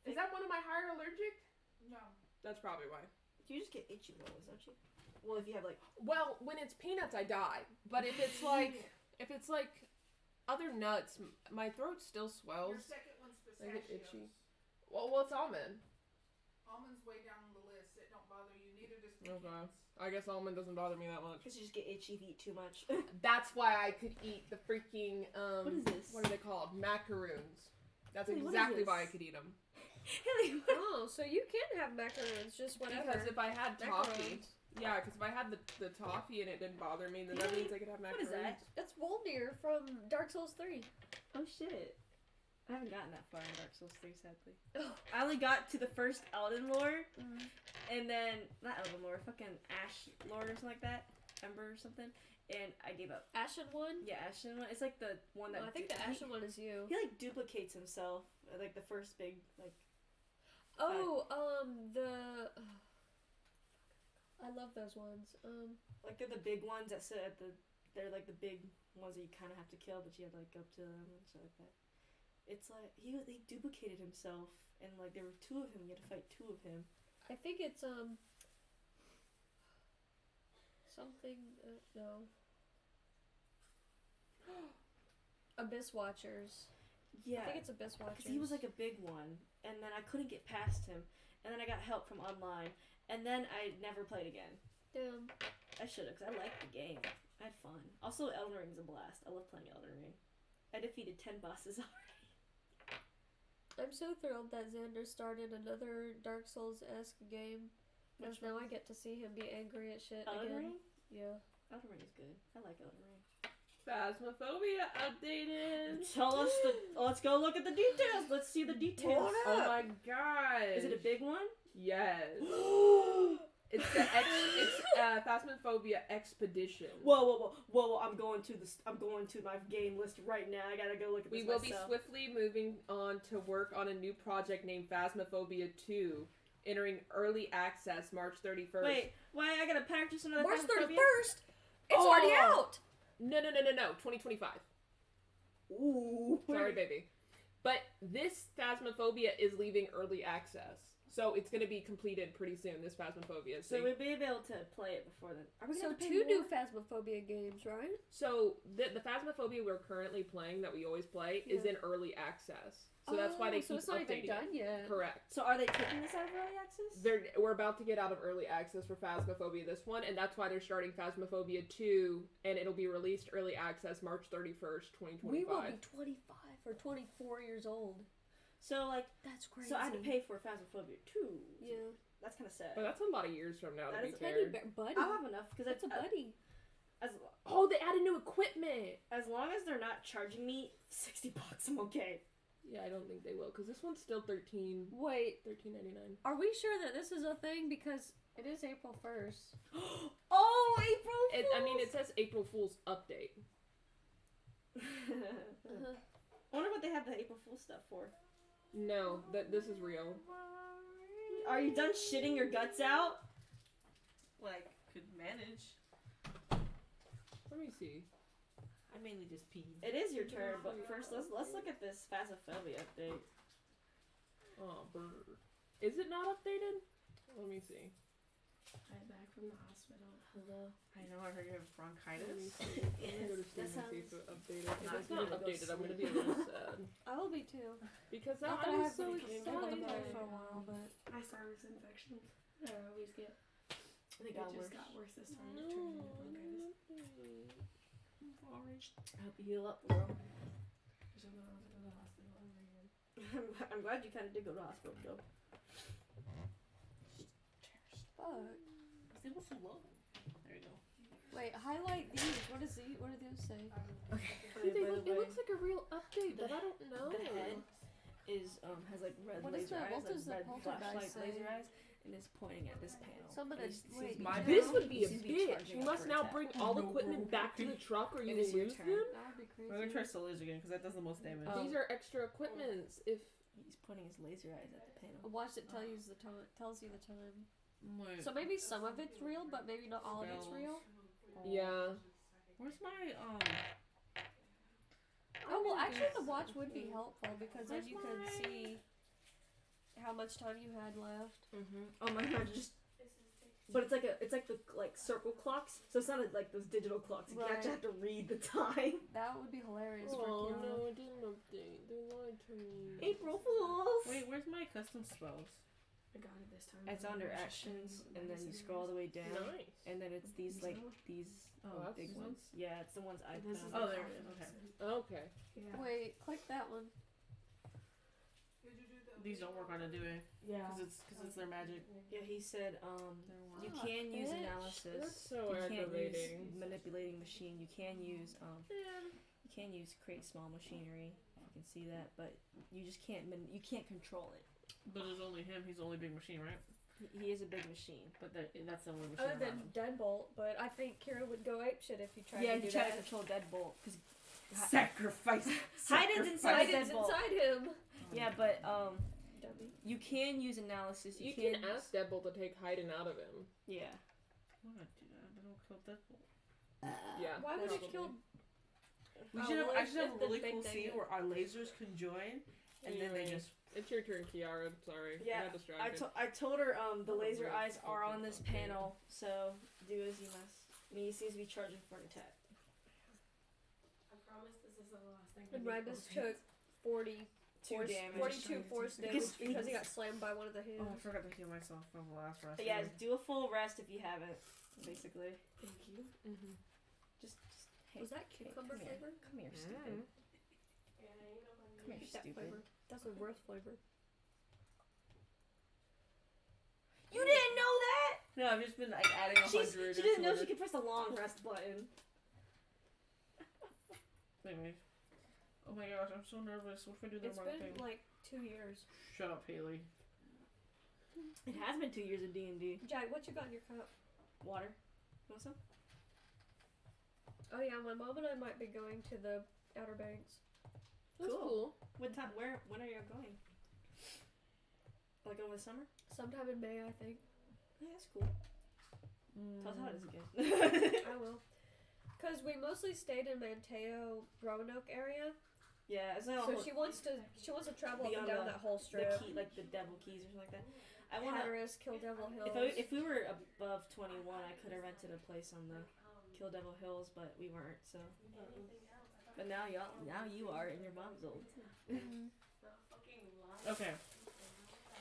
S5: Is that one of my higher allergic?
S6: No.
S5: That's probably why.
S1: You just get itchy rolls, don't you? Well, if you have like.
S5: Well, when it's peanuts, I die. But if it's like other nuts, my throat still swells.
S6: Your second one's
S5: I get
S6: pistachios.
S5: itchy. Well, it's almond.
S6: Almonds way down on the list. It don't bother you. Neither does
S5: Okay.
S6: pecans.
S5: I guess almond doesn't bother me that much.
S1: Because you just get itchy if you eat too much.
S5: That's why I could eat the freaking
S1: What is this?
S5: What are they called? Macaroons. That's
S1: Hey, what is
S5: exactly why I
S1: this?
S5: could eat them.
S1: Haley,
S2: Oh, so you can have macaroons just whenever.
S5: Because if I had toffee,
S2: Macarons.
S5: yeah, because if I had the toffee and it didn't bother me, then that means I could have
S1: What
S5: macaroons.
S1: is that?
S2: It's Volnir from Dark Souls 3.
S1: Oh shit. I haven't gotten that far in Dark Souls 3, sadly.
S2: Oh.
S1: I only got to the first Elden lore,
S2: Mm.
S1: and then, not Elden lore, fucking Ash lore or something like that. Ember or something. And I gave up.
S2: Ashen one?
S1: Yeah, Ashen one. It's like the one that.
S2: No, I think the Ashen one is you.
S1: He like duplicates himself. Like the first big, like.
S2: Oh, I love those ones.
S1: Like they're the big ones that sit at the. They're like the big ones that you kind of have to kill, but you have to like go up to them and stuff like that. It's like he duplicated himself, and like there were two of him. You had to fight two of him.
S2: I think it's, something, no. Abyss Watchers.
S1: Yeah.
S2: I think it's Abyss Watchers.
S1: Because he was like a big one, and then I couldn't get past him, and then I got help from online, and then I never played again.
S2: Damn.
S1: I should have, because I liked the game. I had fun. Also, Elden Ring's a blast. I love playing Elden Ring. I defeated 10 bosses already.
S2: I'm so thrilled that Xander started another Dark Souls-esque game. Because now I get to see him be angry at shit
S1: Elden
S2: again.
S1: Ring?
S2: Yeah.
S1: Elden Ring is good. I like Elden Ring.
S5: Phasmophobia updated.
S1: Tell us let's go look at the details. Let's see the details.
S5: Oh my god.
S1: Is it a big one?
S5: Yes. It's Phasmophobia Expedition.
S1: Whoa! I'm going to my game list right now. I gotta go look at this
S5: We will
S1: myself.
S5: be swiftly moving on to work on a new project named Phasmophobia 2, entering early access March 31st.
S1: Wait, why I gotta purchase another
S2: March
S1: Phasmophobia?
S2: 31st? It's already out!
S5: No, 2025.
S1: Ooh.
S5: Sorry, baby. But this Phasmophobia is leaving early access. So it's going to be completed pretty soon, this Phasmophobia.
S1: So we'll be able to play it before then. Are we
S2: So
S1: gonna pay
S2: two new
S1: more?
S2: Phasmophobia games, right?
S5: So the Phasmophobia we're currently playing, that we always play, is in early access. So that's why they
S2: so
S5: keep
S2: it's not even
S5: updating
S2: done
S5: it.
S2: yet.
S5: Correct.
S1: So are they taking this out of early access?
S5: We're about to get out of early access for Phasmophobia this one, and that's why they're starting Phasmophobia 2, and it'll be released early access March 31st, 2025.
S2: We will be 25 or 24 years old.
S1: So like
S2: That's crazy.
S1: so I had to pay for Phasmophobia 2.
S2: Yeah.
S1: That's kind of sad.
S5: But that's a lot of years from now,
S1: That
S5: to
S1: is
S5: be
S1: a
S5: fair.
S2: Buddy.
S1: I'll have enough because
S2: That's a buddy.
S5: Oh, they added new equipment!
S1: As long as they're not charging me $60, I'm okay.
S5: Yeah, I don't think they will, because this one's still $13.99.
S2: Wait, are we sure that this is a thing? Because it is April 1st.
S1: Oh, April Fools!
S5: It says April Fool's update.
S1: I wonder what they have the April Fool's stuff for.
S5: No, this is real.
S1: Are you done shitting your guts out?
S3: What I could manage.
S5: Let me see.
S3: I mainly just peed.
S1: It is your turn, but first let's look at this Phasmophobia update.
S5: Oh, brr. Is it not updated? Let me see.
S7: I'm back from the hospital. Hello.
S3: I know, I heard you have
S5: Let me
S3: bronchitis.
S5: see. I'm gonna go to sleep and see if it updated. If it's not updated, I'm gonna be a little sad.
S2: I will be too.
S5: Because
S2: Not
S5: I
S2: that I
S5: was
S2: have
S5: so
S2: been able to play
S5: excited.
S2: for a while, but
S7: My sinus infections that I always get.
S1: They
S7: It just got worse this time. It turned into bronchitis.
S1: I hope you heal up, bro.
S7: So then I was in the hospital again.
S1: I'm glad you kind of did go to the hospital, though.
S2: fuck.
S3: It was so low. There you go.
S2: Wait, highlight these. What do those say?
S1: Okay.
S5: It looks like a real update, but I don't know.
S1: The head is has like red laser eyes,
S2: what does the
S1: red flashlight
S2: say?
S1: laser eyes, and it's pointing at this panel.
S5: This would be a bitch. You must now bring all equipment back to the truck, or you will lose them.
S2: That would be crazy.
S3: We're gonna try still laser again because that does the most damage.
S5: These are extra equipments. If
S1: he's pointing his laser eyes at the panel.
S2: Watch it tells you the time.
S3: Wait.
S2: So maybe some of it's real, but maybe not all of it's real.
S5: yeah.
S3: Where's my
S2: Oh well, actually the watch would be helpful because then you could see how much time you had left.
S1: Oh my god, but it's like the circle clocks, so it's not like those digital clocks. You actually have to read the time.
S2: That would be hilarious.
S5: Oh no, it didn't update. They lied to me.
S1: April Fools.
S3: Wait, where's my custom spells?
S7: I got it this time.
S1: It's under actions, and then you scroll all the way down,
S5: Nice.
S1: and then it's these big
S3: that's
S1: ones. Yeah, it's the ones I
S7: This
S1: found.
S7: is
S3: Oh, there it is. Okay.
S5: Okay.
S7: Yeah.
S2: Wait, click that one.
S6: Did you do the?
S3: These don't work on it, do they?
S7: Yeah.
S3: Because it's their magic.
S1: Yeah, he said you
S2: Ah,
S1: can use
S2: bitch.
S1: analysis.
S5: That's so
S1: You can't
S5: aggravating.
S1: use manipulating machine. You can use you can use create small machinery. If you can see that, but you just can't you can't control it.
S3: But it's only him. He's the only big machine, right?
S1: He is a big machine.
S3: But that's the only machine.
S2: Other than
S3: around him.
S2: Deadbolt, but I think Kira would go apeshit if you tried
S1: Yeah,
S2: to
S1: if
S2: do
S1: you try
S2: that.
S1: to control Deadbolt, because
S3: Sacrifice.
S1: Hyden's inside
S2: Hyden's
S1: Deadbolt.
S2: inside him.
S1: Yeah, but
S2: Dummy.
S1: you can use analysis.
S5: You can ask Deadbolt to take Hyden out of him.
S1: Yeah.
S3: Why would I do that? I don't kill Deadbolt.
S5: Yeah.
S2: Why would you
S5: probably.
S2: kill?
S3: We
S2: Oh,
S3: should have
S2: well,
S3: actually have
S2: if
S3: a
S2: the
S3: really
S2: big
S3: cool
S2: thing
S3: scene
S2: is-
S3: where our lasers can join, and then they
S5: Anyway,
S3: just.
S5: It's your turn, Kiara. Sorry.
S1: Yeah,
S5: I got distracted.
S1: I told her the laser
S5: really
S1: eyes are on
S5: fucking
S1: this
S5: okay.
S1: panel, so do as you must. I mean, he seems to be charging for an attack.
S7: I promise this is the last thing.
S2: And Ribus took 42 force damage because he got slammed by one of the hands.
S3: Oh, I forgot to heal myself from the last rest.
S1: But yeah, do a full rest if you haven't. Basically,
S2: Thank you.
S5: Mm-hmm.
S1: just hey,
S2: Was that
S1: hey,
S2: cucumber
S1: come here.
S2: flavor?
S1: Come here, stupid.
S7: Yeah, you know,
S1: Come here,
S2: Eat that
S1: stupid.
S2: flavor. That's a worth flavor.
S1: You didn't know that?
S3: No, I've just been like adding 100.
S1: She didn't know she could press the long rest button.
S3: Anyway. Oh my gosh, I'm so nervous. What if I do the
S2: It's
S3: wrong
S2: been
S3: thing?
S2: like 2 years.
S3: Shut up, Haley.
S1: It has been 2 years of D&D.
S2: Jack, what you got in your cup?
S1: Water. You want some?
S2: Oh yeah, my mom and I might be going to the Outer Banks.
S5: That's
S1: Cool.
S5: cool.
S1: What time? Where? When are you going? Like over the summer?
S2: Sometime in May, I think.
S1: Yeah, that's cool. Tell us how it is again.
S2: I will. Because we mostly stayed in Manteo, Roanoke area.
S1: Yeah, it's not
S2: So
S1: all
S2: she wants to travel up and
S1: Beyond
S2: down
S1: the-
S2: that whole
S1: the
S2: strip.
S1: key, like the Devil Keys or something like that. I want to.
S2: Hatteras, Kill Devil Hills.
S1: If we were above 21, I could have rented a place on the Kill Devil Hills, but we weren't. So. But now you are, and your mom's old.
S3: Okay.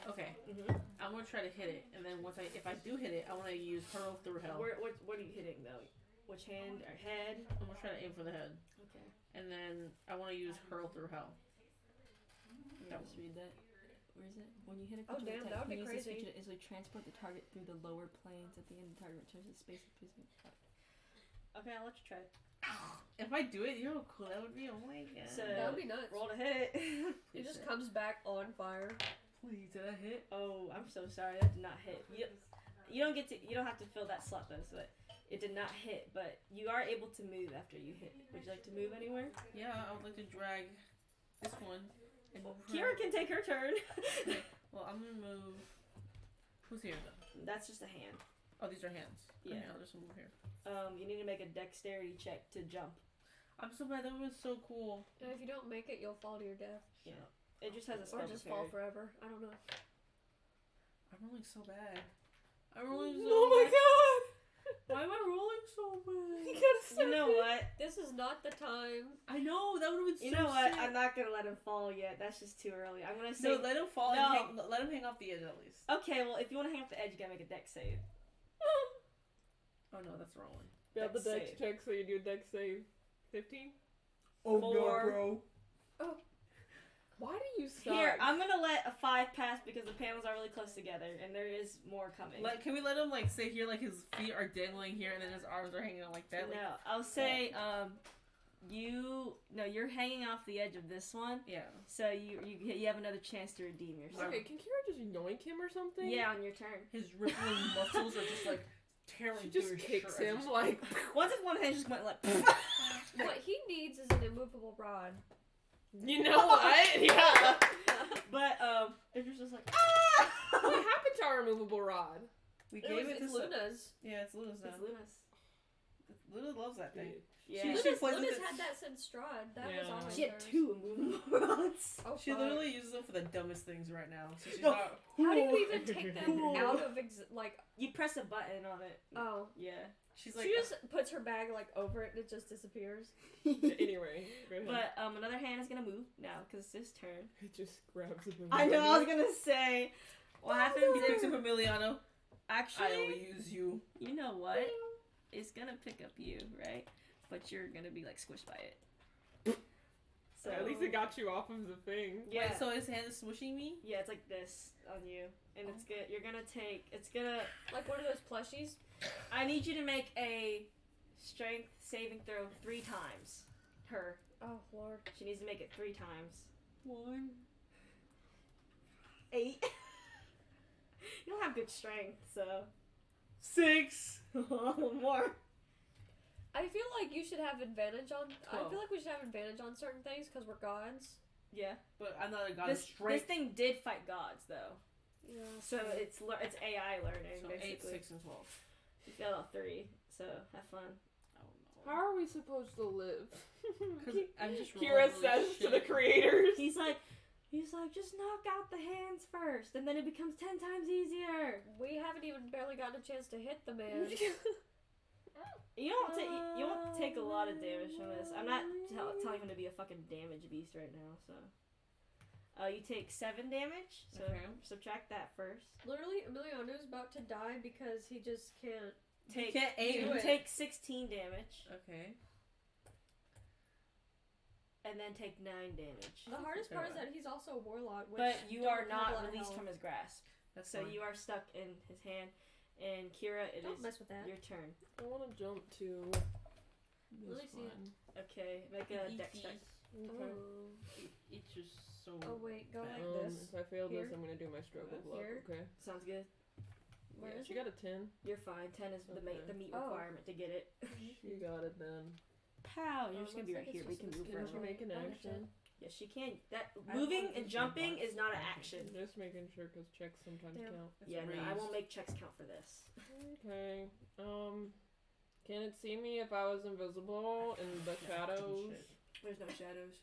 S3: Okay.
S1: Mm-hmm.
S3: I'm gonna try to hit it, and then if I do hit it, I want to use hurl through hell.
S1: What are you hitting though? Which hand or head?
S3: I'm gonna try to aim for the head,
S1: Okay.
S3: and then I want to use hurl through hell.
S1: Yeah, just read that. Where is it? When you hit a
S2: Oh,
S1: creature
S2: damn,
S1: with
S2: that would
S1: attack,
S2: be
S1: you use this
S2: crazy.
S1: feature to easily transport the target through the lower planes. At the end, the target returns to space and please. Okay, I'll let you try it.
S3: If I do it, you know how cool that would be. Oh my god.
S1: So-
S2: That would be nuts.
S1: Roll to hit it.
S2: It just comes back on fire.
S3: Please, did I hit?
S1: Oh, I'm so sorry. That did not hit. You don't get to. You don't have to fill that slot though. So it did not hit, but you are able to move after you hit. Would you like to move anywhere?
S3: Yeah, I would like to drag this one and move her.
S1: Kira can take her turn.
S3: Well, I'm gonna move. Who's here though?
S1: That's just a hand.
S3: Oh, these are hands.
S1: Yeah.
S3: Okay, I'll just move here.
S1: You need to make a dexterity check to jump.
S3: I'm so bad. That was so cool.
S2: And if you don't make it, you'll fall to your death.
S1: Yeah. It just has a spell
S2: Or just
S1: to
S2: fall
S1: parry.
S2: forever. I don't know.
S3: I'm rolling so bad. I'm rolling so
S2: Oh my
S3: bad.
S2: god!
S3: Why am I rolling so bad?
S1: You know what?
S2: This is not the time.
S3: I know that would have been so
S1: You know what?
S3: sick.
S1: I'm not gonna let him fall yet. That's just too early. I'm gonna say.
S3: No, let him fall
S1: No.
S3: and let him hang off the edge at least.
S1: Okay, well, if you want to hang off the edge, you gotta make a dex save.
S3: Oh no, that's the wrong one.
S5: You have the
S1: Dex
S5: dex
S1: save.
S5: check, so you do dex save 15?
S3: Oh
S1: Four.
S3: bro.
S4: Why do you suck?
S1: Here, I'm gonna let a 5 pass because the panels are really close together, and there is more coming.
S3: Like, can we let him like sit here, like his feet are dangling here, and then his arms are hanging out like that? Like,
S1: No, I'll say you're hanging off the edge of this one.
S3: Yeah.
S1: So you have another chance to redeem yourself.
S4: Okay, can Kira just yoink him or something?
S1: Yeah, on your turn.
S3: His rippling muscles are just like tearing
S4: She
S3: through
S4: just
S3: his
S4: kicks
S3: shirt.
S4: him like.
S1: Once his one hand just went like.
S2: What he needs is an immovable rod.
S4: You know what? Yeah.
S1: But they're just like ah!
S4: What happened to our removable rod?
S3: We gave it to
S2: Luna's.
S3: Yeah, it's Luna's now.
S1: It's Luna's.
S3: Luna loves that thing.
S1: Yeah.
S3: She
S2: Luna's
S3: plays with it.
S2: had that since Strahd. That was
S4: Yeah.
S2: always
S1: She had
S2: hers.
S1: 2 immovable rods.
S2: Oh,
S3: She
S2: fuck.
S3: literally uses them for the dumbest things right now. So she's
S1: No.
S3: not.
S2: How do you even take them out of like?
S1: You press a button on it.
S2: Oh,
S1: Yeah.
S3: She's like.
S2: she just puts her bag like over it and it just disappears.
S4: Anyway, go ahead.
S1: But another hand is gonna move now because it's his turn.
S4: It just grabs him.
S1: I know. I was gonna say. What happens
S3: He picks
S1: if
S3: up Emiliano. I
S1: actually?
S3: will use you.
S1: You know what? It's gonna pick up you, right? But you're gonna be like squished by it. So
S4: At least it got you off of the thing.
S1: Yeah.
S3: Wait, so his hand is swishing me?
S1: Yeah, it's like this on you, and it's good. You're gonna take. It's gonna.
S2: Like one of those plushies.
S1: I need you to make a strength saving throw 3 times. Her.
S2: Oh Lord.
S1: She needs to make it 3 times.
S3: 1.
S1: 8. You don't have good strength, so
S3: 6.
S1: more.
S2: I feel like you should have advantage on. I
S3: 12.
S2: feel like we should have advantage on certain things because we're gods.
S1: Yeah.
S3: But I'm not a god of
S1: This
S3: strength.
S1: thing did fight gods though,
S2: Yeah.
S1: so it's AI learning
S3: So 8,
S1: basically.
S3: 6, and 12.
S1: You failed all 3, so have fun.
S3: Oh
S4: How are we supposed to live?
S3: no. I'm just
S4: Kira
S3: rolling
S4: says
S3: really
S4: to the
S3: shit.
S4: creators.
S1: He's like, just knock out the hands first, and then it becomes 10 times easier.
S2: We haven't even barely gotten a chance to hit the man.
S1: You won't take a lot of damage from this. I'm not telling him to be a fucking damage beast right now. So, you take 7 damage. So
S3: Okay.
S1: subtract that first.
S2: Literally, Emiliano's about to die because he just can't.
S1: Take
S3: can't aim
S1: you
S2: it.
S1: take 16 damage,
S3: Okay.
S1: and then take 9 damage.
S2: The hardest part is that he's also a warlock, which
S1: But you
S2: don't
S1: are
S2: have a
S1: not
S2: lot of
S1: released
S2: health.
S1: from his grasp.
S3: That's
S1: So
S3: fine.
S1: you are stuck in his hand. And Kira, it
S2: Don't
S1: is
S2: mess with that.
S1: your turn.
S4: I want to jump to.
S2: Let me see it.
S1: Okay, make a dex check.
S4: Okay.
S3: It's just so.
S2: Oh wait, go like this.
S4: If I fail
S2: Here.
S4: this, I'm gonna do my stroke of luck.
S2: Here.
S4: Okay.
S1: Sounds good.
S2: Where
S4: Yeah,
S2: is
S4: she
S2: it?
S4: got a 10.
S1: You're fine. 10 is the
S4: Okay.
S1: meat
S2: Oh.
S1: requirement to get it.
S4: She got it then.
S1: Pow! You're
S2: Oh,
S1: just gonna be
S2: looks
S1: right
S2: like
S1: here.
S2: it's
S1: We
S2: just
S1: can
S2: this
S1: move
S2: kid.
S1: right
S4: Can she
S1: away.
S4: make an
S2: Oh,
S4: action?
S1: Yes, she can. That
S3: I
S1: moving
S3: want
S1: and
S3: to
S1: jumping
S3: box.
S1: is not an action.
S4: Just making sure because checks sometimes
S2: Yeah.
S4: count.
S3: It's
S1: Yeah, no, I
S3: raised.
S1: won't make checks count for this.
S4: Okay. Can it see me if I was invisible in the shadows?
S3: Shit.
S1: There's no shadows.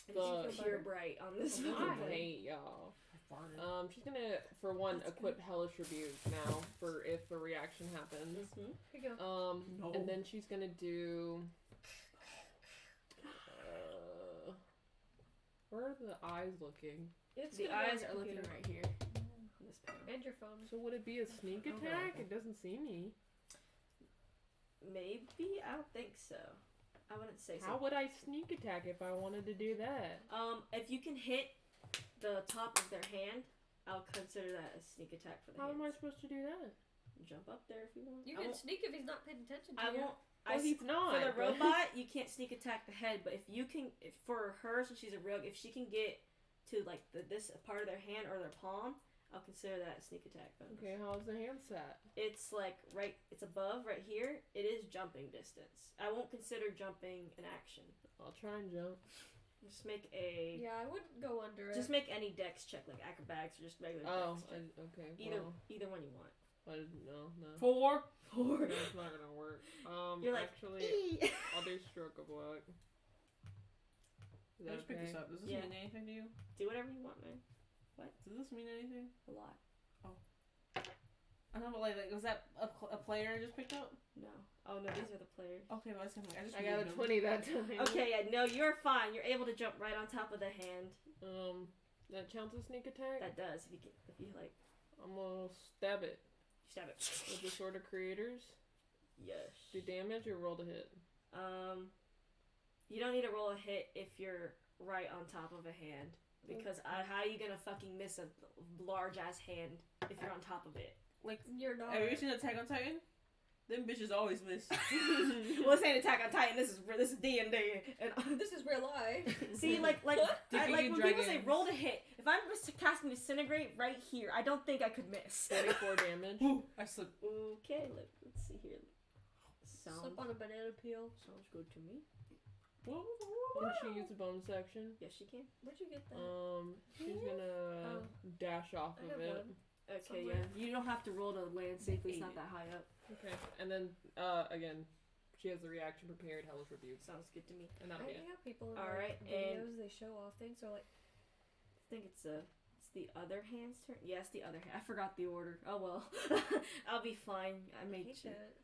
S1: It's
S4: The-
S1: pure bright on this
S4: I
S1: one.
S4: hate y'all.
S3: I farted.
S4: She's gonna, for one,
S1: That's
S4: equip Hellish Rebuke now for if a reaction happens.
S1: Mm-hmm.
S2: Here you go.
S3: No.
S4: And then she's gonna do. Where are the eyes looking?
S2: It's
S1: The
S2: gonna go on
S1: eyes
S2: your
S1: are looking
S2: computer.
S1: right here. On this panel.
S2: And your phone.
S4: So would it be a sneak
S3: Okay.
S4: attack? It doesn't see me.
S1: Maybe? I don't think so. I wouldn't say
S4: How
S1: so.
S4: would I sneak attack if I wanted to do that?
S1: If you can hit the top of their hand, I'll consider that a sneak attack for the
S4: How am I
S1: hands.
S4: supposed to do that?
S1: Jump up there if you want.
S2: You
S1: I
S2: can
S1: won't-
S2: sneak if he's not paying attention to
S1: I
S2: you.
S1: won't.
S4: Well, he's not.
S1: For the
S4: but-
S1: robot, you can't sneak attack the head, but if you can, for her, since she's a rogue, if she can get to like this part of their hand or their palm, I'll consider that a sneak attack bonus.
S4: Okay, how's the hand set?
S1: It's like it's above right here. It is jumping distance. I won't consider jumping an action.
S4: I'll try and jump.
S1: Just make a.
S2: Yeah, I wouldn't go under it.
S1: Just make any dex check, like acrobatics or just regular
S4: Oh,
S1: dex check.
S4: okay.
S1: Either one you want.
S4: I didn't know. No.
S1: 4.
S4: That's not gonna work.
S1: You're like,
S4: Actually, I'll do stroke of luck. Is
S3: Can I
S4: that
S3: just pick
S4: okay?
S3: this up? Does this
S1: Yeah.
S3: mean anything to you?
S1: Do whatever you want, man.
S3: Does this mean anything?
S1: A lot.
S3: I don't know, like was that a player I just picked up?
S1: No. Oh no, these are the players.
S3: Okay, but I just
S4: I got a
S3: moved
S4: 20 that time.
S1: Okay, yeah, no, you're fine. You're able to jump right on top of the hand.
S4: That counts as sneak attack?
S1: That does if you like
S4: I'm gonna stab it
S1: stab it.
S4: with the Sword of Creators.
S1: Yes.
S4: Do damage or roll to hit?
S1: You don't need to roll a hit if you're right on top of a hand. Because how are you gonna fucking miss a large ass hand if you're on top of it?
S3: Like,
S2: you're not.
S3: have you seen Attack on Titan? Them bitches always miss.
S1: Well, this ain't Attack on Titan. This is D&D, and
S2: this is real life.
S1: see, like when people say roll to hit, if I'm casting Disintegrate right here, I don't think I could miss.
S4: 24 damage.
S3: Ooh, I slipped.
S1: Okay, let's see here.
S2: Slip on a banana peel.
S1: Sounds good to me.
S4: Can she use a bonus action?
S1: Yes, she can.
S2: Where'd you get that?
S4: She's gonna dash off of it.
S2: One.
S1: Okay,
S2: Somewhere.
S1: yeah. You don't have to roll to land safely. It's not that high up.
S4: Okay, and then again, she has the reaction prepared. Hellish Rebuke.
S1: Sounds good to me.
S4: And that'll
S2: I
S4: be it.
S2: have people in
S1: Alright,
S2: videos. They show off things. So like,
S1: I think it's the other hand's turn. Yes, the other hand. I forgot the order. Oh well. I'll be fine. I made
S2: hate that.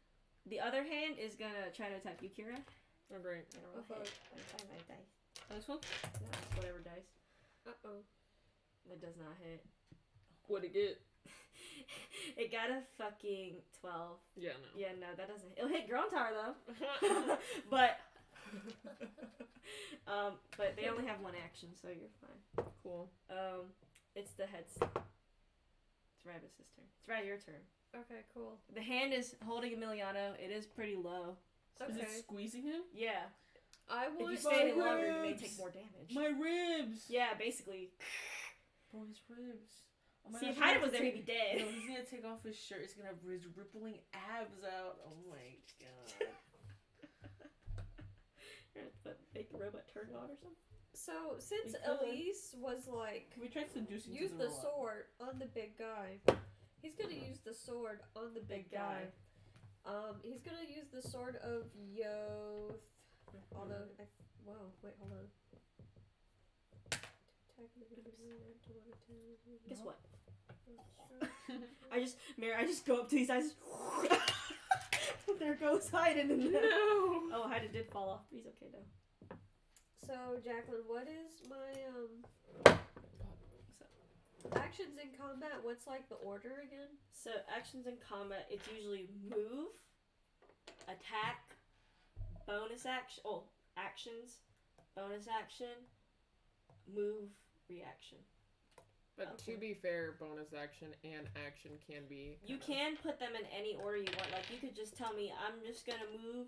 S1: The other hand is gonna try to attack you, Kira.
S4: Oh great.
S1: And roll
S2: Oh,
S1: hit. I'm trying my dice.
S3: This one?
S1: No, it's whatever dice.
S2: Uh-oh.
S1: It does not hit.
S4: What'd it get?
S1: It got a fucking 12.
S4: Yeah, no.
S1: Yeah, no, that doesn't. It'll hit Grontar though. but they only have one action, so you're fine.
S4: Cool.
S1: It's the head's. It's Rabbit's turn. It's right your turn.
S2: Okay, cool.
S1: The hand is holding Emiliano. It is pretty low.
S3: Is
S2: Okay.
S3: it squeezing him?
S1: Yeah.
S2: I
S1: If
S2: want
S1: you stay any longer, you may
S3: ribs.
S1: take more damage.
S3: My ribs!
S1: Yeah, basically.
S3: Bro, his ribs. Oh my
S1: See,
S3: gosh,
S1: if Haida
S3: he's
S1: was
S3: gonna
S1: there, he'd be dead.
S3: No, he's gonna take off his shirt. He's gonna have his rippling abs out. Oh my god.
S1: But make the robot turn on or something.
S2: So since
S3: You could.
S2: Elise was like
S3: Can we try seducing
S2: use
S3: to
S2: the
S3: robot?
S2: sword on the big guy, he's gonna use the sword on the big guy. He's gonna use the sword of Yoth. Although, wait, hold on.
S1: Guess what? I just go up to these guys. There goes Haida.
S4: No.
S1: Oh, Haida did fall off, but he's okay though.
S2: So, Jacqueline, what is my actions in combat? What's like the order again?
S1: So actions in combat, it's usually move, attack, bonus action. Oh, actions, bonus action, move, reaction.
S4: But
S1: Okay.
S4: to be fair, bonus action and action can be.
S1: You can put them in any order you want. Like you could just tell me I'm just gonna move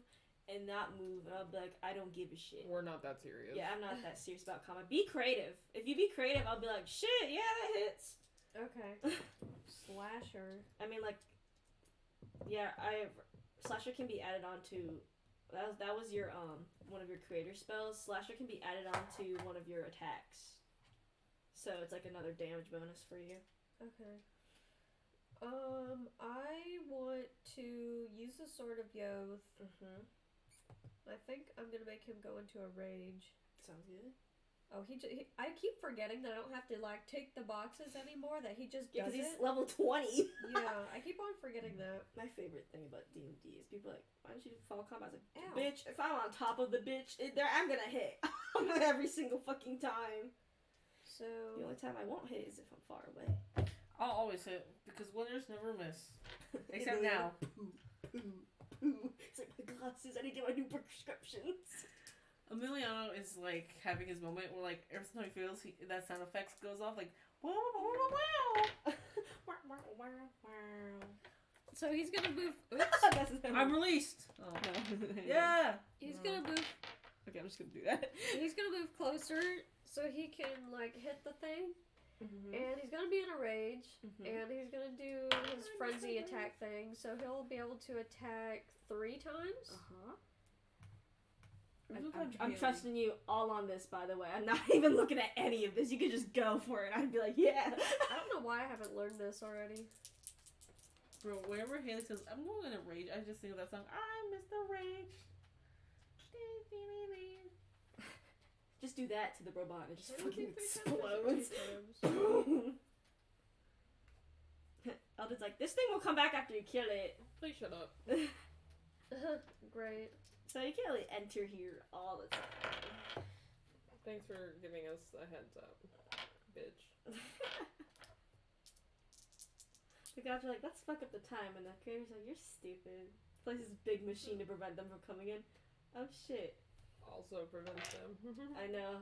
S1: and not move, and I'll be like I don't give a shit.
S4: We're not that serious.
S1: Yeah, I'm not that serious about combat. Be creative. If you be creative, I'll be like shit. Yeah, that hits.
S2: Okay. Slasher.
S1: I mean, like, yeah, Slasher can be added on to, that was your, one of your creator spells. Slasher can be added on to one of your attacks. So it's like another damage bonus for you.
S2: Okay. I want to use the Sword of Yoth.
S1: Mm-hmm.
S2: I think I'm gonna make him go into a rage.
S1: Sounds good.
S2: Oh, I keep forgetting that I don't have to like tick the boxes anymore. That he just
S1: Yeah,
S2: does
S1: because he's
S2: it.
S1: level 20.
S2: Yeah, I keep on forgetting that.
S1: My favorite thing about D&D is people are like, why don't you do fall combat? I was like,
S2: Ow.
S1: bitch, if I'm on top of the bitch, I'm gonna hit. Every single fucking time.
S2: So
S1: The only time I won't hit is if I'm far away.
S3: I'll always hit because winners never miss. Except now.
S1: It's like my glasses. I need to get my new prescriptions.
S3: Emiliano is like having his moment where like every time he feels that sound effects goes off like wow wow wow wow.
S2: So he's gonna move.
S3: I'm released.
S1: Oh no.
S3: Yeah.
S2: He's gonna move.
S1: Okay, I'm just gonna do that.
S2: He's gonna move closer so he can like hit the thing,
S1: Mm-hmm.
S2: and he's gonna be in a rage,
S1: Mhm.
S2: and he's gonna do his frenzy attack thing. So he'll be able to attack 3 times.
S1: Uh-huh. I'm trusting you all on this, by the way. I'm not even looking at any of this. You could just go for it. I'd be like, yeah.
S2: I don't know why I haven't learned this already.
S3: Bro, whenever Haley says I'm going in a rage, I just think of that song. I miss the rage.
S1: Just do that to the robot and it just
S2: I don't
S1: fucking
S2: think 3
S1: explodes.
S2: times.
S1: Boom. Eldred's like, this thing will come back after you kill it.
S4: Please shut up.
S2: Great.
S1: So you can't really enter here all the time.
S4: Thanks for giving us a heads up, bitch.
S1: The guys are like, let's fuck up the time, and the creator's like, you're stupid. This place is a big machine to prevent them from coming in. Oh shit.
S4: also prevents them.
S1: I know.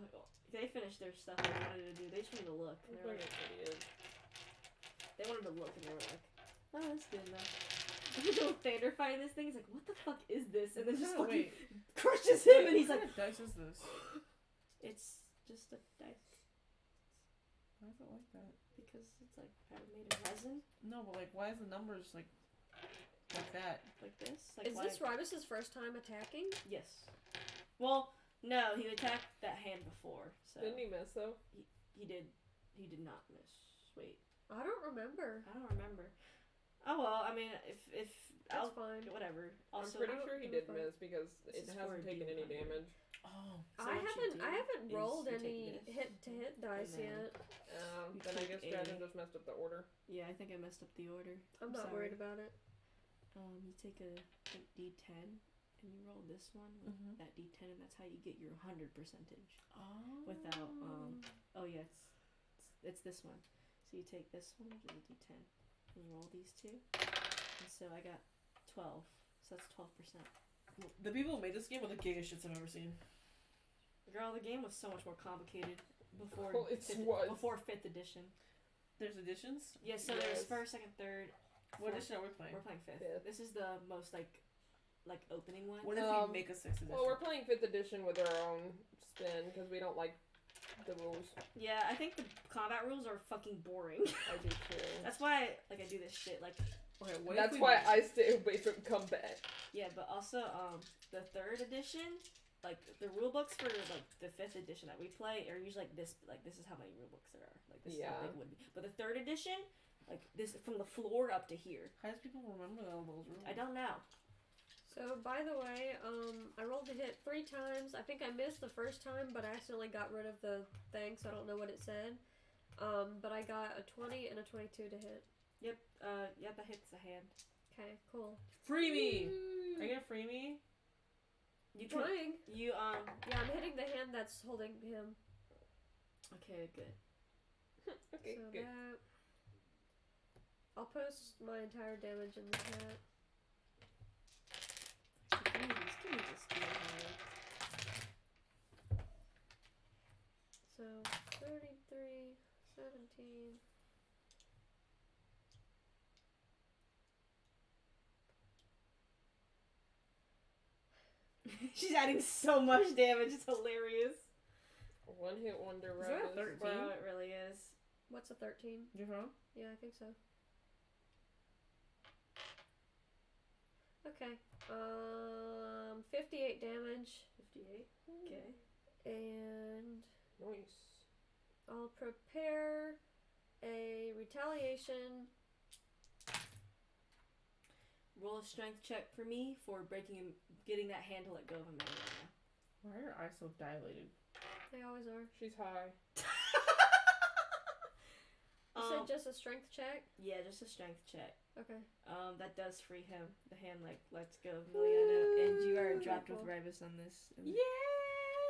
S1: They finished their stuff they wanted to do. They just wanted to look. They were like,
S4: idiots.
S1: They wanted to look and they were like, oh, that's good enough. Thunder fighting this thing, he's like, what the fuck is this? And then just fucking crushes him and he's like,
S3: what dice is this?
S1: It's just a dice.
S3: Why is it like that?
S1: Because it's like made of resin.
S3: No, but like, why is the numbers like that?
S1: Like this? Like
S2: is this Ribus's first time attacking?
S1: Yes. Well, no, he attacked that hand before. So
S4: Didn't he miss though?
S1: He did. He did not miss. Wait.
S2: I don't remember.
S1: Oh well, I mean, if
S2: that's fine.
S1: Whatever. Also,
S4: I'm pretty sure he did miss because it hasn't taken any damage.
S3: Oh.
S1: So
S2: I haven't rolled any hit dice yet.
S4: Then I guess Dragon just messed up the order.
S1: Yeah, I think I messed up the order.
S2: I'm not worried about it.
S1: You take a D10 and you roll this one with that D10, and that's how you get your 100 percentage.
S3: Oh.
S1: Without it's this one. So you take this one, which is a D10, and you roll these two. And so I got 12. So that's 12%.
S3: The people who made this game are the gayest shits I've ever seen.
S1: Girl, the game was so much more complicated before before 5th edition.
S3: There's editions?
S1: Yeah, so there's 1st, 2nd, 3rd.
S3: What edition are we playing?
S1: We're playing 5th. This is the most like opening one.
S3: What if we make a 6th edition?
S4: Well, we're playing 5th edition with our own spin because we don't like the rules.
S1: Yeah, I think the combat rules are fucking boring.
S4: I do too.
S1: That's why I do this shit. Like,
S3: okay,
S4: that's why I stay away from combat.
S1: Yeah, but also the 3rd edition, like the rule books for like the 5th edition that we play are usually like this. Like this is how many rule books there are. Like this is how big it would be. But the 3rd edition, like this from the floor up to here.
S3: How does people remember all those rules?
S1: I don't know.
S2: So, by the way, I rolled to hit 3 times. I think I missed the first time, but I accidentally got rid of the thing, so I don't know what it said. But I got a 20 and a 22 to hit.
S1: Yep, that hits the hand.
S2: Okay, cool.
S3: Free me! Are you gonna free me?
S2: You trying?
S1: Yeah,
S2: I'm hitting the hand that's holding him.
S1: Okay, good.
S4: Okay,
S2: so
S4: good.
S2: I'll post my entire damage in the chat.
S1: Give me this
S2: So, 33, 17.
S1: She's adding so much damage, it's hilarious.
S4: One hit wonder,
S3: Is that a 13?
S1: Wow, it really is.
S2: What's a 13?
S3: You're wrong?
S2: Yeah, I think so. Okay. 58 damage.
S1: 58. Okay.
S2: And
S4: nice.
S2: I'll prepare a retaliation.
S1: Roll a strength check for me for getting that hand to let go of him.
S3: Why are your eyes so dilated?
S2: They always are.
S4: She's high.
S2: You said just a strength check?
S1: Yeah, just a strength check.
S2: Okay.
S1: That does free him. The hand lets go of Miliana, and you are dropped with Ribus on this.
S3: Yeah.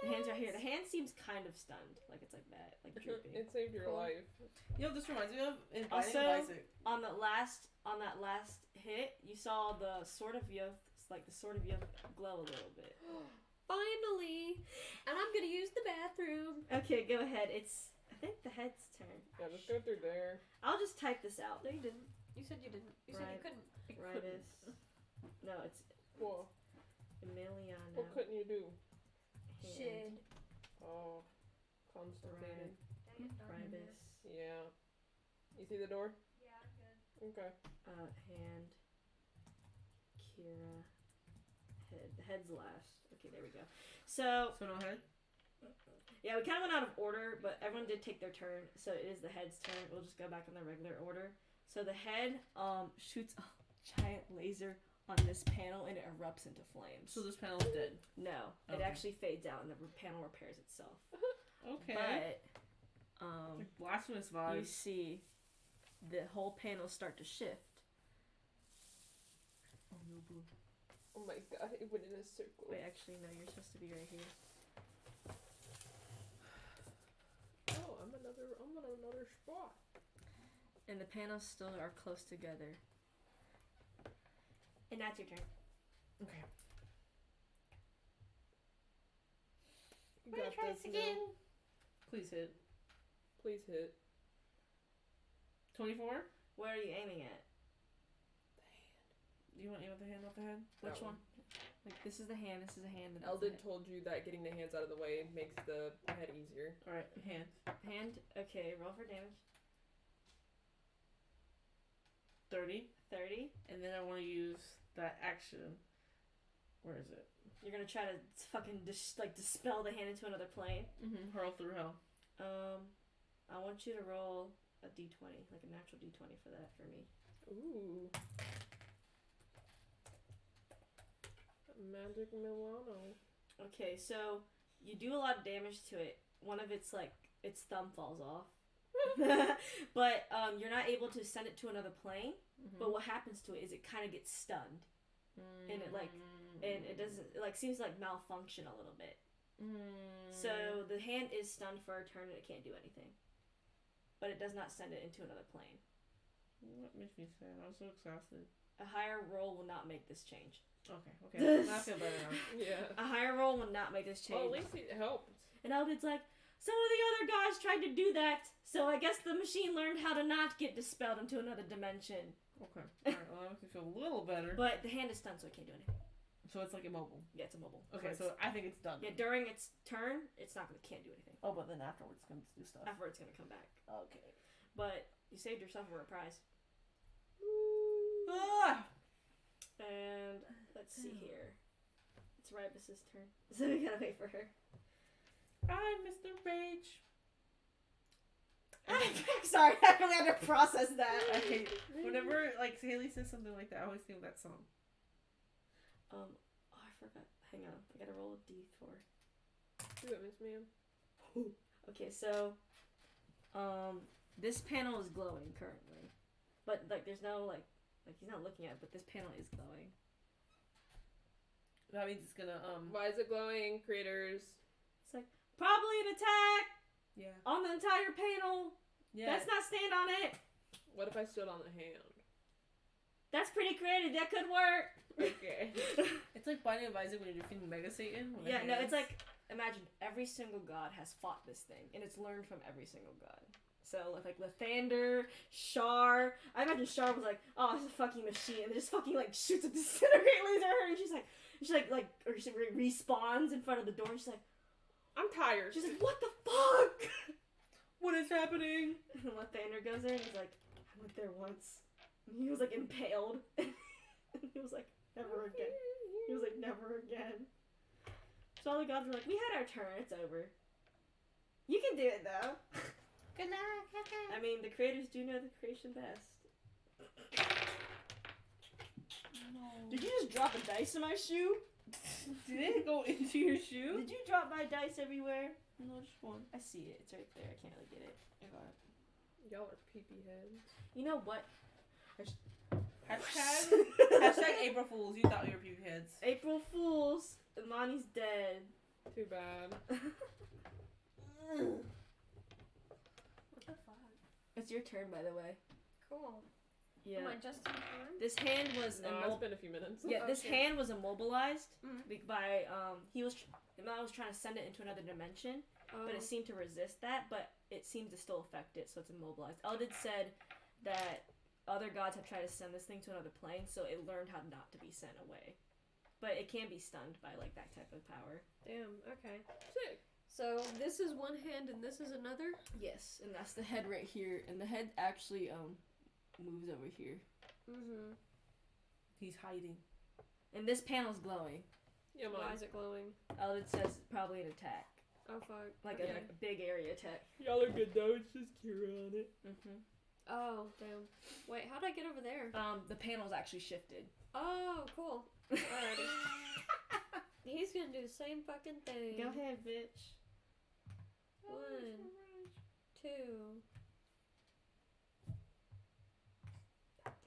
S1: The hand's right here. The hand seems kind of stunned, like it's like that, like drooping.
S4: It saved your life.
S3: You know, this reminds me of
S1: also
S3: Isaac.
S1: on that last hit, you saw the sword of Yoth, glow a little bit.
S2: Finally, and I'm gonna use the bathroom.
S1: Okay, go ahead. I think the head's turn.
S4: Yeah, just go through there.
S1: I'll just type this out. No, you didn't.
S2: You said you didn't. You said you couldn't.
S1: Ribus. No, it's
S4: Whoa.
S1: Emiliano.
S4: What couldn't you do?
S2: Shit.
S4: Oh, constipated.
S1: Ribus.
S4: Yeah. You see the door?
S2: Yeah, I'm good.
S4: Okay.
S1: Hand. Kira. Head. The head's last. Okay, there we go. So
S3: no head?
S1: Yeah, we kind of went out of order, but everyone did take their turn, so it is the head's turn. We'll just go back in the regular order. So the head shoots a giant laser on this panel, and it erupts into flames.
S3: So this panel's dead?
S1: No.
S3: Okay.
S1: It actually fades out, and the panel repairs itself.
S3: Okay.
S1: But,
S3: like blasphemous vibes.
S1: You see the whole panel start to shift.
S3: Oh, no blue.
S4: Oh my god, it went in a circle.
S1: Wait, actually, no, you're supposed to be right here.
S4: Oh, I'm on another spot.
S1: And the panels still are close together. And that's your turn.
S3: Okay.
S4: You got this again.
S3: Please hit.
S4: Please hit.
S3: 24?
S1: Where are you aiming at?
S3: Do you want to aim at the hand, not the head?
S1: Which one? Like, this is the hand, this is a hand, and
S4: Eldon told you that getting the hands out of the way makes the head easier.
S3: Alright, hand.
S1: Hand? Okay, roll for damage.
S3: 30.
S1: 30.
S3: And then I want to use that action. Where is it?
S1: You're gonna try to fucking dispel the hand into another plane.
S3: Mm-hmm. Hurl through hell.
S1: I want you to roll a d20, like a natural d20 for that for me.
S4: Ooh. Magic Milano.
S1: Okay, so you do a lot of damage to it. One of its thumb falls off. But you're not able to send it to another plane. Mm-hmm. But what happens to it is it kind of gets stunned. And it doesn't seems like malfunction a little bit. So the hand is stunned for a turn and it can't do anything. But it does not send it into another plane.
S3: What makes me sad? I'm so exhausted.
S1: A higher roll will not make this change.
S3: Okay. I feel better now.
S4: Yeah.
S1: A higher roll will not make this change.
S4: Well, at least it helped.
S1: And Eldon's like, some of the other guys tried to do that, so I guess the machine learned how to not get dispelled into another dimension.
S3: Okay. Alright, well, that makes me feel a little better.
S1: But the hand is stunned, so it can't do anything.
S3: So it's like immobile.
S1: Yeah, it's immobile.
S3: Okay, so I think it's done.
S1: Yeah, during its turn, can't do anything.
S3: Oh, but then afterwards it's gonna do stuff.
S1: Afterwards, it's gonna come back.
S3: Okay.
S1: But you saved yourself for a prize.
S3: Ah!
S1: And let's see here. It's Ribus's turn, so we gotta wait for her.
S3: I'm Mr. Rage.
S1: I'm sorry, I really had to process that.
S3: I hate whenever Haley says something like that. I always think of that song.
S1: Oh, I forgot. Hang on, I gotta roll a d4.
S4: Do it, Miss Ma'am.
S1: Okay, so this panel is glowing currently, but there's no he's not looking at it, but this panel is glowing.
S3: That means it's gonna
S4: Why is it glowing, creators?
S1: It's like probably an attack.
S3: Yeah.
S1: On the entire panel. Yeah. Let's not stand on it.
S4: What if I stood on the hand?
S1: That's pretty creative. That could work.
S4: Okay.
S3: It's like Binding of Isaac when you're defeating Mega Satan.
S1: Yeah, no, it's like imagine every single god has fought this thing, and it's learned from every single god. So like Lathander, Shar. I imagine Shar was like, "Oh, it's a fucking machine," and just fucking shoots a disintegrate laser at her, and she respawns in front of the door. And she's like,
S4: "I'm tired."
S1: She's like, "What the fuck?
S3: What is happening?"
S1: And Lathander goes there, and he's like, "I went there once." And he was impaled, and he was like, "Never again." He was like, "Never again." So all the gods were like, "We had our turn. It's over. You can do it though."
S3: Good night.
S1: I mean, the creators do know the creation best.
S3: No.
S1: Did you just drop a dice in my shoe?
S3: Did it go into your shoe?
S1: Did you drop my dice everywhere? No, just one. I see it. It's right there. I can't really get it. I got it.
S4: Y'all are pee-pee heads.
S1: You know what?
S3: Hashtag April Fools. You thought we were pee-pee heads.
S1: April Fools. Imani's dead.
S4: Too bad.
S2: What the fuck?
S1: It's your turn, by the way.
S2: Cool.
S1: Yeah.
S2: Am I just in turn?
S1: This hand was
S4: It's been a few minutes.
S1: Yeah, this hand was immobilized
S2: Mm-hmm.
S1: by Imani was trying to send it into another dimension, but it seemed to resist that, but it seemed to still affect it, so it's immobilized. Eldid said that other gods have tried to send this thing to another plane, so it learned how not to be sent away. But it can be stunned by that type of power.
S2: Damn, okay.
S4: Sick.
S2: So this is one hand and this is another?
S1: Yes, and that's the head right here, and the head actually moves over here.
S2: Mm-hmm.
S3: He's hiding.
S1: And this panel's glowing.
S4: Yeah,
S2: Why is it glowing?
S1: Eldid says probably an attack.
S2: Oh fuck.
S1: Like a big area attack.
S4: Y'all are good though, it's just Kira on it.
S1: Mm-hmm.
S2: Oh, damn. Wait, how'd I get over there?
S1: The panel's actually shifted.
S2: Oh, cool. Alrighty. He's gonna do the same fucking thing.
S1: Go ahead, bitch.
S2: 1, 2,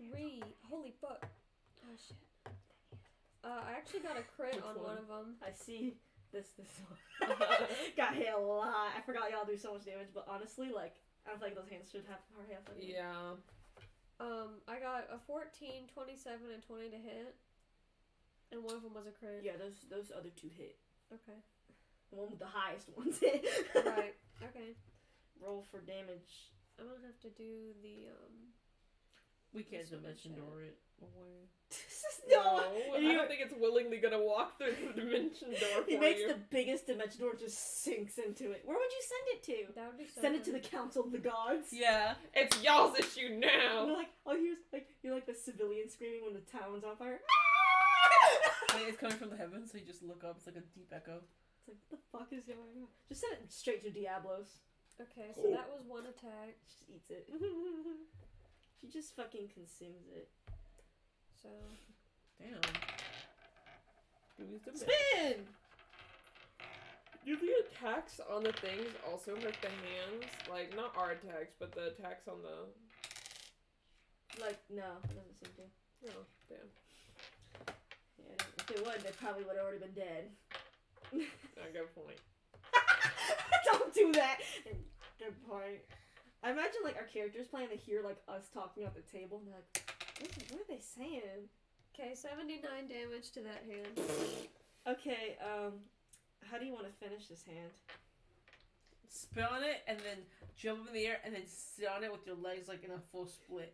S2: 3. Holy fuck. Oh shit. I actually got a crit
S4: Which
S2: on one of them.
S1: I see this one. Got hit a lot. I forgot y'all do so much damage, but honestly, I don't feel like those hands should have half.
S4: Yeah.
S2: I got a 14, 27, and 20 to hit. And one of them was a crit.
S1: Yeah, those other two hit.
S2: Okay.
S1: The one with the highest ones.
S2: Right. Okay.
S1: Roll for damage.
S2: I'm gonna have to do the
S3: We can't
S2: This one
S3: dimension
S2: is
S3: door it away.
S4: No, I don't think it's willingly gonna walk through the dimension door for
S1: He makes
S4: you.
S1: the biggest dimension door, just sinks into it. Where would you send it to?
S2: that would be so
S1: Send it to
S2: fun.
S1: the Council of the Gods.
S3: Yeah.
S4: It's y'all's issue
S1: And
S4: now.
S1: you're like, oh, here's like you're like the civilian screaming when the town's on fire.
S3: Wait, it's coming from the heavens, so you just look up. It's like a deep echo.
S1: It's like, what the fuck is going on? Just send it straight to Diablos.
S2: Okay, so that was one attack.
S1: She just eats it. She just fucking consumes it.
S2: So
S3: Damn.
S4: Spin! Do the attacks on the things also hurt the hands? Like, not our attacks, but the attacks on the...
S1: Like, no, it doesn't seem to.
S4: Oh, damn.
S1: Yeah, if it would, they probably would have already been dead.
S4: Good point.
S1: Don't do that! Good point. I imagine, like, our characters playing to hear, like, us talking at the table, and they're like, what are they saying?
S2: okay, 79 damage to that hand.
S1: Okay, how do you want to finish this hand?
S3: Spit on it, and then jump up in the air, and then sit on it with your legs, like, in a full split.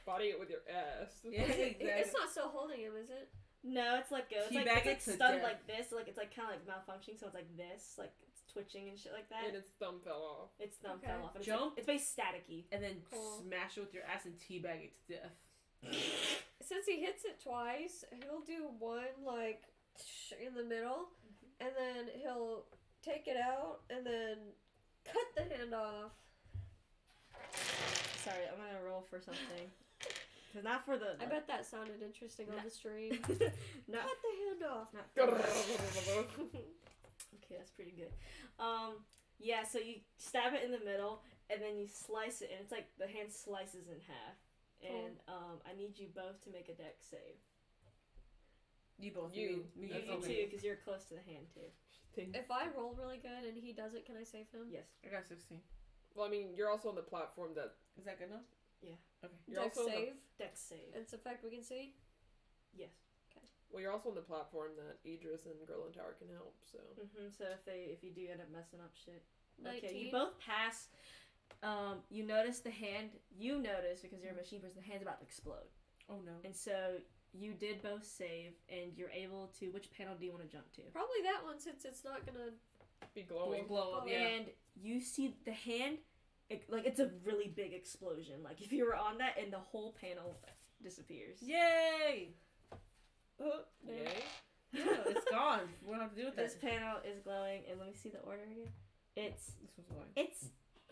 S4: Body it with your ass.
S3: Yeah, exactly.
S2: It's not still holding him, is it?
S1: No, it's like it's
S3: Teabag
S1: like
S3: it to
S1: stunned
S3: death.
S1: like this, like it's like kind of like malfunctioning, so it's like this, like it's twitching and shit like that.
S4: And its thumb fell off.
S1: Its thumb
S2: Okay.
S1: fell off. And
S3: Jump.
S1: It's very staticky.
S3: And then
S2: Cool.
S3: smash it with your ass and teabag it to death.
S2: Since he hits it twice, he'll do one like in the middle, and then he'll take it out and then cut the hand off.
S1: Sorry, I'm gonna roll for something. Cause not for the.
S2: I bet that sounded interesting on the stream.
S1: Not
S2: Cut the hand off.
S1: not for Okay, that's pretty good. Yeah, so you stab it in the middle, and then you slice it, and it's like the hand slices in half. And I need you both to make a dex save.
S3: You both.
S4: You.
S3: Me.
S1: You too, because you're close to the hand too.
S2: If I roll really good and he does it, can I save him?
S1: Yes.
S3: I got 16.
S4: Well, I mean, you're also on the platform that...
S3: Is that good enough?
S1: Yeah.
S3: Okay.
S4: You're
S2: Dex
S4: also on the-
S2: save.
S1: Dex save.
S2: It's effect we can see.
S1: Yes.
S4: Well, you're also on the platform that Idris and Girl and Tower can help, so...
S1: So if you do end up messing up shit.
S2: 19.
S1: Okay, you both pass. You notice the hand. You notice, because you're a machine person, the hand's about to explode.
S3: Oh no.
S1: And so you did both save, and you're able to. Which panel do you want to jump to?
S2: Probably that one, since it's not gonna.
S4: Be glowing.
S3: Blow up, yeah.
S1: And you see the hand. It's a really big explosion. Like if you were on that, and the whole panel disappears.
S3: Yay!
S4: Yay.
S3: Yeah, it's gone. We don't have to do with
S1: This
S3: that.
S1: panel is glowing, and let me see the order again. It's
S3: This was going.
S1: it's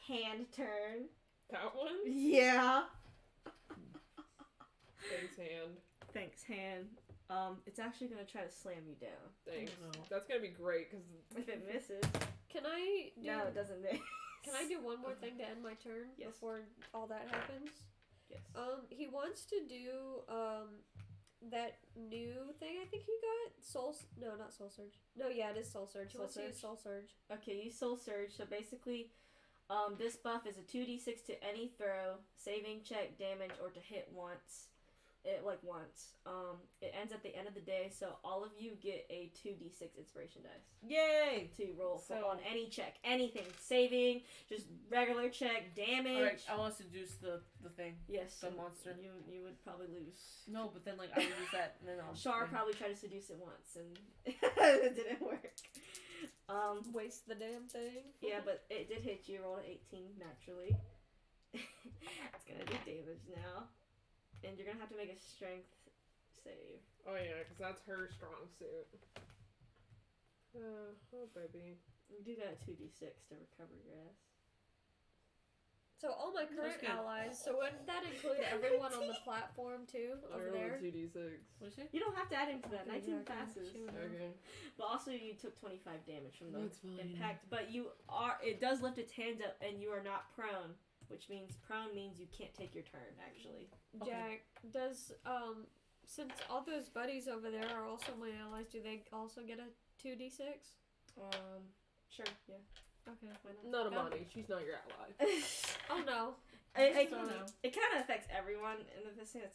S1: hand turn.
S4: That one?
S1: Yeah.
S4: Thanks, hand.
S1: Thanks, hand. It's actually gonna try to slam you down.
S4: Thanks.
S3: Oh, no.
S4: That's gonna be great, because...
S1: If it misses,
S2: Can I do?
S1: no, it doesn't miss.
S2: Can I do one more thing to end my turn
S1: Yes.
S2: before all that happens?
S1: Yes.
S2: He wants to do that new thing. I think he got not Soul Surge. No, yeah, it is Soul Surge. He
S1: Soul
S2: wants to use
S1: Surge?
S2: Soul Surge.
S1: Okay, you Soul Surge. So basically, this buff is a 2d6 to any throw, saving check, damage, or to hit once. Once. It ends at the end of the day, so all of you get a 2d6 inspiration dice
S3: Yay!
S1: to roll
S3: So-
S1: on any check, anything, saving, just regular check, damage.
S3: Alright, I want to seduce the thing.
S1: Yes,
S3: The
S1: so
S3: monster.
S1: You would probably lose.
S3: No, but then, like, I would use that, and then I'll...
S1: Char probably tried to seduce it once, and it didn't work.
S2: Waste the damn thing.
S1: Yeah, but it did hit you. Rolled an 18 naturally. It's gonna do damage now, and you're gonna have to make a strength save.
S4: Oh, yeah, because that's her strong suit. Oh, baby.
S1: You do that at 2d6 to recover your ass.
S2: So all my current
S3: good.
S2: allies. So wouldn't that include everyone on the platform too
S4: I
S2: over
S4: rolled
S2: there?
S4: a 2d6.
S3: What'd you say?
S1: You don't have to add into that.
S2: Okay,
S1: 19
S2: yeah,
S1: passes.
S2: shoot.
S4: Okay.
S1: But also you took 25 damage from the
S3: That's fine.
S1: impact. But you are. It does lift its hands up, and you are not prone, which means prone means you can't take your turn. Actually.
S2: Jack, does since all those buddies over there are also my allies, do they also get a 2d6?
S1: Sure. Yeah.
S2: Okay.
S1: Why
S4: Not
S1: not?
S4: Amani. She's not your ally.
S2: Oh no.
S1: It
S3: don't know.
S1: kind of affects everyone in the vicinity.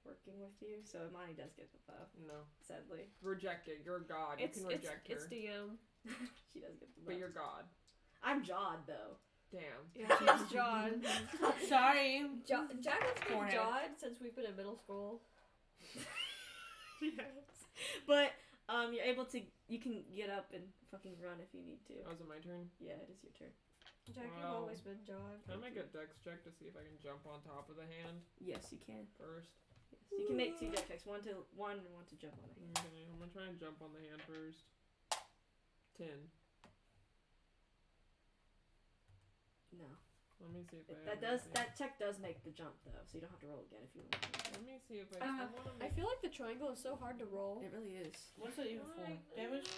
S1: working with you, so Imani does get the bow.
S4: No.
S1: Sadly.
S4: Rejected. You're God. You can reject her.
S2: It's DM.
S1: She does get the bow.
S4: But you're God.
S1: I'm Jawed, though.
S4: Damn.
S2: Yeah, she's John.
S3: Sorry.
S2: Jack has been John since we've been in middle school.
S1: Yes. But, you're able to, you can get up and fucking run if you need to.
S4: Oh, is it my turn?
S1: Yeah, it is your turn.
S2: Jack, you've always been John.
S4: Can I make a dex check to see if I can jump on top of the hand?
S1: Yes, you can.
S4: First.
S1: Yes. You can make 2 dex checks, one and one to jump on the hand.
S4: Okay, I'm gonna try and jump on the hand first. 10.
S1: No.
S4: Let me see if I
S1: That check does make the jump though, so you don't have to roll again if you want.
S4: Let me see if I want to
S2: I feel like the triangle is so hard to roll.
S1: It really is.
S3: What's it even for? Damage?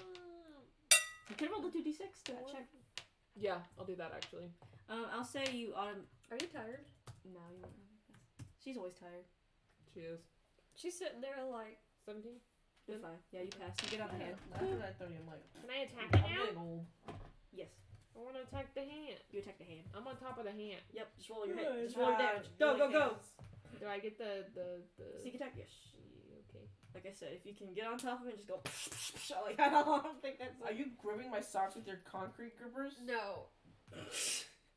S1: You can roll the 2d6 to that check.
S4: Yeah, I'll do that actually.
S1: I'll say you
S2: Are you tired?
S1: No, you won't have this. She's always tired.
S4: She is.
S2: She's sitting there like
S4: 17?
S1: You're fine. Yeah, you pass. You get on the hand.
S3: After that 30, I'm like,
S4: Can I attack
S3: I'm getting old.
S1: Yes.
S4: I want to attack the hand.
S1: You attack the hand.
S4: I'm on top of the hand.
S1: Yep, just roll your hit. Just roll your damage. Go, go, go!
S4: Do I get the
S1: Sneak attack? Yes.
S4: Okay.
S1: Like I said, if you can get on top of it, just go like, I don't think that's
S3: Are you gripping my socks with your concrete grippers?
S2: no.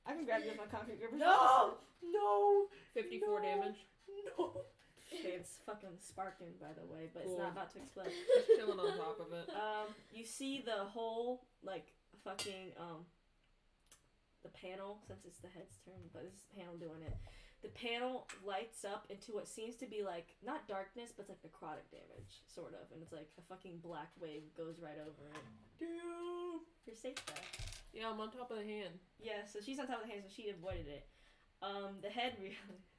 S1: I can grab you with my concrete grippers.
S3: No! No!
S4: 54 damage.
S3: No!
S1: Okay, it's fucking sparking, by the way, but
S4: Cool.
S1: it's not about to explode.
S4: Just chilling on top of it.
S1: You see the whole, like, fucking, the panel, since it's the head's turn, but this is the panel doing it. The panel lights up into what seems to be, like, not darkness, but it's like necrotic damage, sort of. And it's like a fucking black wave goes right over it.
S3: Dude!
S1: You're safe though.
S4: Yeah, I'm on top of the hand.
S1: Yeah, so she's on top of the hand, so she avoided it. The head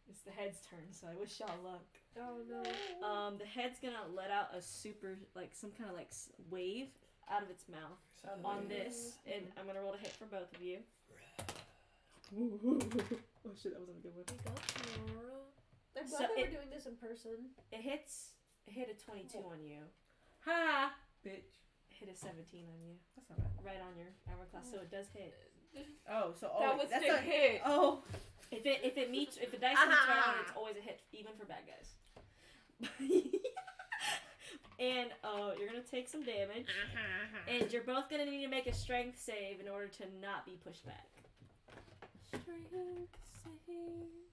S1: it's the head's turn, so I wish y'all luck.
S2: Oh no.
S1: The head's gonna let out a super, like, some kind of, like, wave out of its mouth on this, and I'm gonna roll a hit for both of you. Oh shit, that wasn't a good one.
S2: I'm
S1: So
S2: glad that
S1: it-
S2: we're doing this in person.
S1: It hit a 22 on you.
S3: Ha! Bitch.
S1: Hit a 17 on you.
S3: That's not bad.
S1: Right on your armor class, so it does hit.
S3: Oh, so
S4: That was
S3: that's
S4: the
S3: not
S4: hit.
S3: Oh.
S1: If the dice meets right on, it's always a hit, even for bad guys. And you're gonna take some damage, and you're both gonna need to make a strength save in order to not be pushed back.
S3: Strength save.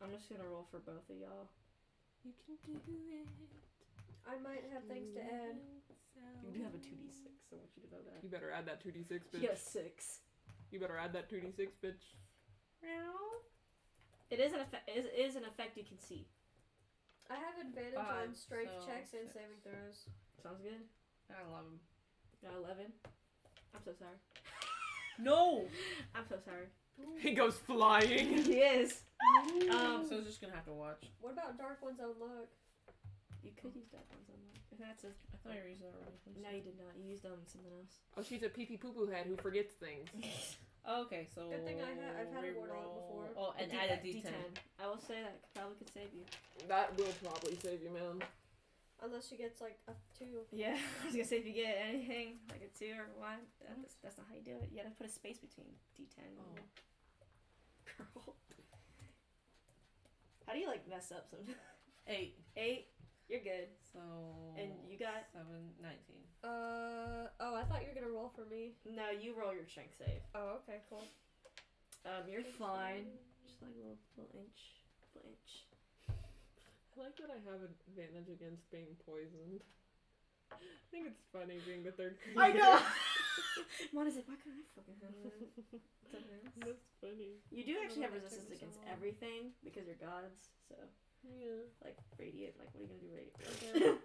S1: I'm just gonna roll for both of y'all.
S3: You can do it.
S2: I might have things to add.
S1: You do have a 2d6, so I want you to know that.
S4: You better add that 2d6, bitch.
S1: You got a 6.
S4: You better add that 2d6, bitch.
S1: It is an effect you can see.
S2: I have advantage
S3: 5,
S2: on strength
S3: so
S2: checks and
S3: 6.
S2: saving throws.
S1: Sounds good.
S3: I love him.
S1: Got 11. I'm so sorry.
S3: No!
S1: I'm so sorry.
S4: He goes flying.
S1: He is.
S3: So it's just gonna have to watch.
S2: What about Dark One's own luck?
S1: You could use that one's unlock. If that's a...
S3: I thought you were using that already.
S1: No, you did not. You used something else.
S4: Oh, she's a pee-pee poo-poo head who forgets things.
S3: Okay, so
S2: Good thing I've had a warlock before.
S3: Oh, and add a D10.
S1: I will say that probably could save you.
S4: That will probably save you, man.
S2: Unless she gets like a 2.
S1: Yeah, I was gonna say if you get anything like a 2 or 1, that's not how you do it. You gotta put a space between D10 and girl. How do you like mess up some?
S3: 8.
S1: 8. You're good.
S3: So.
S1: And you got
S3: 7, 19.
S2: Oh, I thought you were gonna roll for me.
S1: No, you roll your strength save.
S2: Oh, okay, cool.
S1: You're fine. Just like a little inch.
S4: I like that I have advantage against being poisoned. I think it's funny being the third creature.
S1: I know. Mona's like, why can't I fucking have that?
S4: That's funny.
S1: You do actually have
S2: Why did it
S1: resistance
S2: take me so
S1: against
S2: long?
S1: everything because you're gods. So
S4: Yeah.
S1: like radiant. Like what are you gonna do radiant?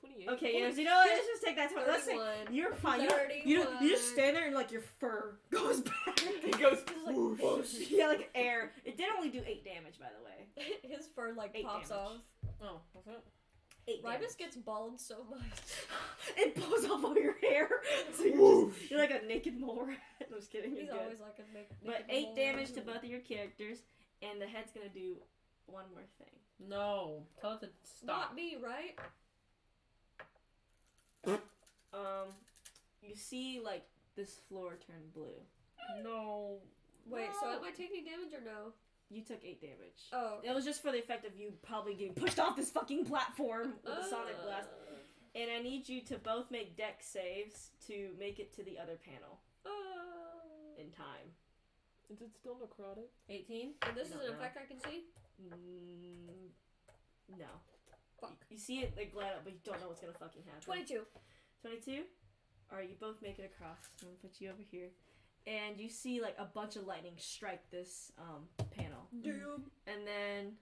S4: 28.
S1: Okay, yeah. So you know what? Let's just take that. Let's say
S2: 31.
S1: you're fine. You just stand there and like your fur goes back.
S4: He goes
S1: like, whoosh. Yeah, like air. It did only do 8 damage, by the way.
S2: His fur like
S1: 8
S2: pops
S1: damage.
S2: off.
S3: Oh, what's that?
S1: 8 damage.
S2: Rybus gets bald so much.
S1: It blows off all your hair. So you're like a naked mole rat. I'm just kidding.
S2: He's
S1: You're good.
S2: always like a
S1: But 8 damage to both of your characters, and the head's gonna do one more thing.
S3: No. Tell it to stop.
S2: Not me, right?
S1: You see like this floor turn blue.
S3: No.
S2: Wait, so am I taking damage or no?
S1: You took 8 damage.
S2: Oh.
S1: It was just for the effect of you probably getting pushed off this fucking platform with a sonic blast. And I need you to both make dex saves to make it to the other panel. In time.
S4: Is it still necrotic?
S3: 18?
S2: And this is an effect I can see?
S1: No.
S2: Fuck.
S1: You see it like light up, but you don't know what's gonna fucking happen.
S2: 22.
S1: 22? Alright, you both make it across. I'm gonna put you over here. And you see like a bunch of lightning strike this panel.
S2: Damn.
S1: And then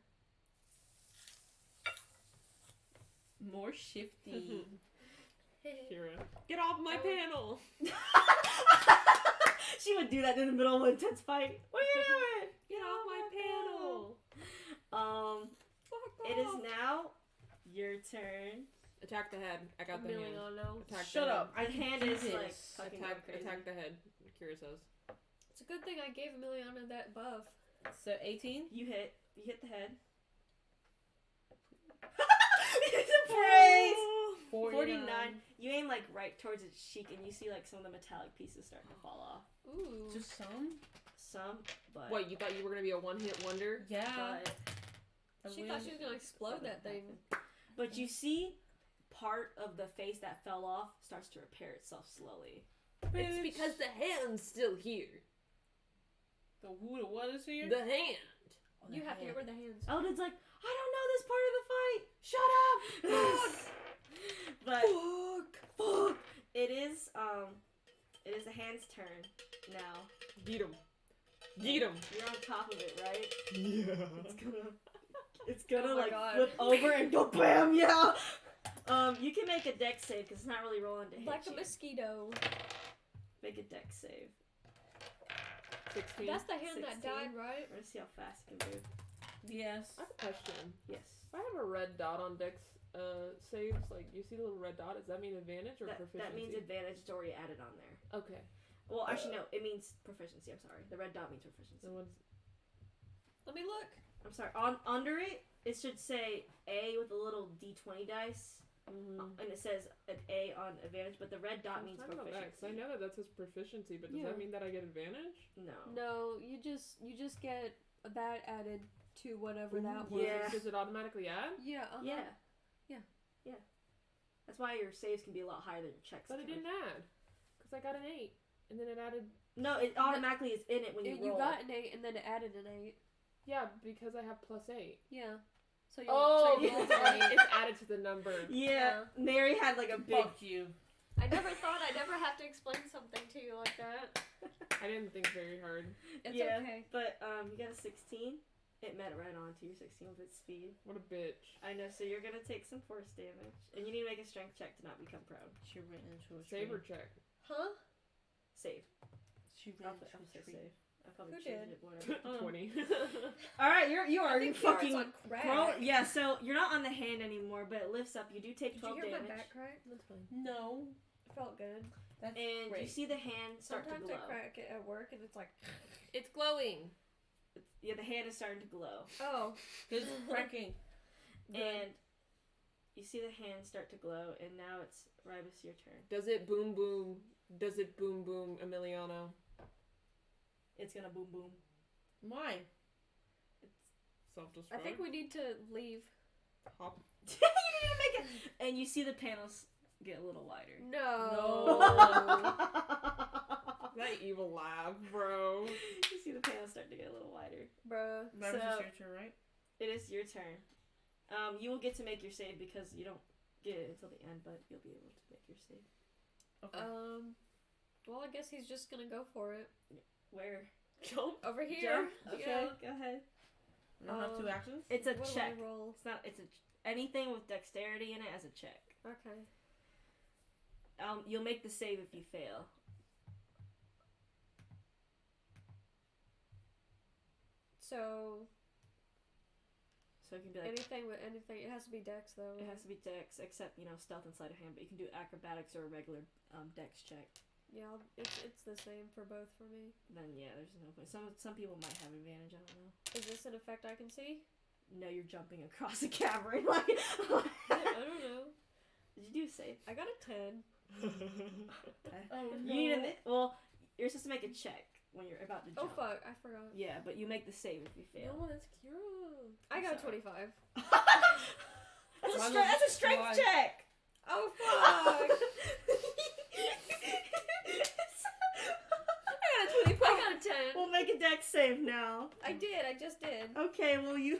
S3: More shifty.
S4: Kira. Get off my panel!
S1: she would do that in the middle of an intense fight. What are you doing?
S4: Get off my panel!
S1: It is now your turn.
S4: Attack the head. I got the hand. Attack
S3: Shut
S4: the
S3: up.
S1: My hand is like fucking
S4: Attack the head. Kira says.
S2: It's a good thing I gave Emiliano that buff.
S3: So 18?
S1: You hit the head. It's a praise! 49. You aim like right towards its cheek and you see like some of the metallic pieces starting to fall off.
S2: Ooh.
S3: Just some?
S1: Some, but...
S4: What, you thought you were going to be a one-hit wonder?
S3: Yeah.
S1: But
S2: She thought she was gonna explode that thing.
S1: But you see part of the face that fell off starts to repair itself slowly.
S4: It's because the hand's still here.
S3: The who, the what is here?
S4: The hand.
S2: You have to get rid of the hands.
S1: Eldon's like, I don't know this part of the fight. Shut up. But fuck. It is the hand's turn now.
S4: Get him. Get him.
S1: You're on top of it, right?
S4: Yeah.
S1: It's gonna
S2: Oh my
S1: like
S2: God.
S1: flip over and go bam. Yeah. You can make a dex save because it's not really rolling to hit
S2: Like
S1: you.
S2: a mosquito.
S1: Make a dex save.
S4: 16.
S2: That's the hand
S1: 16.
S2: that died, right?
S1: We're gonna see how fast it can move.
S3: Yes.
S4: I have a question.
S1: Yes.
S4: If I have a red dot on dex saves, like you see the little red dot, does that mean advantage or proficiency?
S1: That means advantage. It's already added on there.
S4: Okay.
S1: Well, actually, no. It means proficiency. I'm sorry. The red dot means proficiency.
S4: So what's...
S2: Let me look.
S1: I'm sorry. Under it, it should say A with a little D20 dice, and it says an A on advantage. But the red dot means proficiency.
S4: I know that says proficiency, but does that mean that I get advantage?
S1: No.
S2: No, you just get that added to whatever that was.
S1: Yeah.
S4: Does it automatically add?
S2: Yeah.
S1: Yeah. That's why your saves can be a lot higher than your checks.
S4: But it didn't add. Because I got an 8. And then it added...
S1: No, it automatically is in it when you roll.
S2: You got an 8 and then it added an 8.
S4: Yeah, because I have +8.
S2: Yeah. So you
S4: it's added to the number.
S1: Yeah. Mary had like a big...
S3: Fuck you.
S2: I never thought I'd ever have to explain something to you like that.
S4: I didn't think very hard.
S2: It's
S1: yeah,
S2: okay.
S1: But you got a 16. It met right on to your 16 with its speed.
S4: What a bitch.
S1: I know, so you're gonna take some force damage. And you need to make a strength check to not become prone.
S3: She ran into a
S4: Save or
S3: tree.
S4: check?
S2: Huh?
S1: Save.
S3: She
S1: I'll
S3: ran into a
S1: say
S3: tree.
S1: save. I probably
S2: Who
S1: changed
S2: did?
S1: it, whatever.
S4: 20.
S1: Alright, you are
S2: I think
S1: fucking
S2: on crack.
S1: prone. Yeah, so you're not on the hand anymore, but it lifts up. You do take
S2: Did you
S1: 12
S2: hear
S1: damage.
S2: my back crack?
S4: That's fine.
S3: No.
S2: It felt good.
S3: That's
S1: And
S3: great.
S1: you see the hand start
S2: Sometimes
S1: to
S2: I
S1: glow.
S2: crack it at work and it's like,
S4: It's glowing.
S1: Yeah, the hand is starting to glow.
S2: oh.
S3: It's cracking.
S1: And you see the hand start to glow, and now it's Ribus, your turn.
S4: Does it boom boom? Does it boom boom, Emiliano?
S1: It's gonna boom boom.
S3: Why?
S4: Self-destruct.
S2: I think we need to leave.
S4: Hop.
S1: You didn't even make it. And you see the panels get a little wider.
S2: No.
S4: That evil laugh, bro.
S1: You see the panels starting to get a little wider.
S2: Bruh.
S3: That was
S1: So-
S3: just your turn, right?
S1: It is your turn. You will get to make your save because you don't get it until the end, but you'll be able to make your save.
S3: Okay.
S2: Well, I guess he's just gonna go for it.
S1: Where?
S4: Jump.
S2: Over here.
S1: Jump? Okay,
S2: Yeah.
S1: go ahead.
S3: You don't have 2 actions?
S1: It's a
S2: What do I
S1: check.
S2: roll?
S1: It's not. It's anything with dexterity in it as a check.
S2: Okay.
S1: You'll make the save if you fail.
S2: So
S1: So it can be like
S2: anything with anything. It has to be dex though.
S1: it has to be dex, except stealth and sleight of hand. But you can do acrobatics or a regular dex check.
S2: Yeah, it's the same for both for me.
S1: Then yeah, there's no point. Some people might have advantage. I don't know.
S2: Is this an effect I can see?
S1: No, you're jumping across a cavern. Like
S2: I don't know.
S1: Did you do a save?
S2: I got a 10.
S3: Oh,
S1: You need a well. You're supposed to make a check when you're about to
S2: Oh
S1: jump.
S2: fuck, I forgot.
S1: Yeah, but you make the save if you fail.
S4: No, that's Kira.
S2: I got a
S1: sorry.
S2: 25.
S1: That's a strength check!
S2: Oh fuck! I got a 10.
S1: We'll make a dex save now.
S2: I just did.
S1: Okay, well you...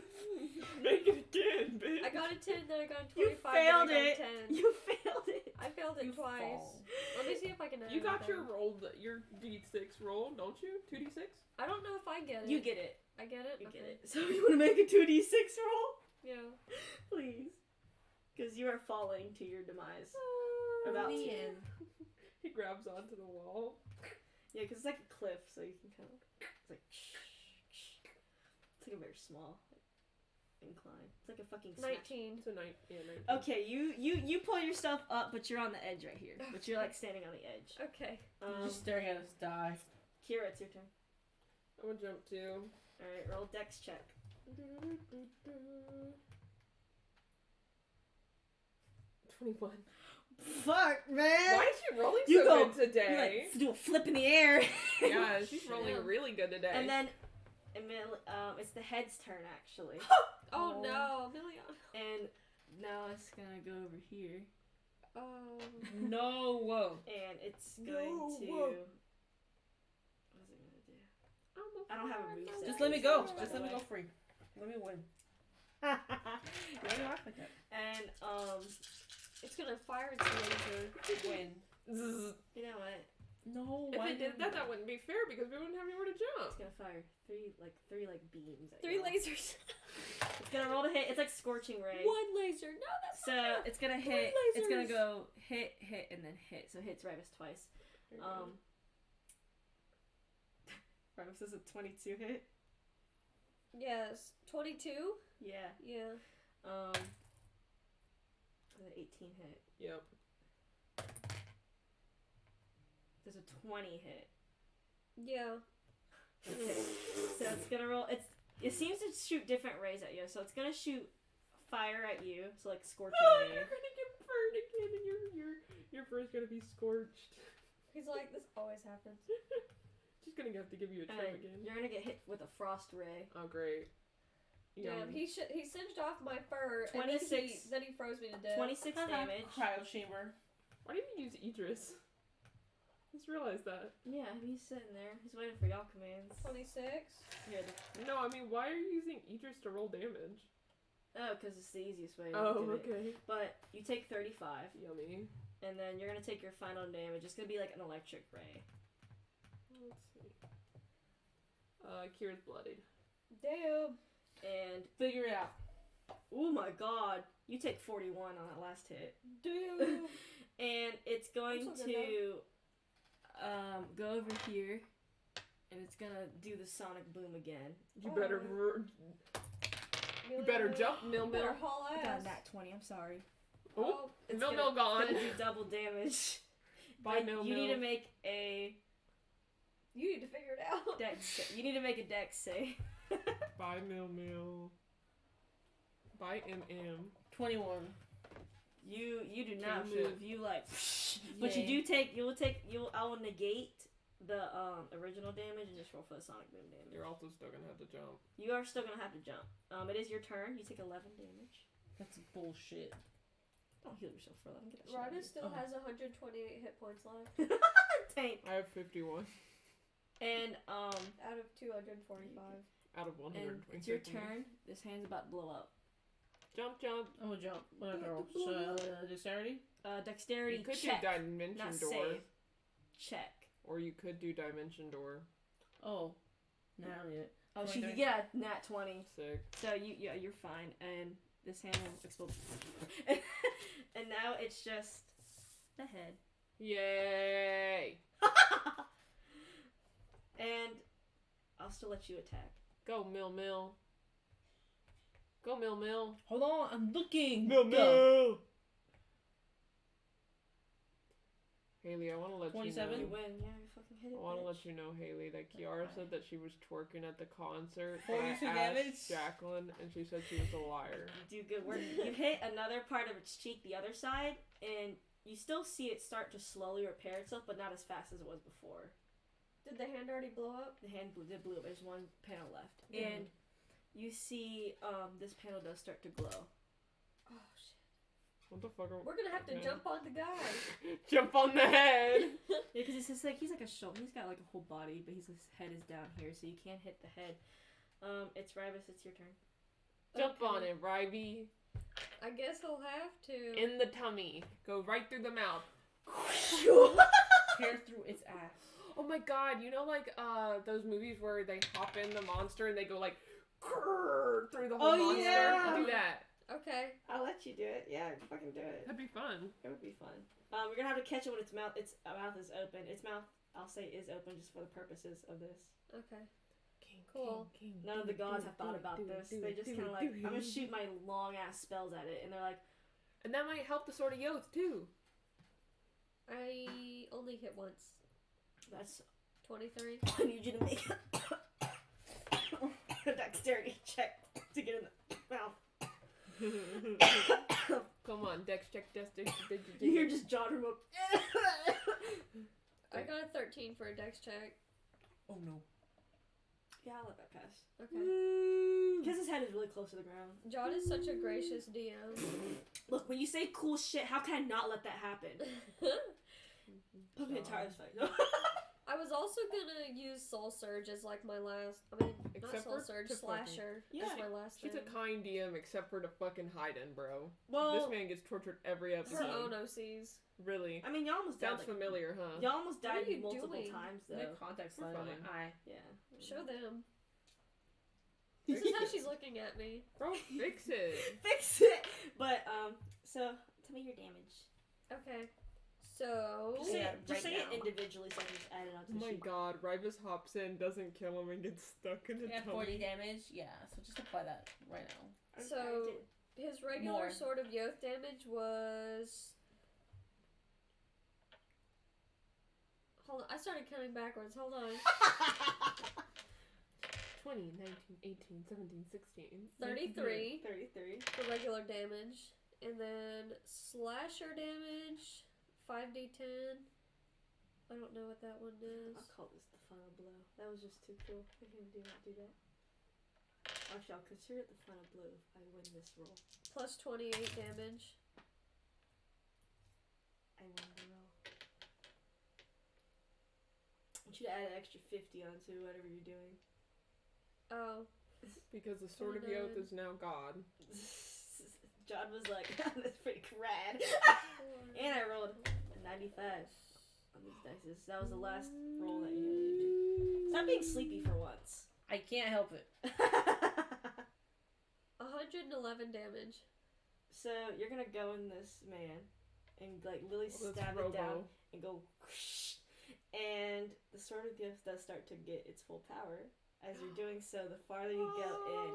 S4: Make it again, bitch.
S2: I got a 10, then I got a 25,
S1: You
S2: then
S1: failed
S2: I got
S1: it.
S2: a 10.
S1: You failed it.
S2: I failed it twice.
S3: fall.
S2: Let me see if I can add
S4: You got
S2: anything.
S4: your roll, your D6 roll, don't you? 2D6?
S2: I don't know if I get it.
S1: You get it.
S2: I get it?
S1: You
S2: Okay.
S1: get it. So you want to make a 2d6 roll?
S2: Yeah.
S1: Please. Because you are falling to your demise. About
S3: the
S1: to.
S3: end.
S4: He grabs onto the wall.
S1: Yeah, because it's like a cliff, so you can kind of... It's like... It's like a very small incline. It's like a fucking smash.
S2: 19.
S4: It's a 19.
S1: Okay, you pull yourself up, but you're on the edge right here. But you're like standing on the edge.
S2: Okay.
S3: Just staring at us die.
S1: Kira, it's your turn.
S4: I'm gonna jump too.
S1: Alright, roll dex check.
S4: 21.
S1: Fuck, man!
S4: Why is she rolling
S1: You
S4: so
S1: go-
S4: good today?
S1: You like do a flip in the air.
S4: Yeah, she's rolling
S2: Yeah.
S4: really good today.
S1: And then, it's the head's turn actually.
S2: Oh no, Amelia.
S1: And now it's gonna go over here.
S2: Oh.
S3: No. Whoa.
S1: And it's
S4: No,
S1: going to...
S4: whoa.
S1: What is it gonna do? I don't have a moveset.
S3: Just let me go. Just let me go free. Let me win.
S1: Yeah, you are like that. And,
S2: It's gonna fire its laser.
S3: Win.
S4: Zzz.
S1: you know what?
S3: No.
S4: If
S3: why
S4: it did that wouldn't be fair because we wouldn't have anywhere to
S1: It's
S4: jump.
S1: gonna fire three beams at
S2: 3
S1: you.
S2: lasers.
S1: It's gonna roll to hit. It's like Scorching Ray.
S2: 1 laser. No, that's
S1: So,
S2: not fair.
S1: it's gonna
S2: Three
S1: hit... It's gonna
S2: lasers.
S1: go hit, and then hit. So, hits Rivas twice. Rivas is a 22 hit.
S2: Yes. 22?
S1: Yeah.
S2: Yeah.
S1: An 18 hit.
S4: Yep.
S1: There's a 20 hit.
S2: Yeah.
S1: Okay. So it's gonna roll. It seems to shoot different rays at you. So it's gonna shoot fire at you. So like Scorching
S4: Oh,
S1: Ray.
S4: you're gonna get burned again, and your fur's gonna be scorched.
S2: He's like, this always happens.
S4: She's gonna have to give you a trim
S1: And
S4: again.
S1: you're gonna get hit with a Frost Ray.
S4: Oh, great.
S2: Damn, he singed off my fur,
S1: 26
S2: and then he froze me to death.
S1: 26 damage.
S3: Cryo chamber.
S4: Why didn't you use Idris? Just realized that.
S1: Yeah, he's sitting there. He's waiting for y'all commands.
S2: 26.
S1: Here.
S4: No, I mean, why are you using Idris to roll damage?
S1: Oh, because it's the easiest way to
S4: Oh,
S1: do it.
S4: okay.
S1: But you take 35,
S4: Yummy.
S1: and then you're gonna take your final damage. It's gonna be like an electric ray.
S4: Let's see. Kira's bloodied.
S2: Damn.
S1: And
S3: Figure it out.
S1: oh my god, you take 41 on that last hit.
S2: Damn.
S1: And it's going
S2: That's so good,
S1: to go over here, and it's gonna do the sonic boom again.
S4: You
S2: Oh.
S4: better, you better jump, Mil
S2: You better
S4: Mil.
S2: haul
S1: I
S2: ass.
S1: got a nat 20. I'm sorry.
S4: Oh,
S1: It's
S4: Mil
S1: gonna-
S4: Mil gone.
S1: Gonna do double damage.
S4: Bye,
S1: But
S4: Mil
S1: you
S4: Mil.
S1: need to make a
S2: You need to figure it out.
S1: dex. You need to make a dex save.
S4: Bye, Mil Mil. Bye, MM.
S3: 21.
S1: You do not
S4: Can't
S1: move. You like, but you
S3: Yay.
S1: do take. I will negate the original damage and just roll for the sonic boom damage.
S4: You're also still gonna have to jump.
S1: You are still gonna have to jump. It is your turn. You take 11 damage.
S3: That's bullshit.
S1: Don't heal yourself for 11. Get that shit out of
S2: Ryder still
S3: Oh.
S2: has 128 hit points left
S1: here. Tank.
S4: I have 51
S1: And
S2: out of 245.
S4: out of
S1: and
S4: 120.
S1: it's your turn. This hand's about to blow up.
S4: Jump, jump.
S3: I'm gonna jump. What I roll? Dexterity?
S1: Dexterity
S4: You could
S1: check,
S4: do Dimension
S1: not
S4: Door.
S1: save. Check.
S4: Or you could do Dimension Door.
S3: Oh. Now yet.
S1: Oh, she
S3: 23.
S1: could get a nat 20.
S4: Sick.
S1: So you're fine, and this hand will explode. And now it's just the head.
S4: Yay!
S1: And I'll still let you attack.
S4: Go, Mil Mil. Go, Mil Mil.
S3: Hold on, I'm looking.
S4: Mil
S3: Go.
S4: Mil. Haley, I want to let
S3: 27?
S1: You
S4: you know.
S1: win. Yeah, you fucking hit it.
S4: I want to
S1: bitch.
S4: let you know, Haley, that Kiara said that she was twerking at the concert.
S3: 42
S4: I
S3: damage?
S4: asked Jacqueline, and she said she was a liar.
S1: You do good work. You hit another part of its cheek, the other side, and you still see it start to slowly repair itself, but not as fast as it was before.
S2: Did the hand already blow up?
S1: The hand blew up. There's one panel left. And you see this panel does start to glow.
S2: Oh, shit.
S4: What the fuck?
S2: We're gonna have to jump on the guy.
S4: Jump on the head.
S1: Yeah, because it's just like he's like a shoulder. He's got like a whole body, but his head is down here, so you can't hit the head. It's Rivas. It's your turn.
S4: Jump on it, Rivy.
S2: I guess he'll have to.
S4: In the tummy. Go right through the mouth.
S3: Tear through its ass.
S4: Oh my god, you know like those movies where they hop in the monster and they go like through the whole monster?
S3: Yeah.
S4: Do that.
S2: Okay.
S1: I'll let you do it. Yeah, fucking do it.
S4: That'd be fun.
S1: It would be fun. You're gonna have to catch it when its mouth is open. Its mouth, I'll say, is open just for the purposes of this.
S2: Okay. Cool.
S1: None of the gods have thought about this. They just kind of like, I'm gonna shoot my long ass spells at it, and they're like,
S4: and that might help the Sword of Yoth too.
S2: I only hit once.
S1: That's
S2: 23.
S1: I need you to make a dexterity check to get in the mouth.
S4: Come on, dex check.
S1: You hear just John remote.
S2: I got a 13 for a dex check.
S3: Oh no.
S1: Yeah, I'll let that pass.
S2: Okay.
S1: Because his head is really close to the ground.
S2: John is such a gracious DM.
S1: Look, when you say cool shit, how can I not let that happen? Put me in Tyler's fight.
S2: I was also gonna use Soul Surge as like my last. I mean, not
S4: Except
S2: Soul
S4: for
S2: Surge,
S4: to
S2: Slasher.
S1: Yeah.
S2: As my last
S4: She's
S2: thing.
S4: a kind DM except for the fucking Hyden, bro.
S1: Well,
S4: This man gets tortured every
S2: Her
S4: episode.
S2: own OCs.
S4: Really?
S1: I mean, y'all almost
S4: Sounds
S1: died. Like,
S4: familiar, huh?
S1: y'all almost
S2: What
S1: died
S2: are you
S1: multiple
S2: doing?
S1: times,
S3: The
S1: though.
S3: context
S4: We're
S3: line on
S4: fine.
S3: my eye.
S1: Yeah.
S2: Show them. This is how she's looking at me.
S4: Bro, fix it.
S1: Fix it! But, so, tell me your damage.
S2: Okay. So.
S1: Just say,
S3: Yeah,
S1: it, just
S3: right
S1: say it
S3: now.
S1: individually so I can just add it onto
S4: Oh
S1: the
S4: my
S1: sheet.
S4: god, Rivas hops in, doesn't kill him, and gets stuck in the
S3: Yeah,
S4: tummy.
S3: 40 damage. Yeah, so just apply that right now.
S2: So his regular
S3: More.
S2: Sword of Yoth damage was. Hold on, I started counting backwards. Hold on.
S4: 20, 19, 18, 17, 16.
S2: 33
S1: 33.
S2: for regular damage, and then slasher damage 5d10. I don't know what that one is.
S1: I'll call this the final blow. That was just too cool. I can't do that. Actually, I'll consider it the final blow if I win this roll.
S2: Plus 28 damage.
S1: I win the roll. I want you to add an extra 50 onto whatever you're doing.
S2: Oh.
S4: Because the Sword of Yoth is now God.
S1: John was like, that's pretty rad. And I rolled a 95 on these dice. That was the last roll that you did. Stop being sleepy for once.
S3: I can't help it.
S2: 111 damage.
S1: So you're gonna go in this man and like really
S4: Well,
S1: stab
S4: that's
S1: it down
S4: Robo.
S1: and go whoosh, and the Sword of Gifts does start to get its full power. As you're doing so, the farther you go in,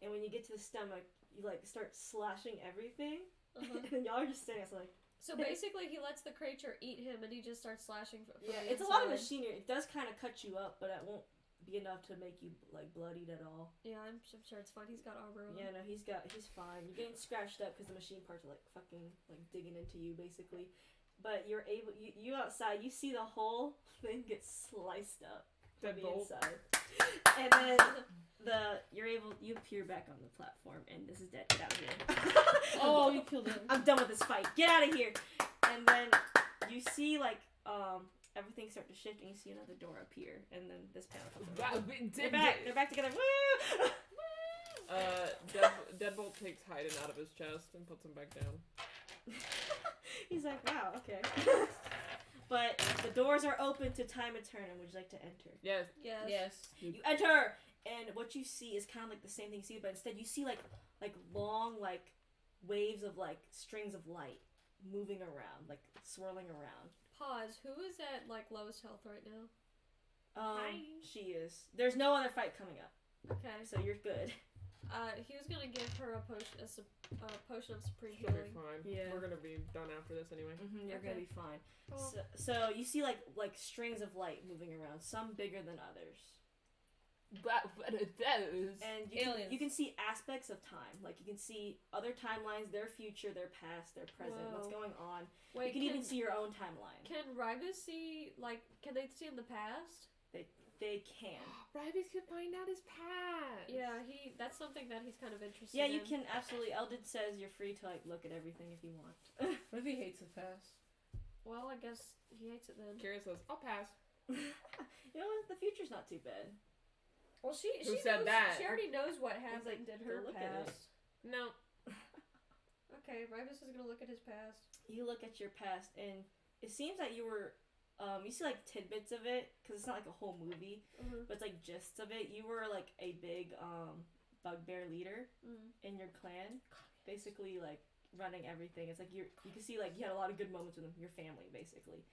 S1: and when you get to the stomach, you like start slashing everything,
S2: Uh-huh.
S1: and y'all are just standing there like.
S2: So basically, he lets the creature eat him, and he just starts slashing from
S1: Yeah,
S2: the
S1: it's a lot of
S2: inside.
S1: machinery. It does kind of cut you up, but it won't be enough to make you like bloodied at all.
S2: Yeah, I'm sure it's fine. He's got armor on.
S1: Yeah, no, he's fine. You're getting scratched up because the machine parts are like fucking like digging into you basically. But you're able, you outside, you see the whole thing get sliced up from the
S4: Deadbolt.
S1: inside, and then you appear back on the platform, and this is dead. Get out of here.
S3: Oh, you killed him.
S1: I'm done with this fight. Get out of here. And then you see like everything start to shift, and you see another door appear, and then this panel comes over. They're back. They're back together. Woo!
S4: Deadbolt takes Hyden out of his chest and puts him back down.
S1: He's like, wow, okay. But the doors are open to Time Eternum. Would you like to enter?
S4: Yes.
S2: Yes.
S3: Yes.
S1: You enter, and what you see is kind of like the same thing you see, but instead you see like long like waves of like strings of light moving around, like swirling around.
S2: Pause. Who is at like lowest health right now?
S1: Hi. She is. There's no other fight coming up,
S2: Okay.
S1: so you're good.
S2: He was gonna give her a potion of supreme
S4: She'll be
S2: healing.
S4: fine.
S1: Yeah.
S4: We're gonna be done after this anyway.
S1: You're
S2: Okay.
S1: gonna be fine.
S2: Cool.
S1: So you see like strings of light moving around, some bigger than others.
S4: But what are those?
S1: And
S3: Aliens.
S1: you can see aspects of time. Like you can see other timelines, their future, their past, their present, what's
S2: Whoa.
S1: going on.
S2: Wait,
S1: you can even see your own timeline.
S2: Can Ribus see, like, can they see in the past?
S1: They can.
S5: Rybies could find out his past.
S2: Yeah, that's something that he's kind of interested
S1: Yeah,
S2: in.
S1: you can absolutely. Eldred says you're free to like look at everything if you want.
S3: What if he hates his past?
S2: Well, I guess he hates it then.
S5: Kira says, I'll pass.
S1: You know what? The future's not too bad.
S2: Well, she
S5: said
S2: knows,
S5: that?
S2: She already knows what happened in her
S1: look at it.
S2: past.
S5: No.
S2: Okay, Rybus is gonna look at his past.
S1: You look at your past, and it seems that you were. You see like tidbits of it because it's not like a whole movie, but it's like gists of it. You were like a big bugbear leader in your clan, basically like running everything. It's like you can see like you had a lot of good moments with them, your family basically.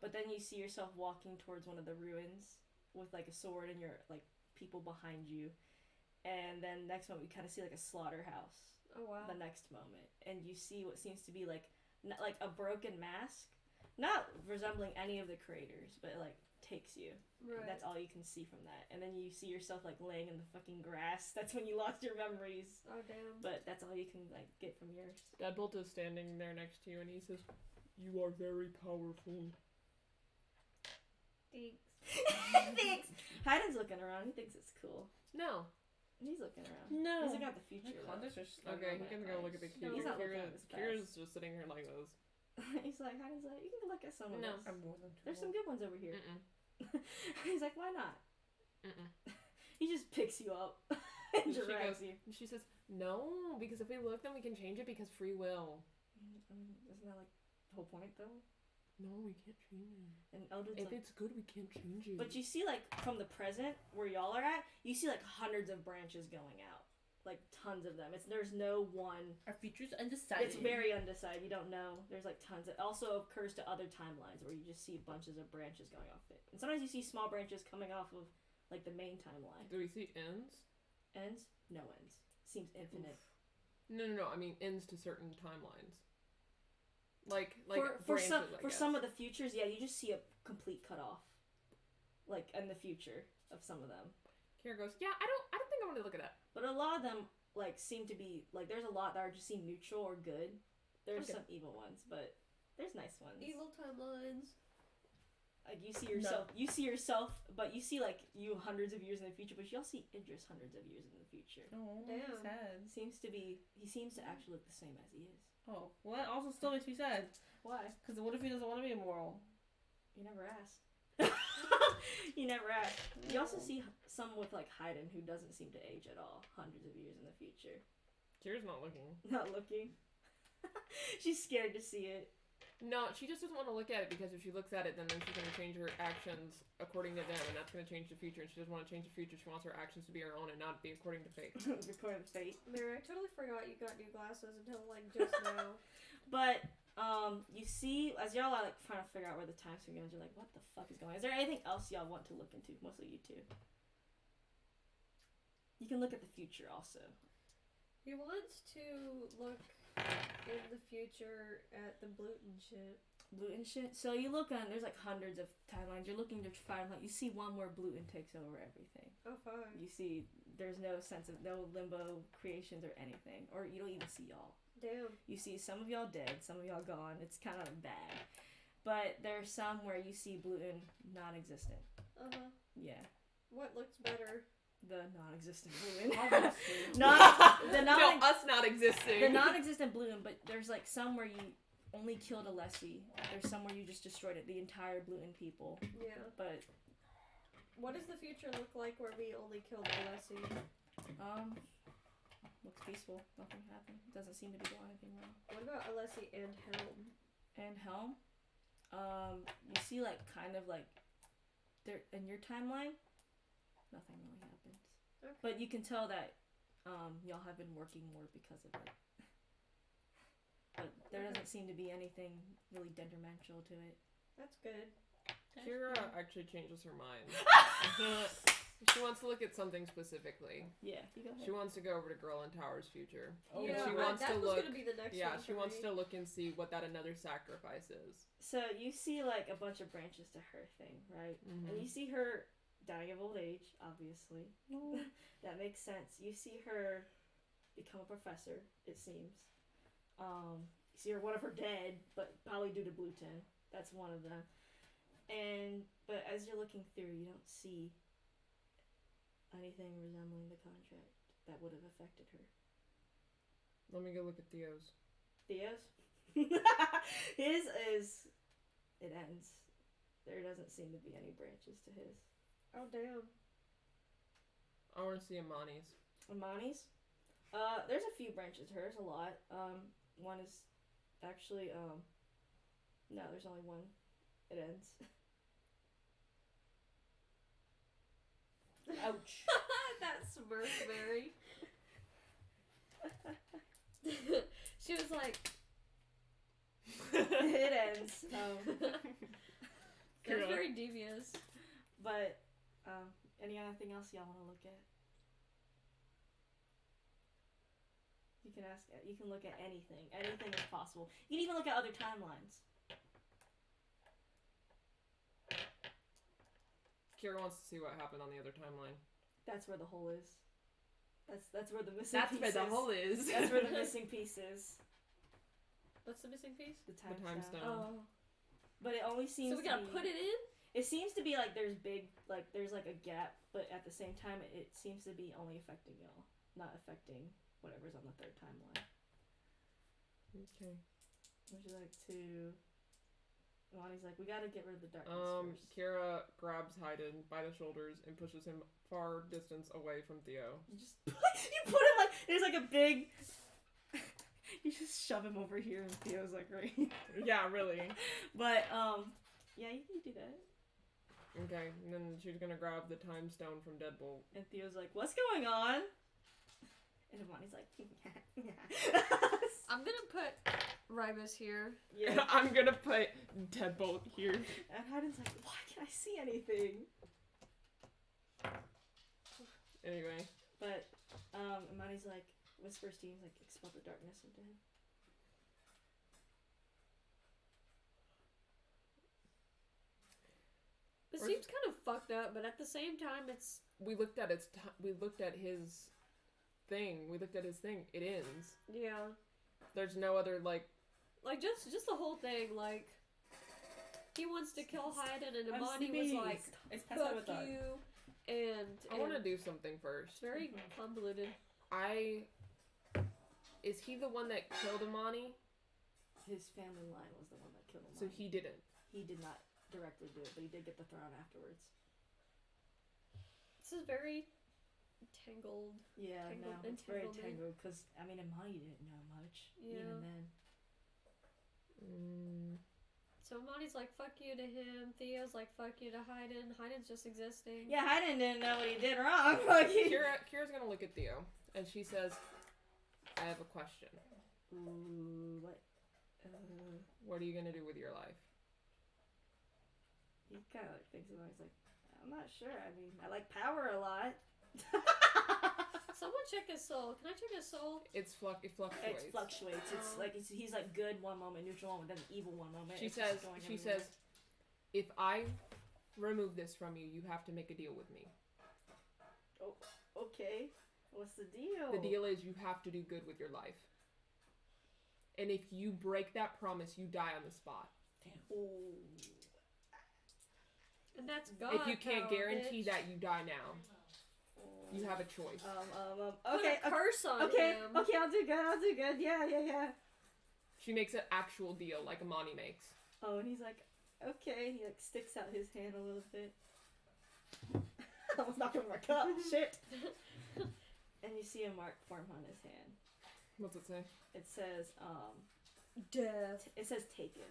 S1: But then you see yourself walking towards one of the ruins with like a sword and your like people behind you, and then next moment we kind of see like a slaughterhouse.
S2: Oh wow!
S1: The next moment, and you see what seems to be like a broken mask. Not resembling any of the creators, but it, like, takes you.
S2: Right.
S1: That's all you can see from that. And then you see yourself, like, laying in the fucking grass. That's when you lost your memories.
S2: Oh, damn.
S1: But that's all you can, like, get from yours.
S5: Deadbolt is standing there next to you, and he says, you are very powerful.
S2: Thanks.
S1: Thanks! Hayden's looking around. He thinks it's cool.
S5: No.
S1: He's looking around.
S3: No.
S1: He's looking at the future,
S5: Okay, he can go look at the
S1: No, he's not looking at his past.
S5: Kira's just sitting here like this.
S1: He's like, Hayden's like, you can look at some of
S5: No.
S1: us. There's some good ones over here. He's like, why not? He just picks you up and drags you.
S5: She says, no, because if we look, then we can change it because free will.
S1: Isn't that like the whole point, though?
S5: No, we can't change it.
S1: And Eldred's
S5: if it's good, we can't change it.
S1: But you see, like, from the present, where y'all are at, you see, like, hundreds of branches going out. Like, tons of them. There's no one.
S3: Our future's undecided.
S1: It's very undecided. You don't know. There's, like, tons. It also occurs to other timelines where you just see bunches of branches going off it. And sometimes you see small branches coming off of, like, the main timeline.
S5: Do we see ends?
S1: Ends? No ends. Seems infinite.
S5: Oof. No. I mean, ends to certain timelines. Like
S1: for
S5: branches,
S1: some of the futures, yeah, you just see a complete cutoff. Like, in the future of some of them.
S5: Kira goes, yeah, I don't think I want to look at that.
S1: But a lot of them, like, seem to be, like, there's a lot that are just seem neutral or good. There's some evil ones, but there's nice ones.
S2: Evil timelines.
S1: Like, you see yourself, but you see, like, you hundreds of years in the future, but you also see Idris hundreds of years in the future.
S3: Oh,
S2: damn.
S3: Sad.
S1: He seems to actually look the same as he is.
S3: Oh, well, that also still makes me sad.
S1: Why?
S3: Because what if he doesn't want to be immortal?
S1: You never asked. You never asked. You also see some with, like, Hayden, who doesn't seem to age at all, hundreds of years in the future.
S5: Kira's not looking.
S1: Not looking. She's scared to see it.
S5: No, she just doesn't want to look at it because if she looks at it, then she's going to change her actions according to them, and that's going to change the future. And she doesn't want to change the future. She wants her actions to be her own and not be according to fate.
S1: According to fate.
S2: Mary, I totally forgot you got new glasses until like just now.
S1: But you see, as y'all are like trying to figure out where the time swing goes, you're like, what the fuck is going on? Is there anything else y'all want to look into? Mostly you two. You can look at the future also.
S2: He wants to look in the future at the gluten shit.
S1: Gluten shit? So you look on, there's like hundreds of timelines. You're looking to find, like, you see one where gluten takes over everything.
S2: Oh, fine.
S1: You see, there's no sense of, no limbo creations or anything. Or you don't even see y'all.
S2: Damn.
S1: You see some of y'all dead, some of y'all gone. It's kind of bad. But there's some where you see gluten non-existent.
S2: Uh-huh.
S1: Yeah.
S2: What looks better?
S1: The non-existent gluten.
S5: us not existing.
S1: The non-existent gluten, but there's like some where you only killed Alessi. There's some where you just destroyed the entire gluten people.
S2: Yeah.
S1: But
S2: what does the future look like where we only killed Alessi?
S1: Looks peaceful. Nothing happened. Doesn't seem to be going anything wrong.
S2: What about Alessi and Helm?
S1: And Helm? You see like kind of like there in your timeline, nothing really happens.
S2: Okay.
S1: But you can tell that y'all have been working more because of it. But there doesn't seem to be anything really detrimental to it.
S2: That's good.
S5: Kira actually changes her mind. She wants to look at something specifically.
S1: Yeah, you go ahead.
S5: She wants to go over to Girl in Tower's future.
S2: Oh, yeah,
S5: she wants
S2: that
S5: to
S2: was
S5: look.
S2: Gonna be the next
S5: yeah,
S2: one
S5: she
S2: for
S5: wants
S2: me.
S5: to look and see what that another sacrifice is.
S1: So you see like a bunch of branches to her thing, right?
S5: Mm-hmm.
S1: And you see her dying of old age, obviously. That makes sense. You see her become a professor, it seems. You see her, one of her dead, but probably due to gluten. That's one of them. But as you're looking through, you don't see anything resembling the contract that would have affected her.
S4: Let me go look at Theo's.
S1: Theo's? His is... It ends. There doesn't seem to be any branches to his.
S2: Oh, damn.
S4: I want to see Amani's.
S1: Amani's? There's a few branches. Hers a lot. One is actually, no, there's only one. It ends. Ouch.
S2: That Smurfberry. She was like...
S1: It ends.
S2: That's very devious.
S1: But, anything else y'all want to look at? You can look at anything. Anything is possible. You can even look at other timelines.
S4: Kira wants to see what happened on the other timeline.
S1: That's where the hole is. That's where the missing piece is.
S4: That's where the hole is.
S1: That's where the missing piece is.
S2: What's the missing piece?
S1: The time stone.
S2: Oh.
S1: But it only seems
S2: So we gotta put it in?
S1: It seems to be like there's a gap, but at the same time it seems to be only affecting y'all, not affecting whatever's on the third timeline.
S4: Okay.
S1: Would you like to... Lonnie's like, we gotta get rid of the darkness first.
S4: Kira grabs Hayden by the shoulders and pushes him far distance away from Theo.
S1: You just... you put him like... There's like a big... You just shove him over here and Theo's like right here.
S4: Yeah, really.
S1: But, yeah, you can do that.
S4: Okay, and then she's gonna grab the time stone from Deadbolt.
S1: And Theo's like, what's going on? And Imani's like,
S2: I'm gonna put Ribus here.
S1: Yeah.
S4: I'm gonna put Deadbolt here.
S1: And Hayden's like, why can't I see anything?
S4: Anyway.
S1: But, Imani's like, whispers to you, like, expel the darkness into him.
S2: It seems kind of fucked up, but at the same time, it's...
S4: We looked at his thing. It ends.
S2: Yeah.
S4: There's no other, like...
S2: Like, just the whole thing, like... He wants to kill Hayden, and Imani was like, fuck you, and...
S4: I want to do something first.
S2: It's very convoluted.
S4: Is he the one that killed Imani?
S1: His family line was the one that killed Imani.
S4: So he didn't?
S1: He did not directly do it, but he did get the throne afterwards.
S2: This is very tangled.
S1: Yeah, it's very tangled, because, I mean, Imani didn't know much, even then.
S2: So Imani's like, fuck you to him. Theo's like, fuck you to Hayden. Hayden's just existing.
S1: Yeah, Hayden didn't know what he did wrong. Fuck you.
S4: Kira's gonna look at Theo, and she says, I have a question.
S1: Ooh, what?
S4: What are you gonna do with your life?
S1: He kind of like thinks about it. He's like, I'm not sure. I mean, I like power a lot.
S2: Someone check his soul. Can I check his soul?
S4: It fluctuates.
S1: It fluctuates. It's like he's like good one moment, neutral one, then evil one moment.
S4: She says, if I remove this from you, you have to make a deal with me.
S1: Oh, okay. What's the deal?
S4: The deal is you have to do good with your life. And if you break that promise, you die on the spot.
S1: Damn. Ooh.
S2: And that's God.
S4: If you can't guarantee that, you die now. You have a choice.
S1: Okay.
S2: Put a curse on him.
S1: Okay, I'll do good. Yeah.
S4: She makes an actual deal, like Imani makes.
S1: Oh, and he's like, okay. He like sticks out his hand a little bit. I almost knocked over my cup. Shit. And you see a mark form on his hand.
S4: What's it say?
S1: It says,
S2: death.
S1: It says taken.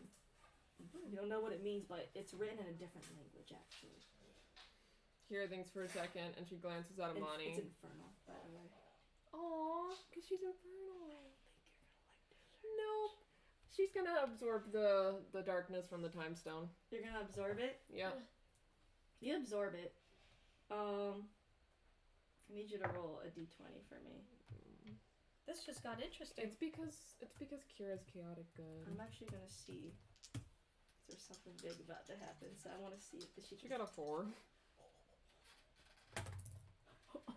S1: You don't know what it means, but it's written in a different language, actually.
S4: Kira thinks for a second, and she glances at Imani.
S1: It's infernal, by the way.
S4: Aww, because she's infernal. I think you're gonna like this. Nope. She's gonna absorb the darkness from the time stone.
S1: You're gonna absorb it?
S4: Yeah.
S1: You absorb it. I need you to roll a d20 for me.
S2: This just got interesting.
S4: It's because Kira's chaotic good.
S1: I'm actually gonna see if there's something big about to happen, so I want to see if she
S4: got a 4.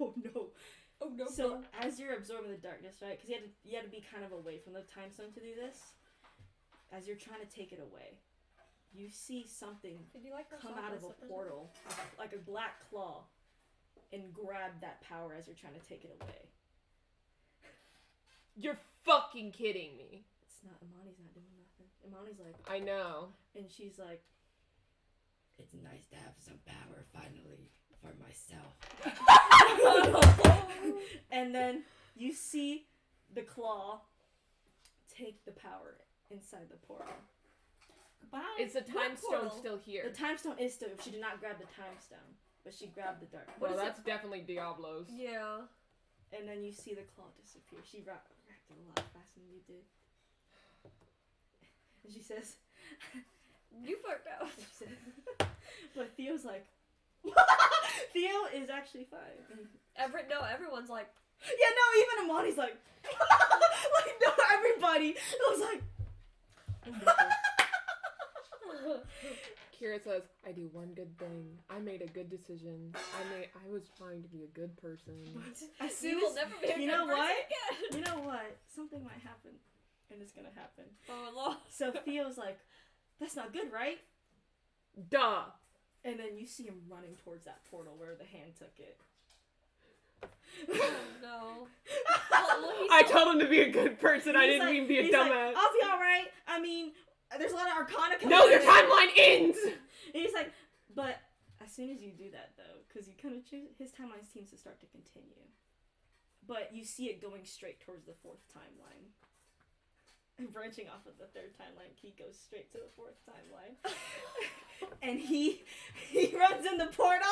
S1: Oh no. So as you're absorbing the darkness, right? Because you had to be kind of away from the time stone to do this. As you're trying to take it away, you see something
S2: like
S1: come out of a portal, like a black claw, and grab that power as you're trying to take it away.
S4: You're fucking kidding me.
S1: It's not. Imani's not doing nothing. Imani's like,
S4: I know.
S1: And she's like,
S8: it's nice to have some power finally for myself.
S1: And then you see the claw take the power inside the portal.
S2: Goodbye.
S4: Is the time stone still here?
S1: The time stone is still. She did not grab the time stone, but she grabbed the dark.
S4: Well, that's definitely Diablo's.
S2: Yeah.
S1: And then you see the claw disappear. She wrapped it a lot faster than you did. And she says,
S2: "You fucked up."
S1: But Theo's like, Theo is actually fine.
S2: Everyone's like,
S1: yeah, no, even Imani's like, like, no, everybody. I was like,
S4: Kira says, I do one good thing. I made a good decision. I was trying to be a good person.
S1: As soon
S2: as, never be a
S1: you
S2: good
S1: know what?
S2: Again.
S1: You know what? Something might happen. And it's gonna happen.
S2: Oh, Lord.
S1: So Theo's like, that's not good, right?
S4: Duh.
S1: And then you see him running towards that portal where the hand took it.
S2: Oh, no.
S4: I told him to be a good person. I didn't mean be a dumbass.
S1: Like, I'll be alright. I mean, there's a lot of arcana coming.
S4: No, your timeline ends!
S1: And he's like, but as soon as you do that, though, because you kind of choose, his timeline seems to start to continue. But you see it going straight towards the fourth timeline. And branching off of the third timeline, he goes straight to the fourth timeline. And he runs in the portal.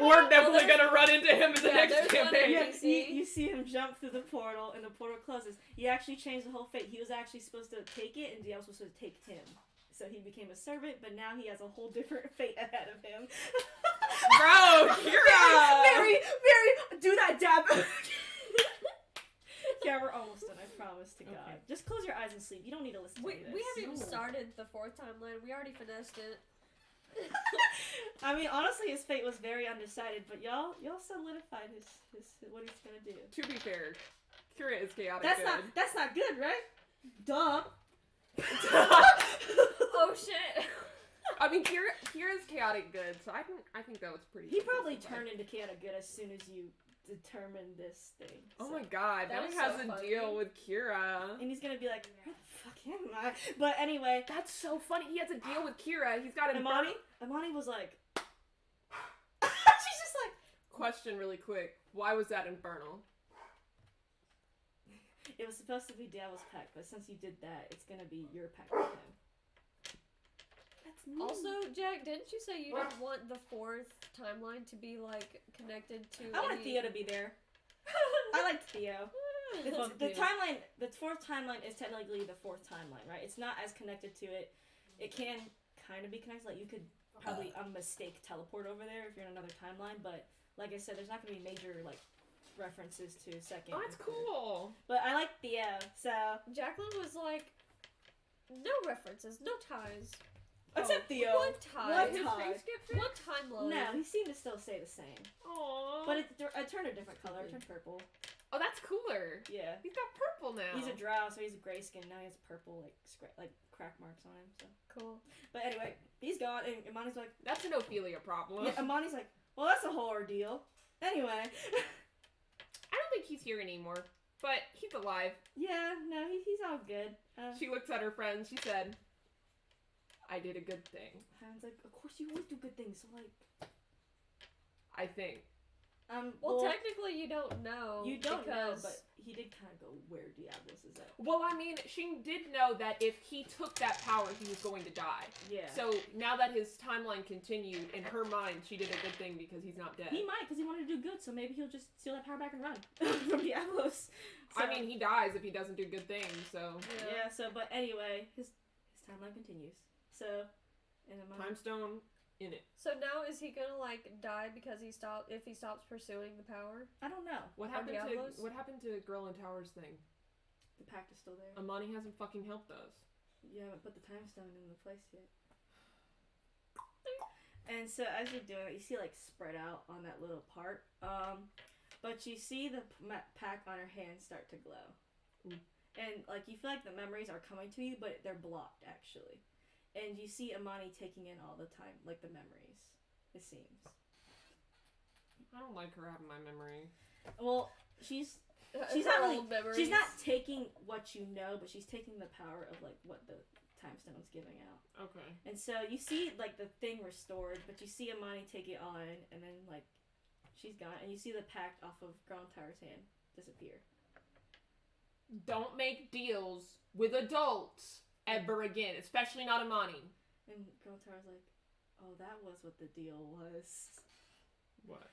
S4: We're definitely gonna run into him in the next campaign.
S1: Yeah, you see him jump through the portal, and the portal closes. He actually changed the whole fate. He was actually supposed to take it, and Diablo was supposed to take him. So he became a servant, but now he has a whole different fate ahead of him.
S4: Bro, Kira!
S1: Mary, do that dab. Yeah, we're almost done, I promise to God.
S4: Okay.
S1: Just close your eyes and sleep. You don't need to listen to
S2: We
S1: this.
S2: haven't even started the fourth timeline. We already finessed it.
S1: I mean, honestly, his fate was very undecided, but y'all solidified his what he's gonna do.
S4: To be fair, Kira is chaotic
S1: That's not good, right? Duh.
S2: Oh shit.
S4: I mean, Kira's chaotic good, so I think that was pretty.
S1: He probably turned into chaotic good as soon as you determined this thing.
S4: Oh my God! Now he has a deal with Kira,
S1: and he's gonna be like, "Where the fuck am I?" But anyway,
S4: that's so funny. He has a deal with Kira. He's got
S1: Imani was like, she's just like.
S4: Question really quick: why was that infernal?
S1: It was supposed to be Diablo's pact, but since you did that, it's gonna be your pact with him. That's mean.
S2: Also, Jack, didn't you say you didn't want the fourth timeline to be like connected to?
S1: I wanted Theo to be there. I liked Theo. The fourth timeline is technically the fourth timeline, right? It's not as connected to it. It can kind of be connected. Like you could probably mistake teleport over there if you're in another timeline, but like I said, there's not gonna be major like references to second.
S4: Oh, that's cool.
S1: But I like Theo, so
S2: Jacqueline was like, no references, no ties.
S1: Except Theo.
S2: One tie.
S1: One tie.
S2: One timeline.
S1: No, he seemed to still stay the same.
S4: Aww.
S1: But it turned a different color. It turned purple.
S4: Oh, that's cooler.
S1: Yeah.
S4: He's got purple now.
S1: He's a drow, so he's a gray skin. Now he has purple, like crack marks on him. So
S2: cool.
S1: But anyway, he's gone, and Imani's like,
S4: that's an Ophelia problem.
S1: Yeah, Imani's like, well, that's a whole ordeal. Anyway.
S4: I don't think he's here anymore, but he's alive.
S1: Yeah, no, he's all good.
S4: She looks at her friends. She said, I did a good thing.
S1: Han's like, of course you always do good things, so like...
S4: I think.
S2: Well, technically you don't know.
S1: You don't know, but he did kind of go where Diablos is at.
S4: Well, I mean, she did know that if he took that power, he was going to die.
S1: Yeah.
S4: So now that his timeline continued, in her mind, she did a good thing because he's not dead.
S1: He might, because he wanted to do good, so maybe he'll just steal that power back and run from Diablos. So,
S4: I mean, he dies if he doesn't do good things, so...
S1: Yeah, but anyway, his timeline continues. So,
S4: Time Stone in it.
S2: So now is he gonna like die because if he stops pursuing the power?
S1: I don't know.
S4: What happened to Girl in Towers thing?
S1: The pact is still there.
S4: Amani hasn't fucking helped us.
S1: You haven't put the time stone in the place yet. And so as you're doing it, you see like spread out on that little part. But you see the pack on her hand start to glow. And like you feel like the memories are coming to you, but they're blocked actually. and you see Imani taking in all the time, like the memories. It seems.
S4: I don't like her having my memory.
S1: Well, she's not really. She's not taking what you know, but she's taking the power of like what the time stone's giving out.
S4: Okay.
S1: And so you see like the thing restored, but you see Imani take it on, and then like she's gone, and you see the pact off of Grandtower's hand disappear.
S4: Don't make deals with adults ever again, especially not Imani.
S1: And Grandtower's like, oh, that was what the deal was.
S4: What?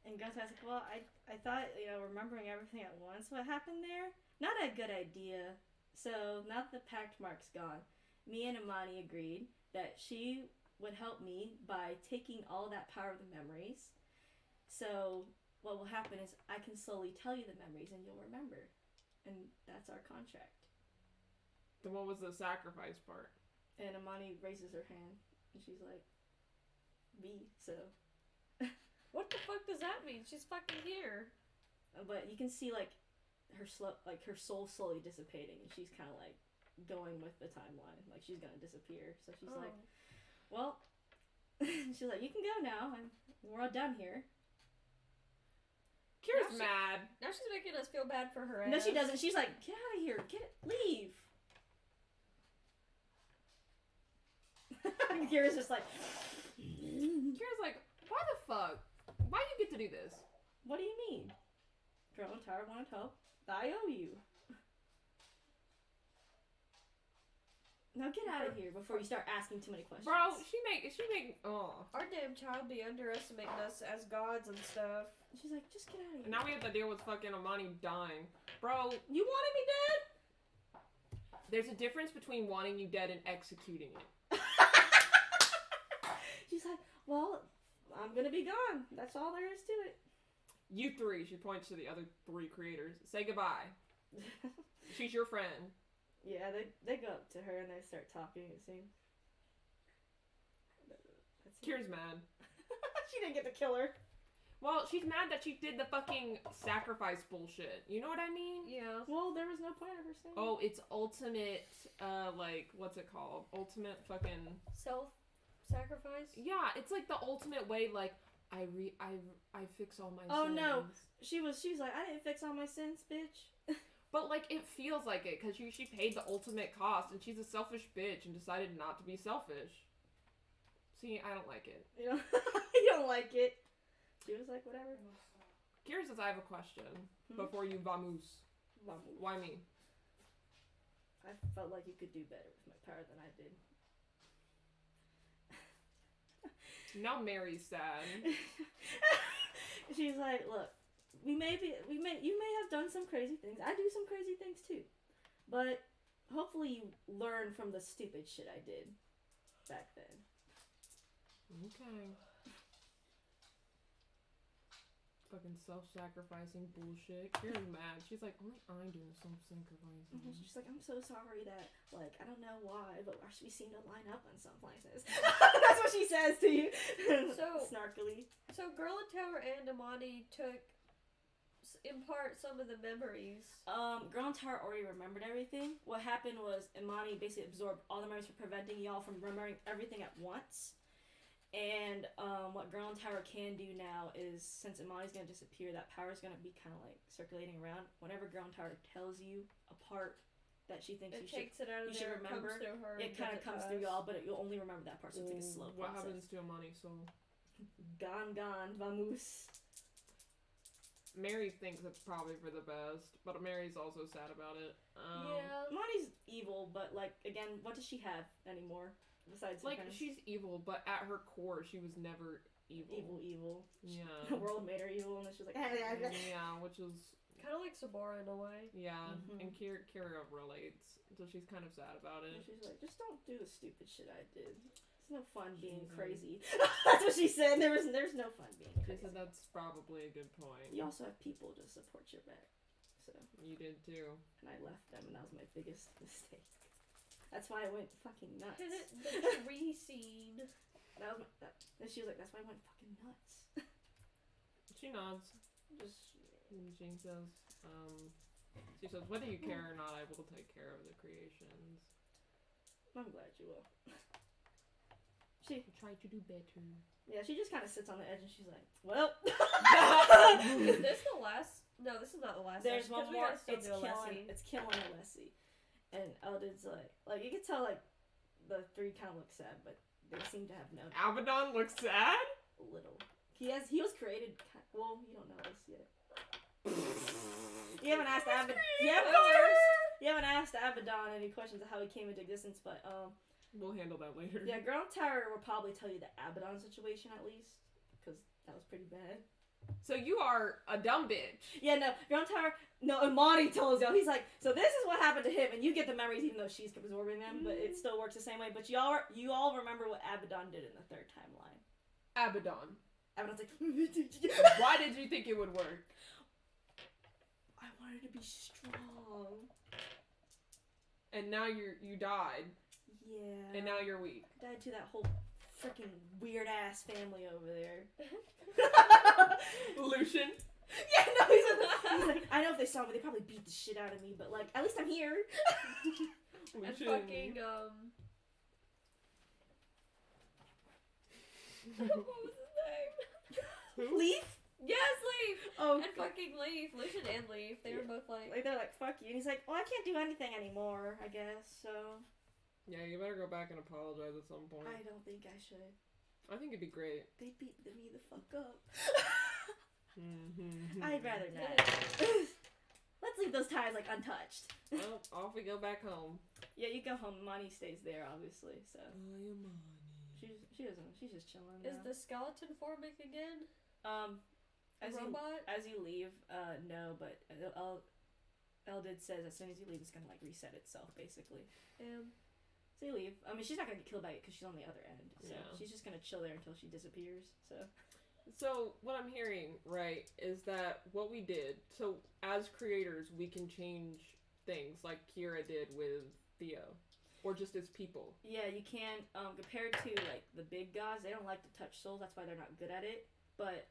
S1: And Grandtower's like, well, I thought, remembering everything at once, what happened there? Not a good idea. So now that the pact mark's gone, me and Imani agreed that she would help me by taking all that power of the memories. So what will happen is I can slowly tell you the memories and you'll remember. And that's our contract.
S4: Then what was the sacrifice part?
S1: And Imani raises her hand and she's like, me, so.
S2: What the fuck does that mean? She's fucking here.
S1: But you can see like her soul slowly dissipating, and she's kind of like going with the timeline, like she's gonna disappear. So she's like, well, she's like, you can go now. We're all done here.
S4: Kira's mad.
S2: Now she's making us feel bad for her ass.
S1: No, she doesn't. She's like, get out of here. Leave. Kira's just like.
S4: Kira's like, why the fuck? Why do you get to do this?
S1: What do you mean? Grandtower wanted help. I owe you. Now get out of here before you start asking too many questions.
S4: Bro, she make.
S2: Our damn child be underestimating us as gods and stuff.
S1: She's like, just get out of here.
S4: And now we have to deal with fucking Imani dying. Bro,
S1: you wanted me dead?
S4: There's a difference between wanting you dead and executing it.
S1: She's like, well, I'm gonna be gone. That's all there is to it.
S4: You three, she points to the other three creators. Say goodbye. She's your friend.
S1: Yeah, they go up to her and they start talking, it seems.
S4: Kira's mad.
S1: She didn't get to kill her.
S4: Well, she's mad that she did the fucking sacrifice bullshit. You know what I mean?
S2: Yeah.
S1: Well, there was no point of her saying.
S4: Oh, it's ultimate, what's it called? Ultimate fucking...
S2: Self-sacrifice?
S4: Yeah, it's like the ultimate way, like, I fix all my sins.
S1: Oh, no. She was like, I didn't fix all my sins, bitch.
S4: But, like, it feels like it, because she paid the ultimate cost, and she's a selfish bitch and decided not to be selfish. See, I don't like it.
S1: You don't like it. She was like, whatever.
S4: Kira says, I have a question before you vamoose. Why me?
S1: I felt like you could do better with my power than I did.
S4: Now Mary's sad.
S1: She's like, look, you may have done some crazy things. I do some crazy things too. But hopefully you learn from the stupid shit I did back then.
S4: Okay. Fucking self-sacrificing bullshit. Kira's mad. She's like, only I'm doing self-sacrificing.
S1: She's like, I'm so sorry that, like, I don't know why, but we seem to line up on some places. That's what she says to you.
S2: So
S1: snarkily. So
S2: Tower and Imani took, in part, some of the memories.
S1: Tower already remembered everything. What happened was Imani basically absorbed all the memories for preventing y'all from remembering everything at once. And what Tower can do now is, since Imani's going to disappear, that power is going to be kind of like circulating around. Whenever Tower tells you a part that she thinks you should remember, it kind of comes through y'all, but you'll only remember that part, so it's like a slow process.
S4: What happens to Imani? So
S1: Gone, vamoose.
S4: Mary thinks it's probably for the best, but Mary's also sad about it.
S1: Yeah, Imani's evil, but like, again, what does she have anymore? Besides,
S4: like, she's evil, but at her core, she was never evil.
S1: Evil.
S4: Yeah.
S1: The world made her evil, and she's like,
S4: yeah, which is
S2: kind of like Sabora in a way.
S4: Yeah, and Kira relates, so she's kind of sad about it.
S1: And she's like, just don't do the stupid shit I did. It's no fun being crazy. That's what she said. There's no fun being crazy.
S4: She said that's probably a good point.
S1: You also have people to support your back, so.
S4: You did too.
S1: And I left them, and that was my biggest mistake. That's why I went fucking nuts.
S2: The tree scene.
S1: And she was like, that's why I went fucking nuts.
S4: She nods. And she says, whether you care or not, I will take care of the creations.
S1: I'm glad you will. She
S4: trying to do better.
S1: Yeah, she just kind of sits on the edge and she's like, well.
S2: Is this the last? No, this is not the last.
S1: There's one more.
S2: It's killing.
S1: It's killing Alessi. And Eldred's like you can tell like the three kind of look sad, but they seem to have no.
S4: Abaddon looks sad.
S1: A little. He was created. Well, you don't know this yet. You haven't asked Abaddon. You haven't asked Abaddon any questions of how he came into existence, but
S4: we'll handle that later.
S1: Yeah, Ground Tower will probably tell you the Abaddon situation at least, because that was pretty bad.
S4: So you are a dumb bitch.
S1: Yeah, no, Ground Tower. No, Imani tells you. He's like, so this is what happened to him, and you get the memories even though she's absorbing them, but it still works the same way. But you all remember what Abaddon did in the third timeline.
S4: Abaddon.
S1: Abaddon's like,
S4: why did you think it would work?
S1: I wanted to be strong.
S4: And now you died.
S1: Yeah.
S4: And now you're weak.
S1: I died to that whole freaking weird ass family over there.
S4: Lucian.
S1: Yeah, no, he's like, I know if they saw me, they probably beat the shit out of me, but like, at least I'm here.
S2: And fucking what was his name?
S1: Leaf?
S2: Yes, Leaf!
S1: Oh,
S2: and fucking Leaf. Lucian and Leaf. They were both like...
S1: They're like, fuck you. And he's like, well, I can't do anything anymore, I guess, so...
S4: Yeah, you better go back and apologize at some point.
S1: I don't think I should.
S4: I think it'd be great.
S1: They beat me the fuck up.
S4: Mm-hmm.
S1: I'd rather not. Let's leave those ties, like, untouched.
S4: Well, off we go back home.
S1: Yeah, you go home. Money stays there, obviously, so...
S4: Oh, your money.
S1: She's just chilling
S2: Is
S1: now.
S2: the skeleton forming again?
S1: As you leave, no, but Eldred says as soon as you leave, it's gonna like reset itself, basically. So you leave. I mean, she's not gonna get killed by it because she's on the other end. So she's just gonna chill there until she disappears.
S4: So what I'm hearing, right, is that what we did. So as creators, we can change things like Kira did with Theo. Or just as people. Yeah, you can, compared to, like, the big gods, they don't like to touch souls, that's why they're not good at it. But,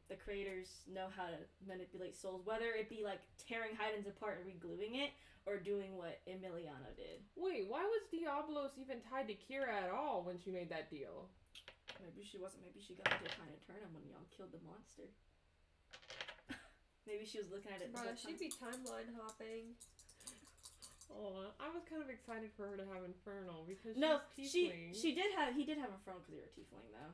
S4: the creators know how to manipulate souls, whether it be, like, tearing Heiden's apart and re-gluing it, or doing what Emiliano did. Wait, why was Diablos even tied to Kira at all when she made that deal? Maybe she wasn't, maybe she got into trying to turn him when y'all killed the monster. Maybe she was looking at it.
S2: Bro, she'd be timeline hopping.
S4: Oh, I was kind of excited for her to have Infernal because
S1: he did have Infernal because they were tiefling though.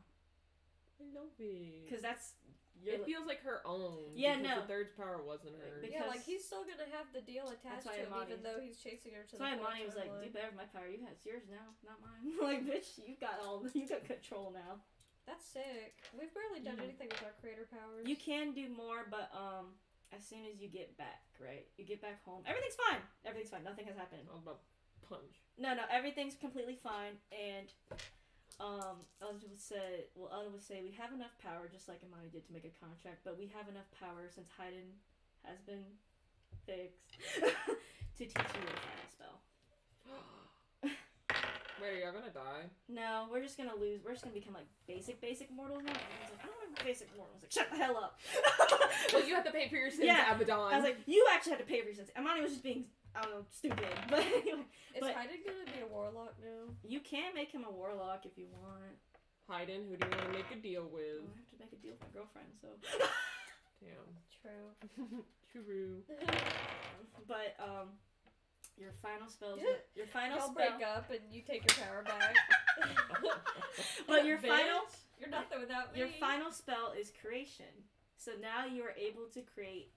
S4: I love it.
S1: Because
S4: it feels like her own.
S1: Yeah,
S4: because the third power wasn't hers.
S2: Yeah, like he's still gonna have the deal attached to him even though he's chasing her to the
S1: fourth timeline. That's why Imani was like, "Do better with my power. It's yours now, not mine." Like, bitch, you got control now.
S2: That's sick. We've barely done anything with our creator powers.
S1: You can do more, but as soon as you get back, right? You get back home. Everything's fine. Nothing has happened.
S4: I was about to punch. No, everything's completely fine. And Elder would say, we have enough power, just like Imani did, to make a contract, but we have enough power since Haydn has been fixed to teach you a final spell. Wait, are you gonna die?
S1: No, we're just gonna lose. We're just gonna become like basic mortals now. I was like, I don't want basic mortals. Like, shut the hell up.
S4: Well, you have to pay for your sins, Abaddon.
S1: I was like, you actually have to pay for your sins. Amani was just being, I don't know, stupid. But anyway.
S2: Is Haydn gonna be a warlock now?
S1: You can make him a warlock if you want.
S4: Haydn, who do you want to make a deal with?
S1: I have to make a deal with my girlfriend, so.
S4: Damn.
S2: True.
S4: True.
S1: But, your final spell.
S2: Y'all break up and you take your power back.
S1: But your final.
S2: You're nothing without me.
S1: Your final spell is creation. So now you are able to create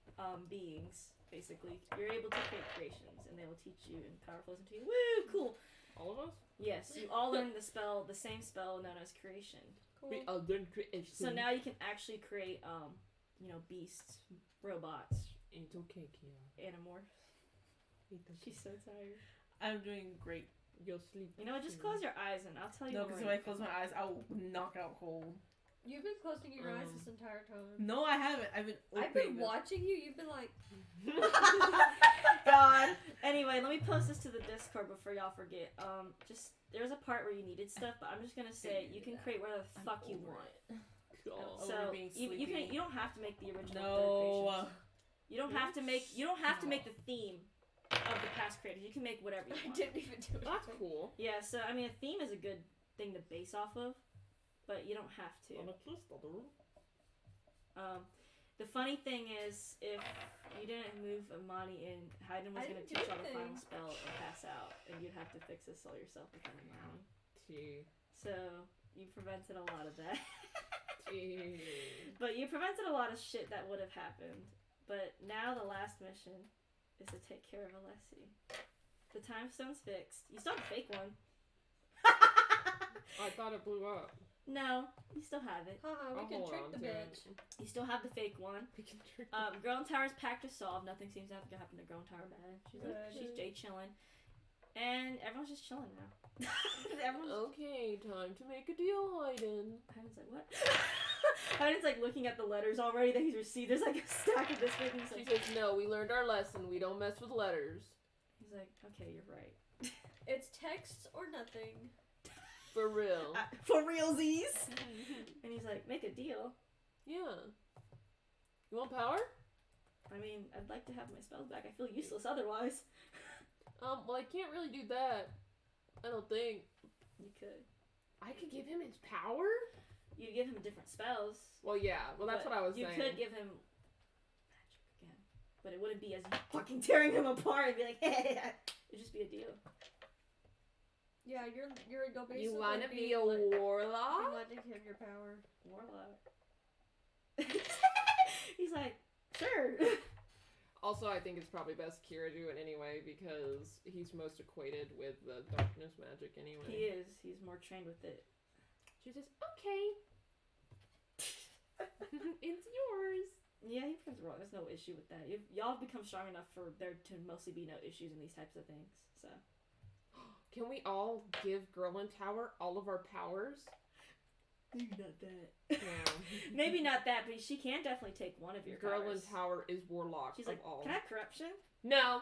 S1: beings. Basically, you're able to create creations, and they will teach you, and power flows into you. Woo, cool.
S4: All of us?
S1: Yes, you all learn the same spell known as creation.
S2: Cool.
S4: We all learn creation.
S1: So now you can actually create, beasts, robots.
S4: It's okay, Kira.
S1: Animorphs. She's so tired.
S3: I'm doing great.
S4: You'll sleep.
S1: You know what? Just close your eyes and I'll tell you.
S3: No, because if I close my eyes, I'll knock out cold.
S2: You've been closing your eyes this entire time.
S3: No, I haven't. I've been
S2: watching you. You've been like.
S1: God. Anyway, let me post this to the Discord before y'all forget. There's a part where you needed stuff, but I'm just gonna say you can create whatever the fuck you want. So you don't have to make the original.
S3: No.
S1: You don't have to make the theme of the past creators. You can make whatever you want.
S2: I didn't even do it.
S4: That's cool.
S1: Yeah, so I mean, a theme is a good thing to base off of. but you don't have to. The funny thing is, if you didn't move Amani in, Hayden was going to teach y'all the final spell and pass out, and you'd have to fix this all yourself again, Amani. So, you prevented a lot of that. But you prevented a lot of shit that would have happened. But now the last mission is to take care of Alessi. The time stone's fixed. You still have a fake one.
S4: I thought it blew up.
S1: No, you still have it.
S2: We can trick the bitch.
S1: You still have the fake one.
S4: We can trick
S1: Girl in Tower's pact is solved. Nothing seems to have to happen to Girl in Tower bad. She's Jay chilling. And everyone's just chilling now.
S4: Okay, time to make a deal, Hayden.
S1: Hayden's like, what? Hayden's like looking at the letters already that he's received. There's like a stack of this big.
S4: She says, no, we learned our lesson. We don't mess with letters.
S1: He's like, okay, you're right.
S2: It's text or nothing.
S4: For real.
S1: For realsies. And he's like, make a deal.
S4: Yeah. You want power?
S1: I mean, I'd like to have my spells back. I feel useless otherwise.
S4: Well, I can't really do that. I don't think.
S1: You could.
S4: I could give him his power?
S1: You'd give him different spells.
S4: Well, yeah. Well, that's what I was saying.
S1: You could give him magic again. But it wouldn't be as fucking tearing him apart and be like, hey, it'd just be a deal.
S2: Yeah, you're basically
S4: You wanna be a warlock?
S2: You're letting him your power.
S1: Warlock. He's like, sure.
S4: Also, I think it's probably best Kira do it anyway because he's most acquainted with the darkness magic anyway.
S1: He is. He's more trained with it.
S4: She says, okay. It's yours.
S1: Yeah, he becomes wrong. There's no issue with that. Y'all have become strong enough for there to mostly be no issues in these types of things. So.
S4: Can we all give Girl in Tower all of our powers?
S1: Maybe not that.
S4: Yeah.
S1: Maybe not that, but she can definitely take one of your
S4: Girl
S1: powers.
S4: in Tower is warlock.
S1: She's
S4: of
S1: like,
S4: all.
S1: can I have corruption?
S4: No.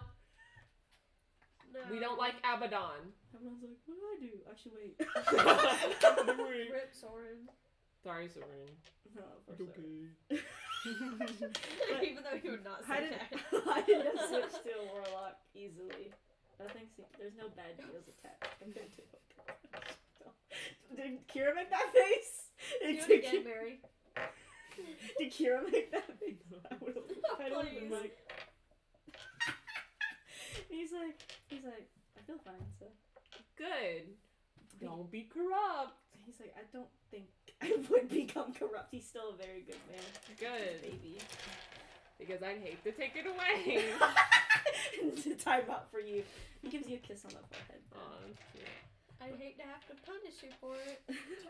S2: No.
S4: We don't like Abaddon.
S1: Everyone's like, what do I do? Actually, wait.
S2: Rip Soren.
S4: Sorry, Soren.
S1: No, for
S4: okay.
S2: Even though he would not say that.
S1: I didn't switch to a warlock easily. There's no bad deals attached compared to Did Kira make that face?
S2: Do it again, Mary.
S1: Did Kira make that face? I would have been like... He's like, I feel fine, so.
S4: Good. Don't be corrupt.
S1: He's like, I don't think I would become corrupt. He's still a very good man.
S4: Good.
S1: Baby.
S4: Because I'd hate to take it away.
S1: Time out for you. He gives you a kiss on the forehead.
S4: Aw, that's cute.
S2: I'd hate to have to punish you for it.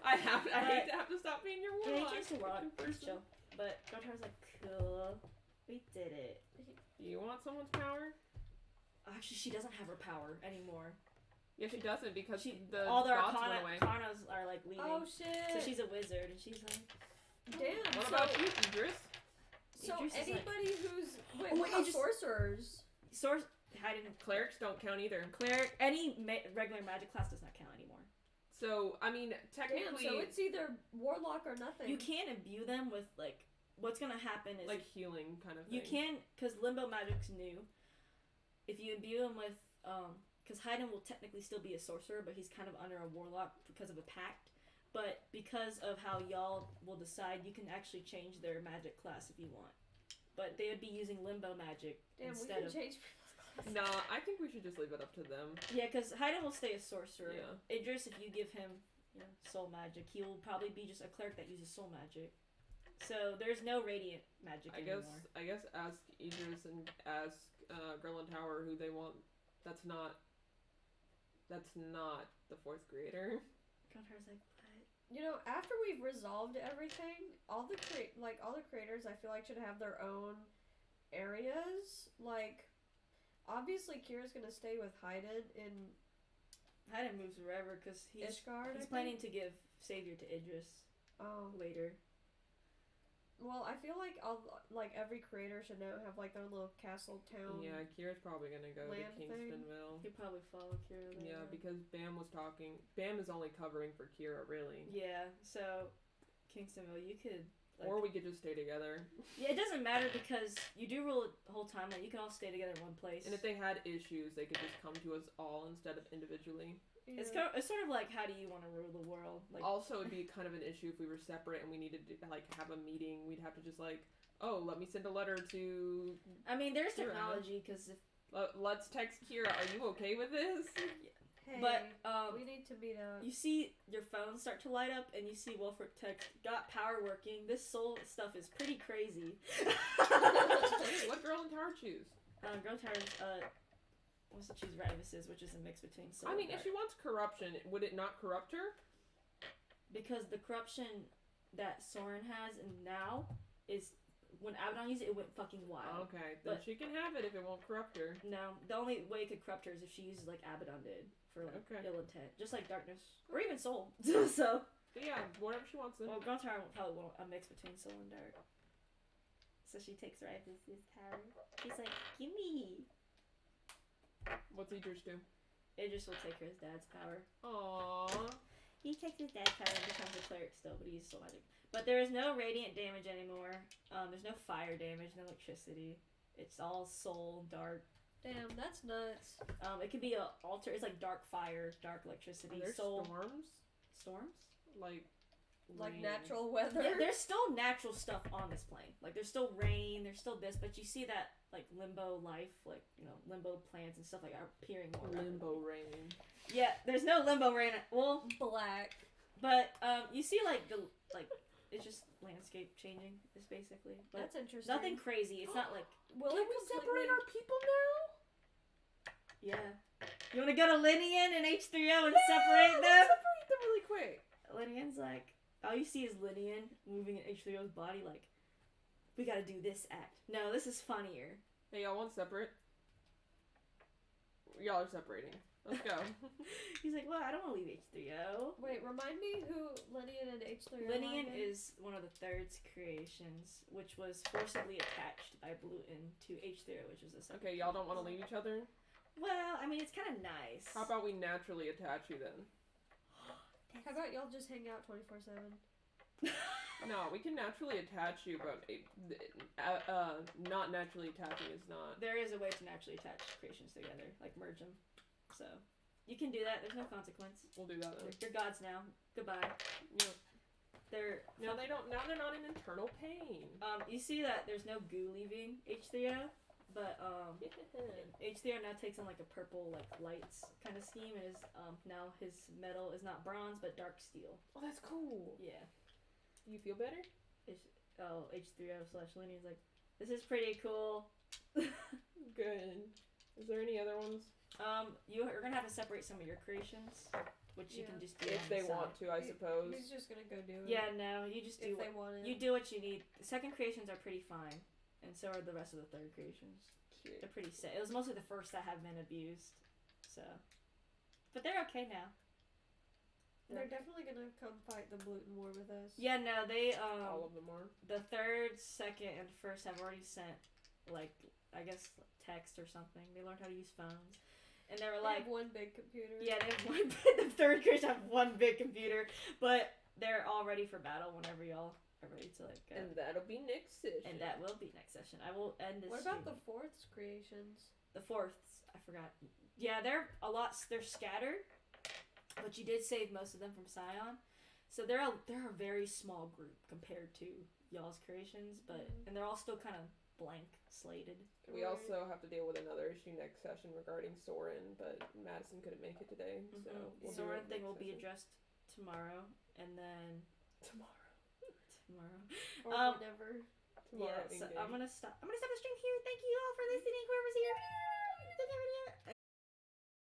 S4: I hate to have to stop being your warlock.
S1: Yeah, he changed to warlock. It's chill. But Gotar's like, cool. We did it.
S4: You want someone's power?
S1: Actually, she doesn't have her power anymore.
S4: Yeah, she doesn't because
S1: all the
S4: gods went away.
S1: Arcanas are like leaving.
S2: Oh shit!
S1: So she's a wizard, and she's like,
S2: damn.
S4: What about you, Idris?
S2: So
S1: Idris is
S2: anybody who's what about
S1: Idris...
S2: sorcerers?
S4: Clerics don't count either.
S1: Cleric, any regular magic class does not count anymore.
S4: So I mean, technically,
S2: damn, so it's either warlock or nothing.
S1: You can imbue them with like. What's gonna happen is
S4: like healing kind of thing.
S1: You can, because limbo magic's new. If you imbue him with because Hayden will technically still be a sorcerer, but he's kind of under a warlock because of a pact. But because of how y'all will decide, you can actually change their magic class if you want. But they would be using limbo magic instead of...
S2: change people's classes.
S4: Nah, I think we should just leave it up to them.
S1: Yeah, because Hayden will stay a sorcerer.
S4: Yeah.
S1: Idris, if you give him soul magic, he will probably be just a cleric that uses soul magic. So there's no radiant magic anymore.
S4: I guess ask Idris and ask Girl in Tower who they want. That's not the fourth creator.
S1: Gotar's like, what?
S2: You know, after we've resolved everything, all the creators I feel like should have their own areas. Like, obviously Kira's gonna stay with Hayden in
S1: Hayden moves wherever because he's planning to give Savior to Idris later.
S2: Well, I feel like every creator should now have like their little castle town.
S4: Yeah, Kira's probably gonna go to Kingstonville.
S1: He'd probably follow Kira later.
S4: Yeah, because Bam was talking. Bam is only covering for Kira, really.
S1: Yeah, so Kingstonville, you could.
S4: Or we could just stay together.
S1: Yeah, it doesn't matter because you do rule the whole time that you can all stay together in one place.
S4: And if they had issues, they could just come to us all instead of individually.
S1: Yeah. It's sort of like, how do you want to rule the world? Like,
S4: also, it'd be kind of an issue if we were separate and we needed to like have a meeting. We'd have to just like, oh, let me send a letter to.
S1: I mean, there's technology because if
S4: let's text Kira. Are you okay with this?
S2: Hey,
S1: but
S2: we need to meet up.
S1: You see your phone start to light up, and you see Wilfred text, got power working. This soul stuff is pretty crazy.
S4: What girl in Tower choose?
S1: Girl Tower wants to choose Ravis's, which is a mix between soul.
S4: I mean,
S1: and
S4: if she wants corruption, would it not corrupt her?
S1: Because the corruption that Soren has and now is when Abaddon used it, it went fucking wild.
S4: Okay, then she can have it if it won't corrupt her.
S1: No, the only way it could corrupt her is if she uses like Abaddon did for like ill intent, just like darkness or even soul. So
S4: but yeah, whatever she wants. Then.
S1: Well, Girl Tower probably want a mix between soul and dark. So she takes Ravis's power. She's like, gimme.
S4: What's Idris do?
S1: Idris will take his dad's power.
S4: Aww.
S1: He takes his dad's power and becomes a cleric still, but he's still magic. But there is no radiant damage anymore. There's no fire damage, no electricity. It's all soul, dark.
S2: Damn, that's nuts.
S1: It could be a altar. It's like dark fire, dark electricity.
S4: Are there
S1: soul.
S4: Storms? Like rain.
S2: Natural weather?
S1: Yeah, there's still natural stuff on this plane. Like, there's still rain, there's still this, but you see that, like, limbo life, like, you know, limbo plants and stuff like are appearing more.
S4: Limbo rain.
S1: Yeah, there's no limbo rain. Well,
S2: black.
S1: But, you see, like, it's just landscape changing, is basically. But
S2: that's interesting.
S1: Nothing crazy. It's not like...
S2: Will
S4: Can we separate our people now?
S1: Yeah. You want to go to Linian and H3O and
S4: Let's
S1: separate them?
S4: separate them really quick.
S1: Linian's like... All you see is Linian moving in H3O's body like, we gotta do this act. No, this is funnier.
S4: Hey, y'all want separate? Y'all are separating. Let's go.
S1: He's like, well, I don't want to leave H3O.
S2: Wait, remind me who Linian and H3O are.
S1: Linian is one of the Third's creations, which was forcibly attached by Bluton to H3O, which was the second.
S4: Okay, y'all don't want to leave each other?
S1: Well, I mean, it's kind of nice.
S4: How about we naturally attach you then?
S2: How about y'all just hang out 24/7?
S4: No, we can naturally attach you, but not naturally attaching is not.
S1: There is a way to naturally attach creations together, like merge them. So you can do that. There's no consequence.
S4: We'll do that then.
S1: You're gods now. Goodbye.
S4: Yeah.
S1: They're
S4: now they don't. Now they're not in internal pain.
S1: You see that there's no goo leaving H3O, but H3O now takes on like a purple like lights kind of scheme. And is now his metal is not bronze but dark steel.
S4: Oh, that's cool.
S1: Yeah.
S4: You feel better?
S1: H3O/Linian's like, this is pretty cool.
S4: Good. Is there any other ones?
S1: You're gonna have to separate some of your creations, which you can just do
S4: if they want to, I suppose.
S2: He's just gonna go do it.
S1: Yeah, no, you just do
S2: if they want it.
S1: You do what you need. The second creations are pretty fine, and so are the rest of the third creations.
S4: Cute.
S1: They're pretty set. It was mostly the first that have been abused, so. But they're okay now.
S2: They're definitely gonna come fight the Bluton War with us.
S1: Yeah, no, they
S4: all of them are.
S1: The third, second, and first have already sent, like, I guess text or something. They learned how to use phones, and they were like,
S2: have one big computer.
S1: Yeah, they have one. The third creation have one big computer, but they're all ready for battle whenever y'all are ready to like.
S4: And that'll be next session.
S1: And that will be next session. I will end this.
S2: What about
S1: stream.
S2: the fourth's creations?
S1: The fourths, I forgot. Yeah, they're a lot. They're scattered. But you did save most of them from Scion, so they're a very small group compared to y'all's creations, but and they're all still kind of blank slated.
S4: We also have to deal with another issue next session regarding Soren, but Madison couldn't make it today, so
S1: we'll Soren thing will be addressed tomorrow, and then
S4: tomorrow,
S2: or whenever.
S4: Tomorrow.
S1: Yeah, so I'm gonna stop the stream here. Thank you all for